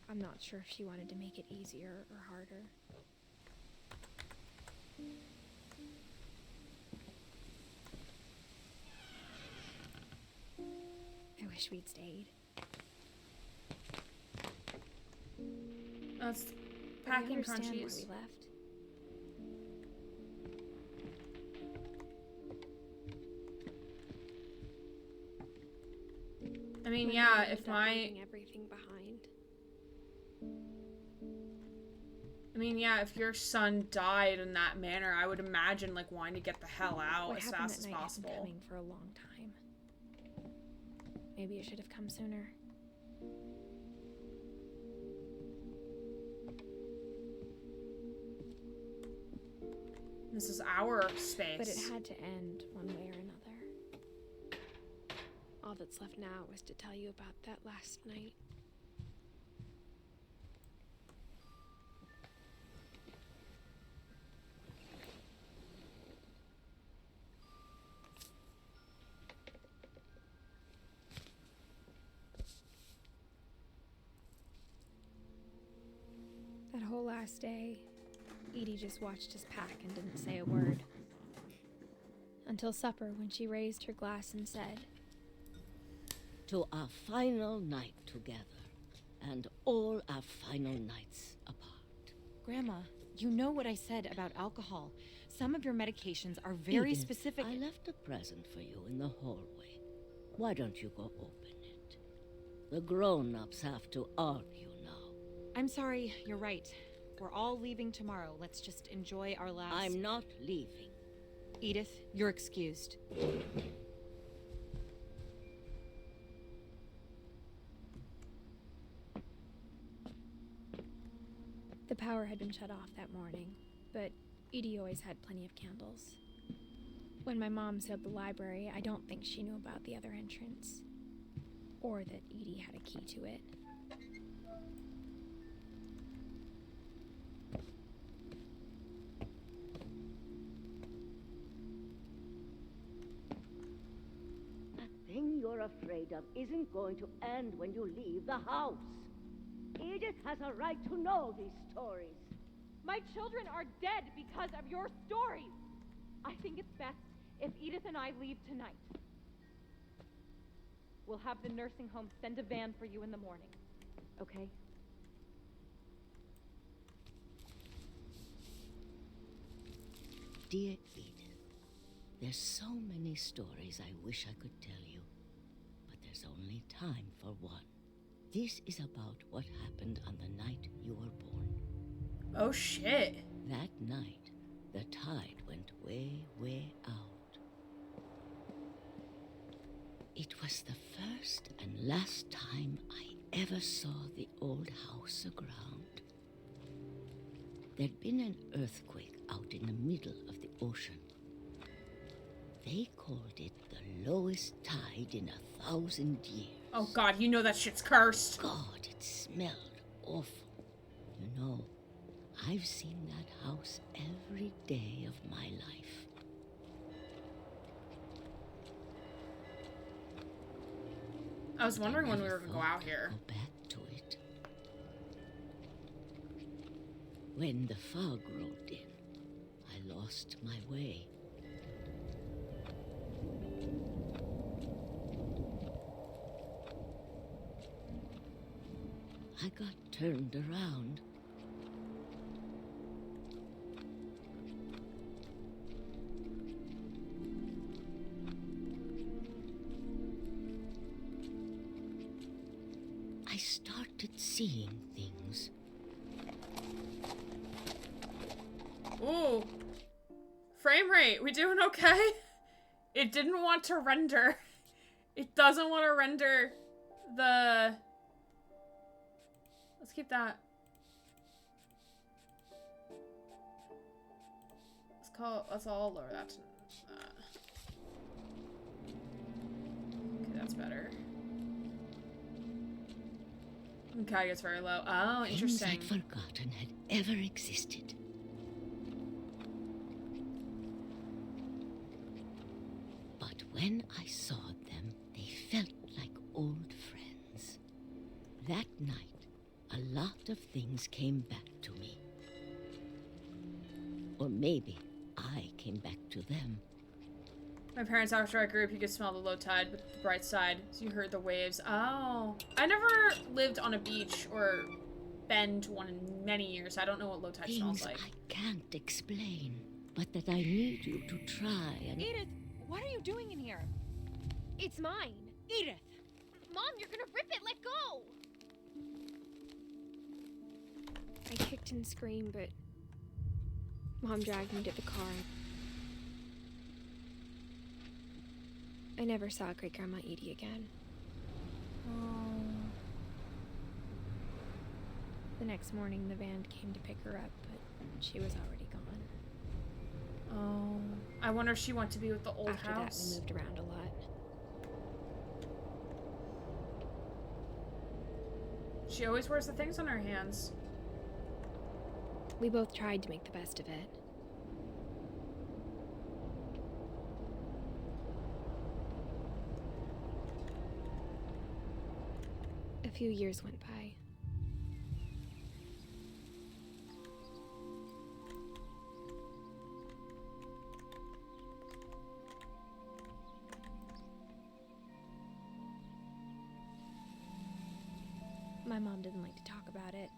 I'm not sure if she wanted to make it easier or harder. I wish we'd stayed. That's packing I understand crunchies. why we left. I mean, My yeah, mom if ended up my... leaving everything behind. I mean, yeah, if your son died in that manner, I would imagine, like, wanting to get the hell out What as happened fast that as night possible. had been coming for a long time. Maybe it should have come sooner. This is our space. But it had to end one way or another. All that's left now is to tell you about that last night. That whole last day, Edie just watched us pack and didn't say a word. Until supper, when she raised her glass and said, "To our final night together, and all our final nights apart." "Grandma, You know what I said about alcohol. Some of your medications are very Edith, specific. I left a present for you in the hallway. Why don't you go open it? The grown-ups have to argue now. I'm sorry, you're right. We're all leaving tomorrow. Let's just enjoy our last... I'm not leaving. Edith, you're excused. The power had been shut off that morning, but Edie always had plenty of candles. When my mom sealed the library, I don't think she knew about the other entrance, or that Edie had a key to it. The thing you're afraid of isn't going to end when you leave the house. Edith has a right to know these stories. My children are dead because of your stories. I think it's best if Edith and I leave tonight. We'll have the nursing home send a van for you in the morning. Okay? Dear Edith, there's so many stories I wish I could tell you, but there's only time for one. This is about what happened on the night you were born. Oh, shit. That night, the tide went way, way out. It was the first and last time I ever saw the old house aground. There'd been an earthquake out in the middle of the ocean. They called it the lowest tide in 1,000 years. Oh God, you know that shit's cursed. God, it smelled awful. You know, I've seen that house every day of my life. I was wondering when we were gonna go out here. Go back to it. When the fog rolled in, I lost my way. I got turned around. I started seeing things. Ooh. Frame rate, we doing okay? It didn't want to render. It doesn't want to render the... Let's keep that. Let's all lower that to okay, that's better. Okay, it's very low. Oh, interesting. Things I'd forgotten had ever existed. But when I saw them, they felt like old friends. That night, a lot of things came back to me. Or maybe I came back to them. My parents, after I grew up, you could smell the low tide, but the bright side, so you heard the waves. Oh. I never lived on a beach or been to one in many years. I don't know what low tide smells like. I can't explain, but that I need you to try and... Edith, what are you doing in here? It's mine. Edith! Mom, you're gonna rip it! Let go! I kicked and screamed, but Mom dragged me to the car. I never saw Great-Grandma Edie again. The next morning, the van came to pick her up, but she was already gone. Oh. I wonder if she went to be with the old After house. that, we moved around a lot. She always wears the things on her hands. We both tried to make the best of it. A few years went by. My mom didn't like to talk about it.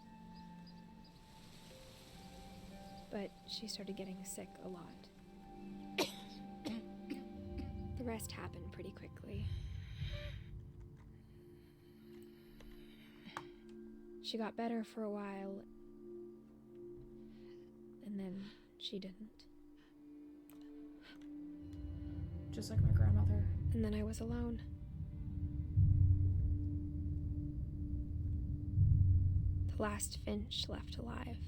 but she started getting sick a lot. The rest happened pretty quickly. She got better for a while, and then she didn't. Just like my grandmother. And then I was alone. The last Finch left alive.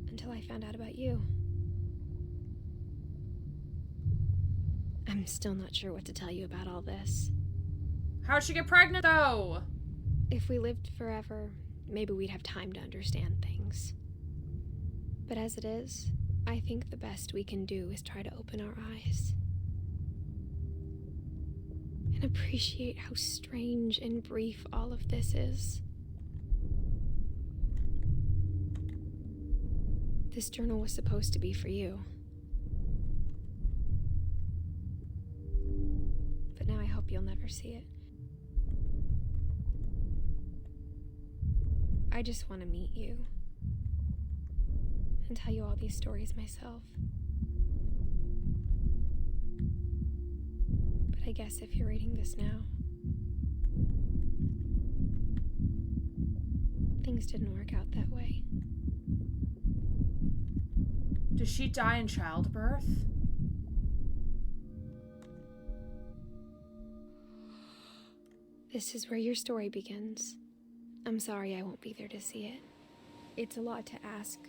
Until I found out about you. I'm still not sure what to tell you about all this. How'd she get pregnant, though? If we lived forever, maybe we'd have time to understand things. But as it is, I think the best we can do is try to open our eyes. And appreciate how strange and brief all of this is. This journal was supposed to be for you. But now I hope you'll never see it. I just want to meet you. And tell you all these stories myself. But I guess if you're reading this now, things didn't work out that way. Did she die in childbirth? This is where your story begins. I'm sorry I won't be there to see it. It's a lot to ask,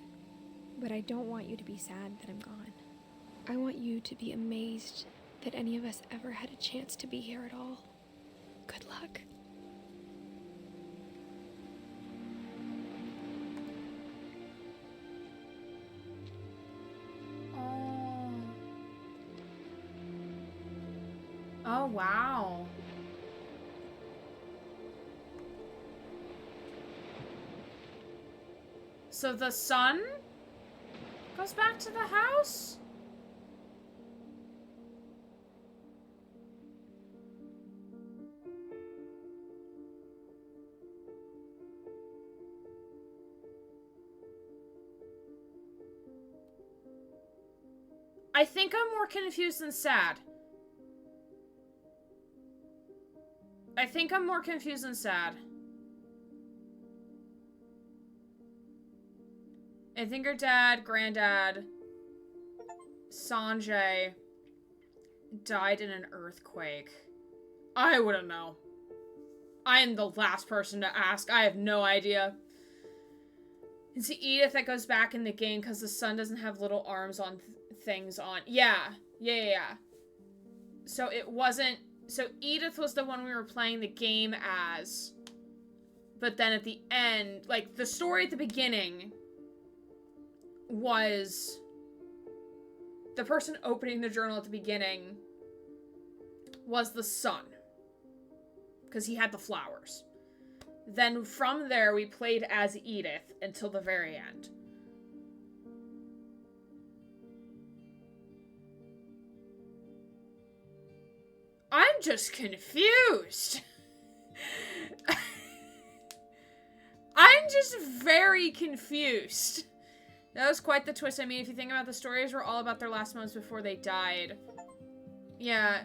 but I don't want you to be sad that I'm gone. I want you to be amazed that any of us ever had a chance to be here at all. Good luck. Oh, wow. So the son goes back to the house? I think I'm more confused than sad. I think I'm more confused than sad. I think her dad, granddad, Sanjay, died in an earthquake. I wouldn't know. I am the last person to ask. I have no idea. It's Edith that goes back in the game because the son doesn't have little arms on things on. Yeah. So it wasn't... So Edith was the one we were playing the game as. But then at the end, like, the story at the beginning was the person opening the journal at the beginning was the son. Because he had the flowers. Then from there, we played as Edith until the very end. I'm just confused. I'm just very confused. That was quite the twist. I mean, if you think about the stories, were all about their last moments before they died. Yeah.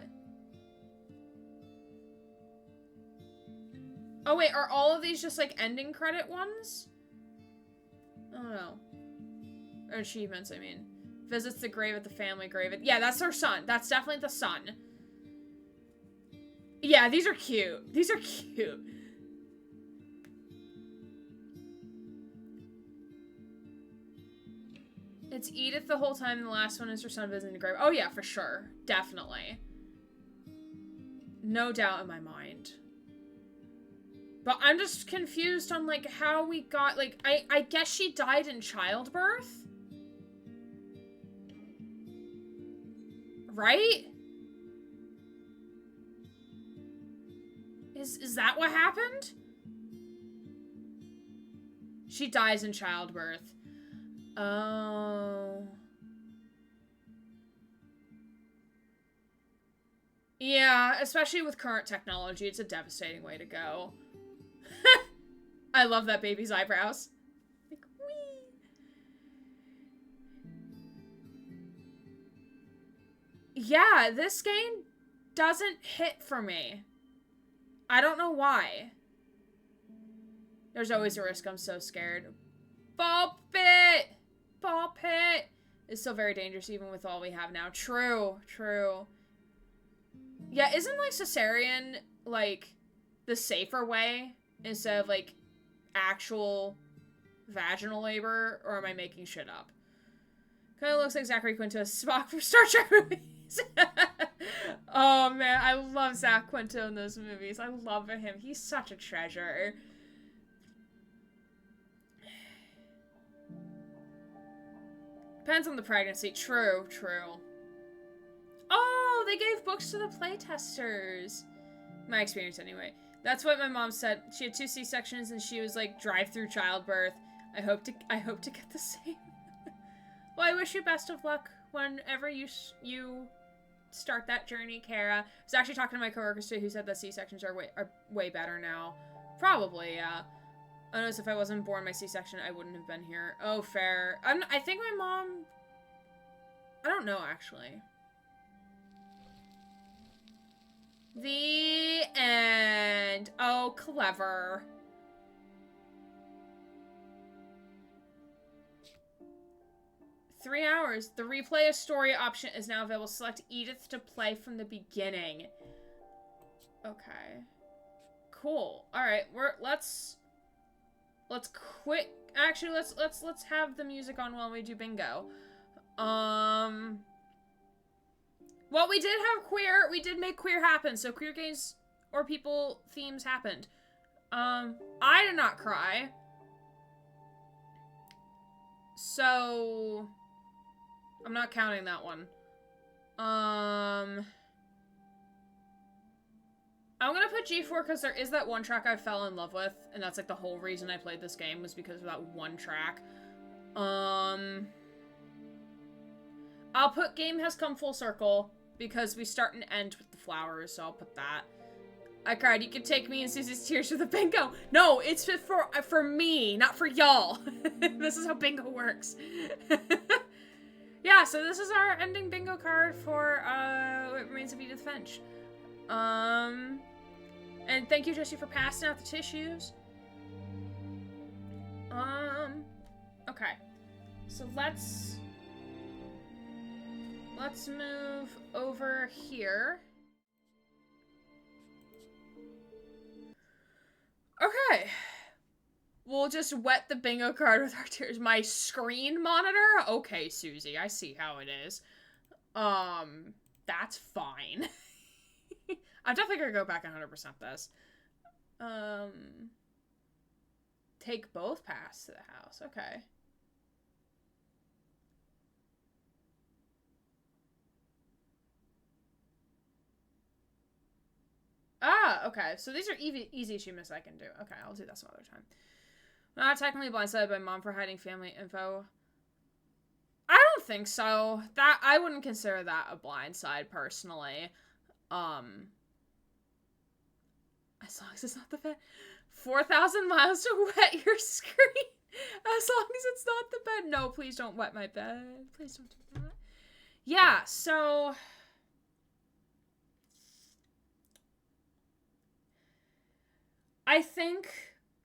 Oh wait, are all of these just like ending credit ones? I don't know. Or achievements, I mean. Visits the grave at the family grave. Yeah, that's their son. That's definitely the son. Yeah, these are cute. These are cute. It's Edith the whole time, and the last one is her son visiting the grave. Oh yeah, for sure. Definitely. No doubt in my mind. But I'm just confused on, like, how we got, like, I guess she died in childbirth? Right? Is that what happened? She dies in childbirth. Oh. Yeah, especially with current technology, it's a devastating way to go. I love that baby's eyebrows. Like, wee. Yeah, this game doesn't hit for me. I don't know why. There's always a risk. I'm so scared. Ball pit! Ball pit! It's still very dangerous even with all we have now. True. True. Yeah, isn't, like, cesarean, like, the safer way instead of, like, actual vaginal labor? Or am I making shit up? Kinda looks like Zachary Quinto as Spock from Star Trek movies. Oh, man. I love Zach Quinto in those movies. I love him. He's such a treasure. Depends on the pregnancy. True, true. Oh, they gave books to the playtesters. My experience, anyway. That's what my mom said. She had 2 C-sections, and she was like, drive-through childbirth. I hope to get the same. Well, I wish you best of luck whenever you start that journey, Kara. I was actually talking to my coworkers too, who said that C-sections are way better now. Probably, yeah. I noticed if I wasn't born my C-section, I wouldn't have been here. Oh, fair. I think my mom... I don't know, actually. The end. Oh, clever. Three hours. The replay a story option is now available. Select Edith to play from the beginning. Okay. Cool. All right, let's quit. Actually, let's have the music on while we do bingo. Well, we did have queer. We did make queer happen. So queer games or people themes happened. I did not cry. So I'm not counting that one. I'm gonna put G4 because there is that one track I fell in love with, and that's like the whole reason I played this game was because of that one track. I'll put Game Has Come Full Circle because we start and end with the flowers, so I'll put that. I cried. You can take me and Susie's tears for the bingo. No, it's for me, not for y'all. This is how bingo works. Yeah, so this is our ending bingo card for What Remains of Edith Finch. And thank you, Jesse, for passing out the tissues. Okay. So let's move over here. Okay. We'll just wet the bingo card with our tears. My screen monitor? Okay, Susie, I see how it is. That's fine. I'm definitely gonna go back 100% this. Take both paths to the house. Okay. Ah, okay. So these are easy achievements I can do. Okay, I'll do that some other time. Not technically blindsided by mom for hiding family info. I don't think so. That I wouldn't consider that a blindside personally. As long as it's not the bed. 4,000 miles to wet your screen. As long as it's not the bed. No, please don't wet my bed. Please don't do that. Yeah, so I think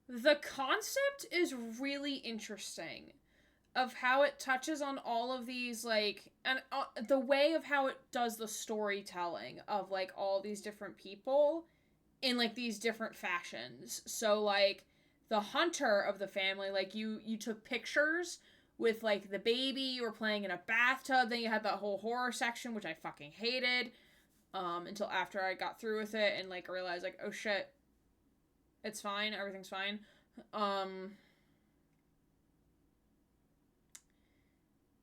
the concept is really interesting of how it touches on all of these, like, and the way of how it does the storytelling of, like, all these different people in, like, these different fashions. So, like, the hunter of the family, like, you took pictures with, like, the baby, you were playing in a bathtub, then you had that whole horror section, which I fucking hated, until after I got through with it and, like, realized, like, oh shit, it's fine, everything's fine.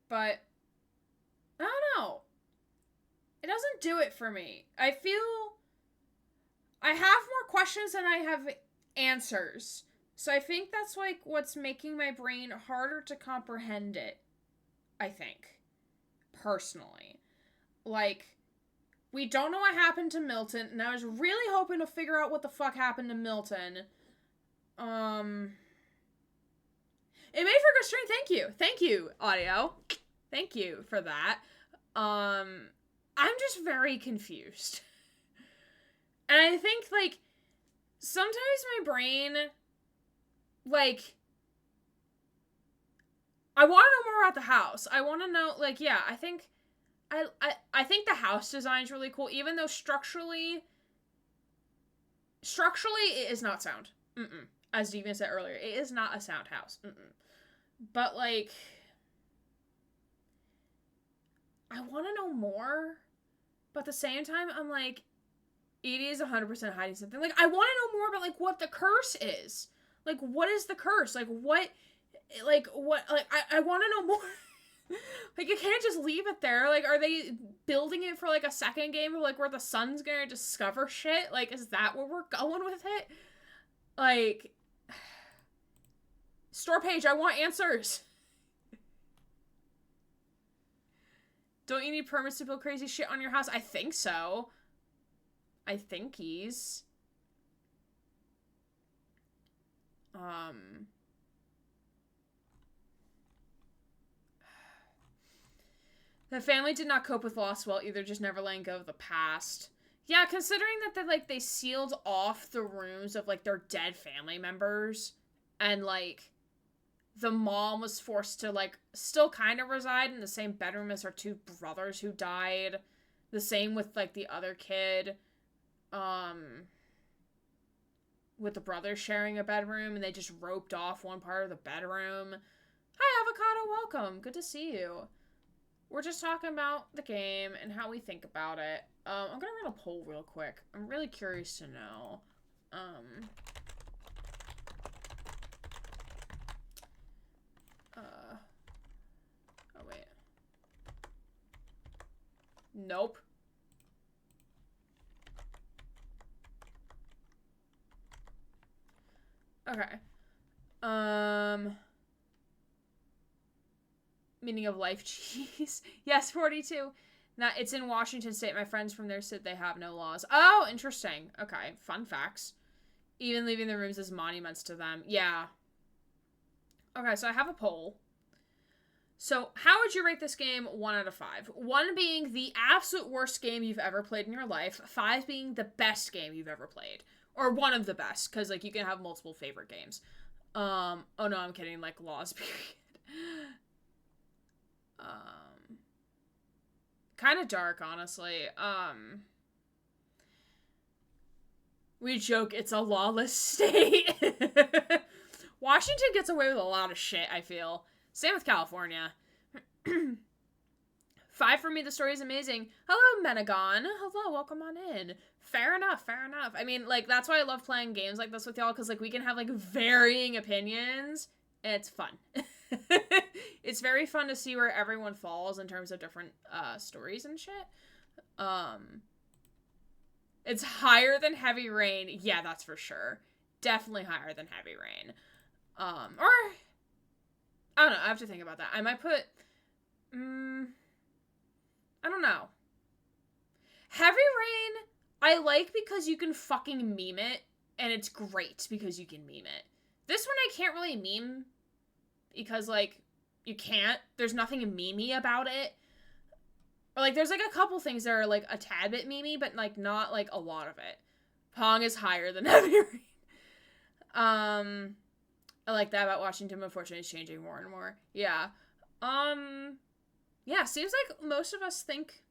But I don't know. It doesn't do it for me. I feel I have more questions than I have answers. So I think that's, like, what's making my brain harder to comprehend it. I think. Personally. Like, we don't know what happened to Milton, and I was really hoping to figure out what the fuck happened to Milton. It made for a good stream. Thank you. Thank you, audio. Thank you for that. I'm just very confused. And I think, like, sometimes my brain, like, I want to know more about the house. I want to know, like, yeah, I think the house design is really cool, even though structurally it is not sound. As Devian said earlier, it is not a sound house. But, like, I want to know more, but at the same time, I'm like, Edie is 100% hiding something. Like, I want to know more about, like, what the curse is. Like, what is the curse? Like, what, like, I want to know more. Like, you can't just leave it there. Like, are they building it for, like, a second game of, like, where the son's gonna discover shit? Like, is that where we're going with it? Like, store page, I want answers. Don't you need permits to build crazy shit on your house? I think so. I think he's... The family did not cope with loss well either, just never letting go of the past. Yeah, considering that they sealed off the rooms of, like, their dead family members, and, like, the mom was forced to, like, still kind of reside in the same bedroom as her two brothers who died. The same with, like, the other kid, with the brothers sharing a bedroom, and they just roped off one part of the bedroom. Hi, Avocado, welcome. Good to see you. We're just talking about the game and how we think about it. I'm gonna run a poll real quick. I'm really curious to know. Oh, wait. Nope. Okay. Meaning of life cheese. Yes, 42. Now, it's in Washington State. My friends from there said they have no laws. Oh, interesting. Okay, fun facts. Even leaving the rooms as monuments to them. Yeah. Okay, so I have a poll. So, how would you rate this game 1 out of 5? 1 being the absolute worst game you've ever played in your life. 5 being the best game you've ever played. Or one of the best, because, like, you can have multiple favorite games. Oh no, I'm kidding, like, laws, period. Kind of dark, honestly. We joke it's a lawless state. Washington gets away with a lot of shit, I feel. Same with California. 5 for me, the story is amazing. Hello, Menagon. Hello, welcome on in. Fair enough, fair enough. I mean, like, that's why I love playing games like this with y'all, because, like, we can have, like, varying opinions, and it's fun. It's very fun to see where everyone falls in terms of different stories and shit. It's higher than Heavy Rain. Yeah, that's for sure. Definitely higher than Heavy Rain. Or I don't know, I have to think about that. I might put I don't know. Heavy Rain I like because you can fucking meme it, and it's great because you can meme it. This one I can't really meme because, like, you can't. There's nothing memey about it. Or, like, there's, like, a couple things that are, like, a tad bit memey, but, like, not, like, a lot of it. Pong is higher than Heavy Rain. I like that about Washington. Unfortunately, it's changing more and more. Yeah. Yeah, seems like most of us think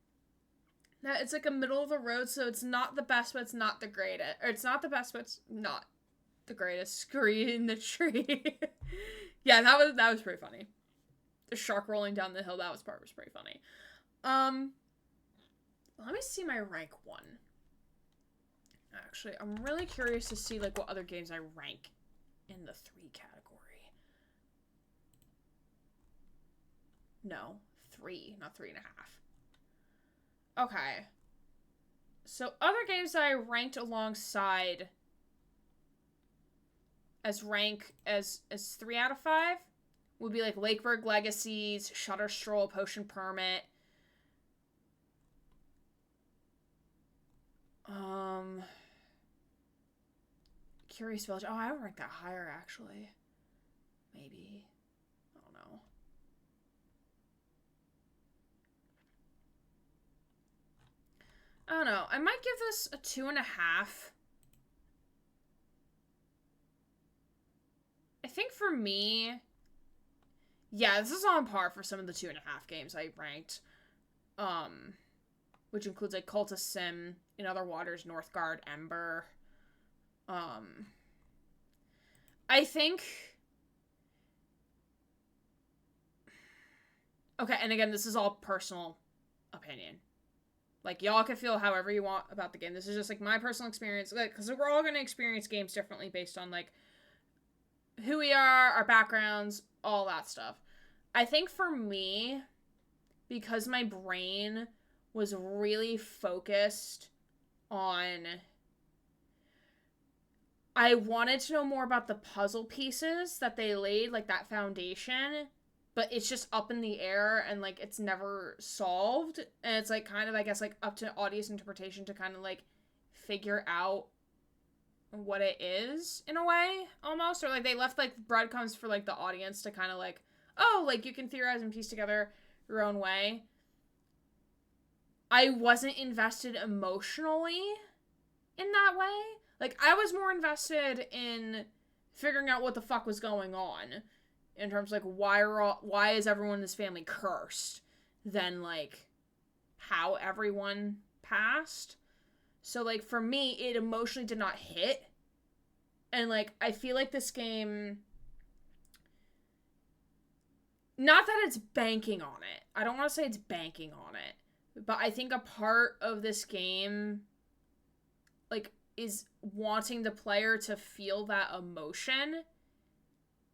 that it's, like, a middle of the road, so it's not the best, but it's not the greatest. Or it's not the best, but it's not the greatest. Screen the tree. Yeah, that was pretty funny. The shark rolling down the hill, that part was pretty funny. Let me see my rank 1. Actually, I'm really curious to see, like, what other games I rank in the 3 category. No, 3, not 3.5. Okay. So, other games that I ranked alongside as rank as 3 out of 5 would be, like, Lakeburg Legacies, Shutter Stroll, Potion Permit. Curious Village. Oh, I would rank that higher, actually. Maybe. I don't know. I don't know. I might give this a 2.5. I think for me... Yeah, this is on par for some of the 2.5 games I ranked. Which includes, like, Cultist Sim, In Other Waters, Northgard, Ember. I think... Okay, and again, this is all personal opinion. Like, y'all can feel however you want about the game. This is just, like, my personal experience. Because we're all going to experience games differently based on, like, who we are, our backgrounds, all that stuff. I think for me, because my brain was really focused on... I wanted to know more about the puzzle pieces that they laid, like, that foundation... But it's just up in the air and, like, it's never solved. And it's, like, kind of, I guess, like, up to audience interpretation to kind of, like, figure out what it is, in a way, almost. Or, like, they left, like, breadcrumbs for, like, the audience to kind of, like, oh, like, you can theorize and piece together your own way. I wasn't invested emotionally in that way. Like, I was more invested in figuring out what the fuck was going on. In terms of, like, why is everyone in this family cursed, than, like, how everyone passed. So, like, for me, it emotionally did not hit. And, like, I feel like this game... Not that it's banking on it. I don't want to say it's banking on it. But I think a part of this game, like, is wanting the player to feel that emotion...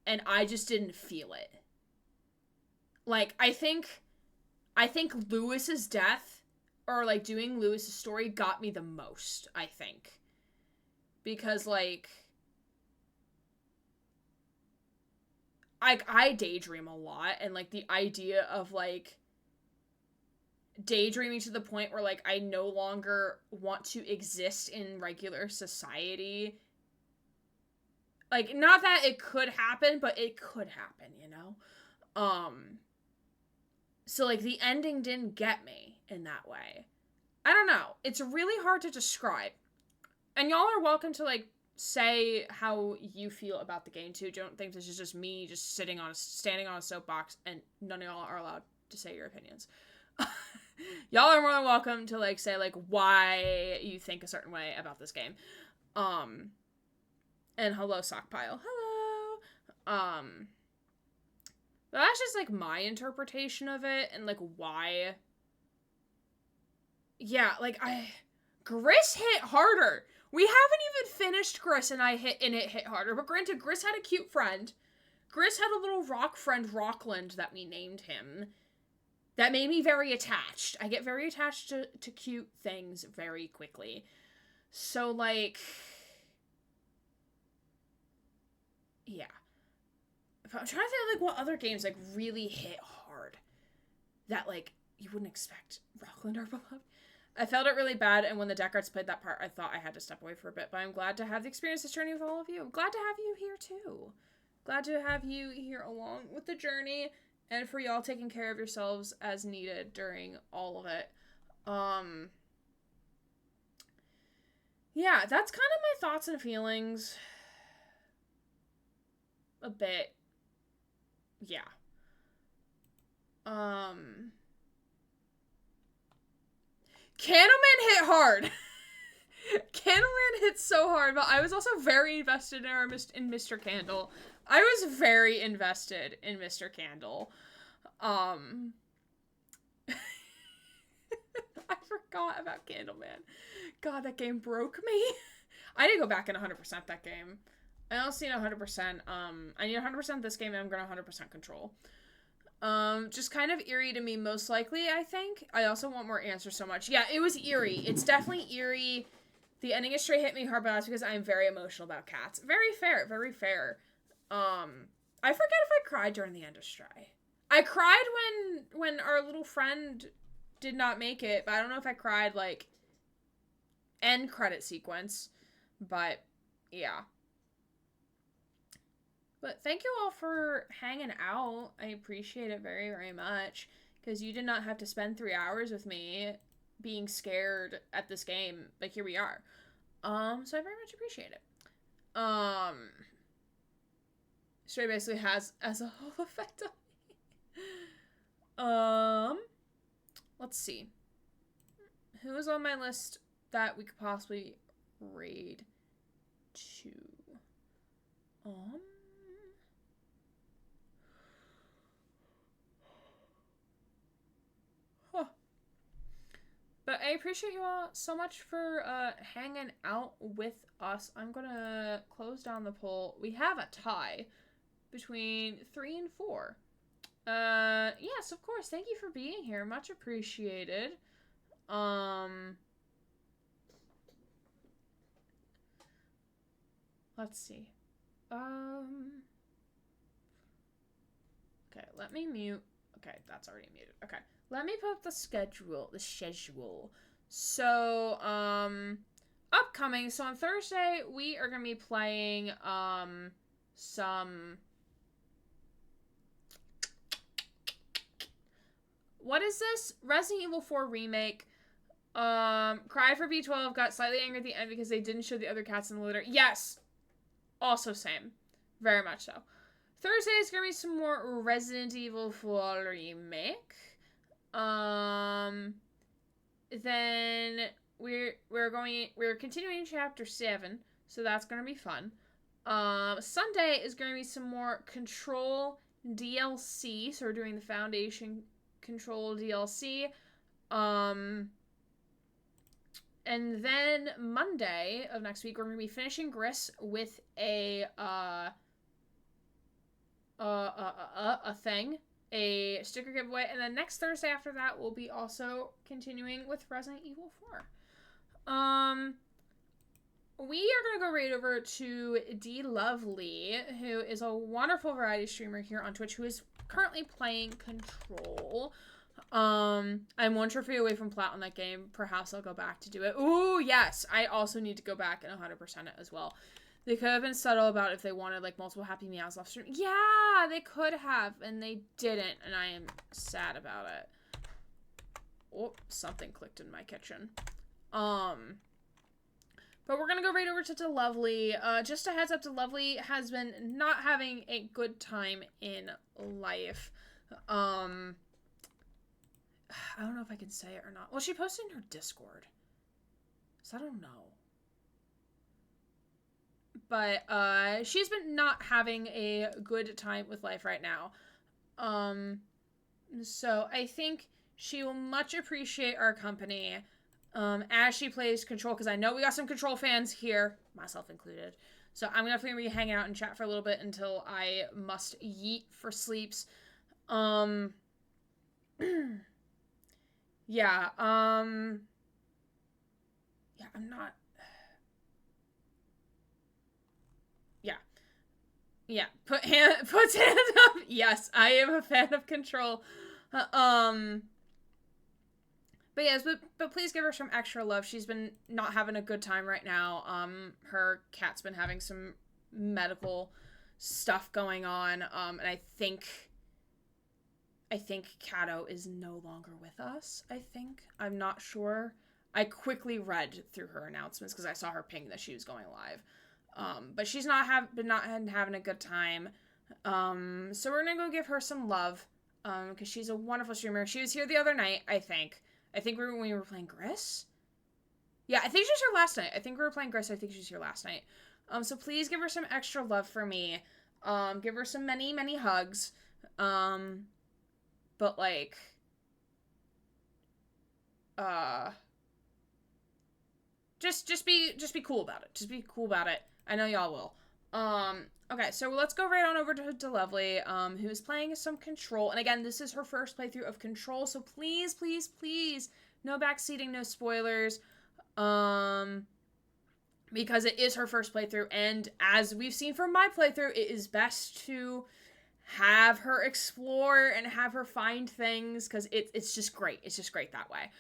And I just didn't feel it. Like, I think Lewis's death, or, like, doing Lewis's story got me the most, I think. Because, like, I daydream a lot, and, like, the idea of, like, daydreaming to the point where, like, I no longer want to exist in regular society. Like, not that it could happen, but it could happen, you know? So, like, the ending didn't get me in that way. I don't know. It's really hard to describe. And y'all are welcome to, like, say how you feel about the game, too. Don't think this is just me just standing on a soapbox, and none of y'all are allowed to say your opinions. Y'all are more than welcome to, like, say, like, why you think a certain way about this game. And hello, Sockpile. Hello. But that's just, like, my interpretation of it, and, like, why. Yeah, like, Gris hit harder. We haven't even finished Gris, and it hit harder. But granted, Gris had a cute friend. Gris had a little rock friend, Rockland, that we named him. That made me very attached. I get very attached to cute things very quickly. So, like... Yeah. I'm trying to think of, like, what other games, like, really hit hard. That, like, you wouldn't expect Rockland or Beloved. I felt it really bad, and when the Deckards played that part, I thought I had to step away for a bit. But I'm glad to have the experience this journey with all of you. I'm glad to have you here, too. Glad to have you here along with the journey, and for y'all taking care of yourselves as needed during all of it. Yeah, that's kind of my thoughts and feelings. A bit. Yeah. Candleman hit hard. Candleman hit so hard, but I was also very invested in Mr. Candle. I was very invested in Mr. Candle. I forgot about Candleman. God, that game broke me. I need to go back and 100% that game. I also need 100%. I need 100% this game, and I'm gonna 100% Control. Just kind of eerie to me, most likely, I think. I also want more answers so much. Yeah, it was eerie. It's definitely eerie. The ending is straight hit me hard, but that's because I'm very emotional about cats. Very fair, very fair. I forget if I cried during the end of Stray. I cried when our little friend did not make it, but I don't know if I cried, like, end credit sequence. But, yeah. But thank you all for hanging out. I appreciate it very, very much. Because you did not have to spend 3 hours with me being scared at this game. But here we are. So I very much appreciate it. Stray basically has as a whole effect on me. Let's see. Who is on my list that we could possibly raid to? But I appreciate you all so much for hanging out with us. I'm gonna close down the poll. We have a tie between 3 and 4. Yes, of course. Thank you for being here. Much appreciated. Let's see. Okay, let me mute. Okay, that's already muted. Okay. Let me put up the schedule. So, upcoming. So on Thursday, we are going to be playing, some... What is this? Resident Evil 4 Remake. Cried for B12, got slightly angry at the end because they didn't show the other cats in the litter. Yes! Also same. Very much so. Thursday is going to be some more Resident Evil 4 Remake. Then we're continuing chapter 7, so that's going to be fun. Sunday is going to be some more Control DLC, so we're doing the Foundation Control DLC. And then Monday of next week, we're going to be finishing Gris with a sticker giveaway, and then next Thursday after that, we'll be also continuing with Resident Evil 4. We are going to go right over to D Lovely, who is a wonderful variety streamer here on Twitch, who is currently playing Control. I'm one trophy away from plat on that game. Perhaps I'll go back to do it. Ooh, yes! I also need to go back and 100% it as well. They could have been subtle about if they wanted, like, multiple Happy Meows off stream. Yeah, they could have, and they didn't, and I am sad about it. Oh, something clicked in my kitchen. But we're gonna go right over to DeLovely. Just a heads up, DeLovely has been not having a good time in life. I don't know if I can say it or not. Well, she posted in her Discord, so I don't know. But, she's been not having a good time with life right now. So I think she will much appreciate our company, as she plays Control, because I know we got some Control fans here, myself included. So I'm definitely gonna be hanging out and chat for a little bit until I must yeet for sleeps. Yeah, I'm not... Yeah, puts hands up. Yes, I am a fan of Control. But yes, but please give her some extra love. She's been not having a good time right now. Her cat's been having some medical stuff going on. And I think Kato is no longer with us, I think. I'm not sure. I quickly read through her announcements because I saw her ping that she was going live. But she's been not having a good time. So we're gonna go give her some love. Because she's a wonderful streamer. She was here the other night, I think. When we were playing Gris. Yeah, I think she was here last night. I think we were playing Gris. I think she was here last night. So please give her some extra love for me. Give her some many, many hugs. But like, just be cool about it. Just be cool about it. I know y'all will. Okay, so let's go right on over to DeLovely, who is playing some Control. And again, this is her first playthrough of Control, so please, please, please, no backseating, no spoilers, because it is her first playthrough, and as we've seen from my playthrough, it is best to have her explore and have her find things, because it's just great. It's just great that way.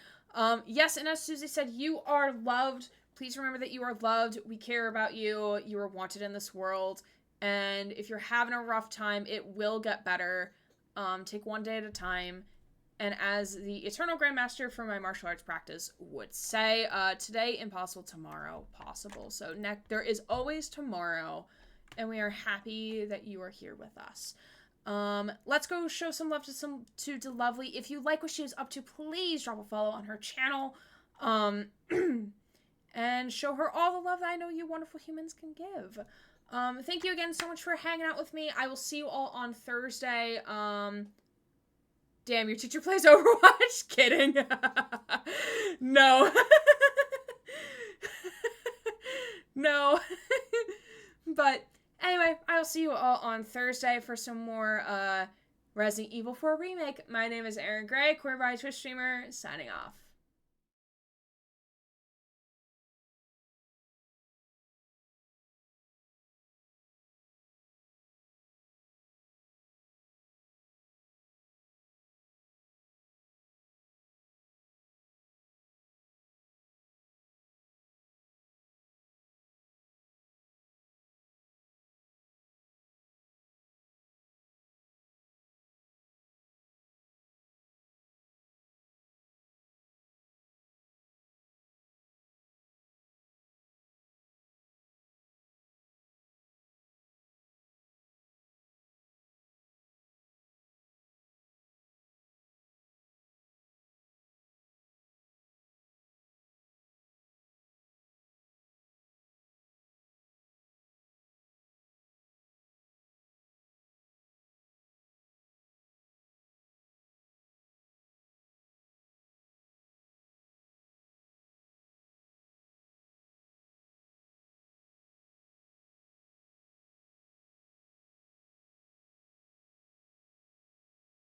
Yes, and as Susie said, you are loved. Please remember that you are loved. We care about you. You are wanted in this world. And if you're having a rough time, it will get better. Take one day at a time. And as the Eternal Grandmaster for my martial arts practice would say, today impossible, tomorrow possible. So there is always tomorrow, and we are happy that you are here with us. Let's go show some love to DeLovely. If you like what she is up to, please drop a follow on her channel. And show her all the love that I know you wonderful humans can give. Thank you again so much for hanging out with me. I will see you all on Thursday. Damn, your teacher plays Overwatch? Kidding. No. No. But anyway, I will see you all on Thursday for some more Resident Evil 4 Remake. My name is Aaron Gray, queer bi Twitch streamer, signing off.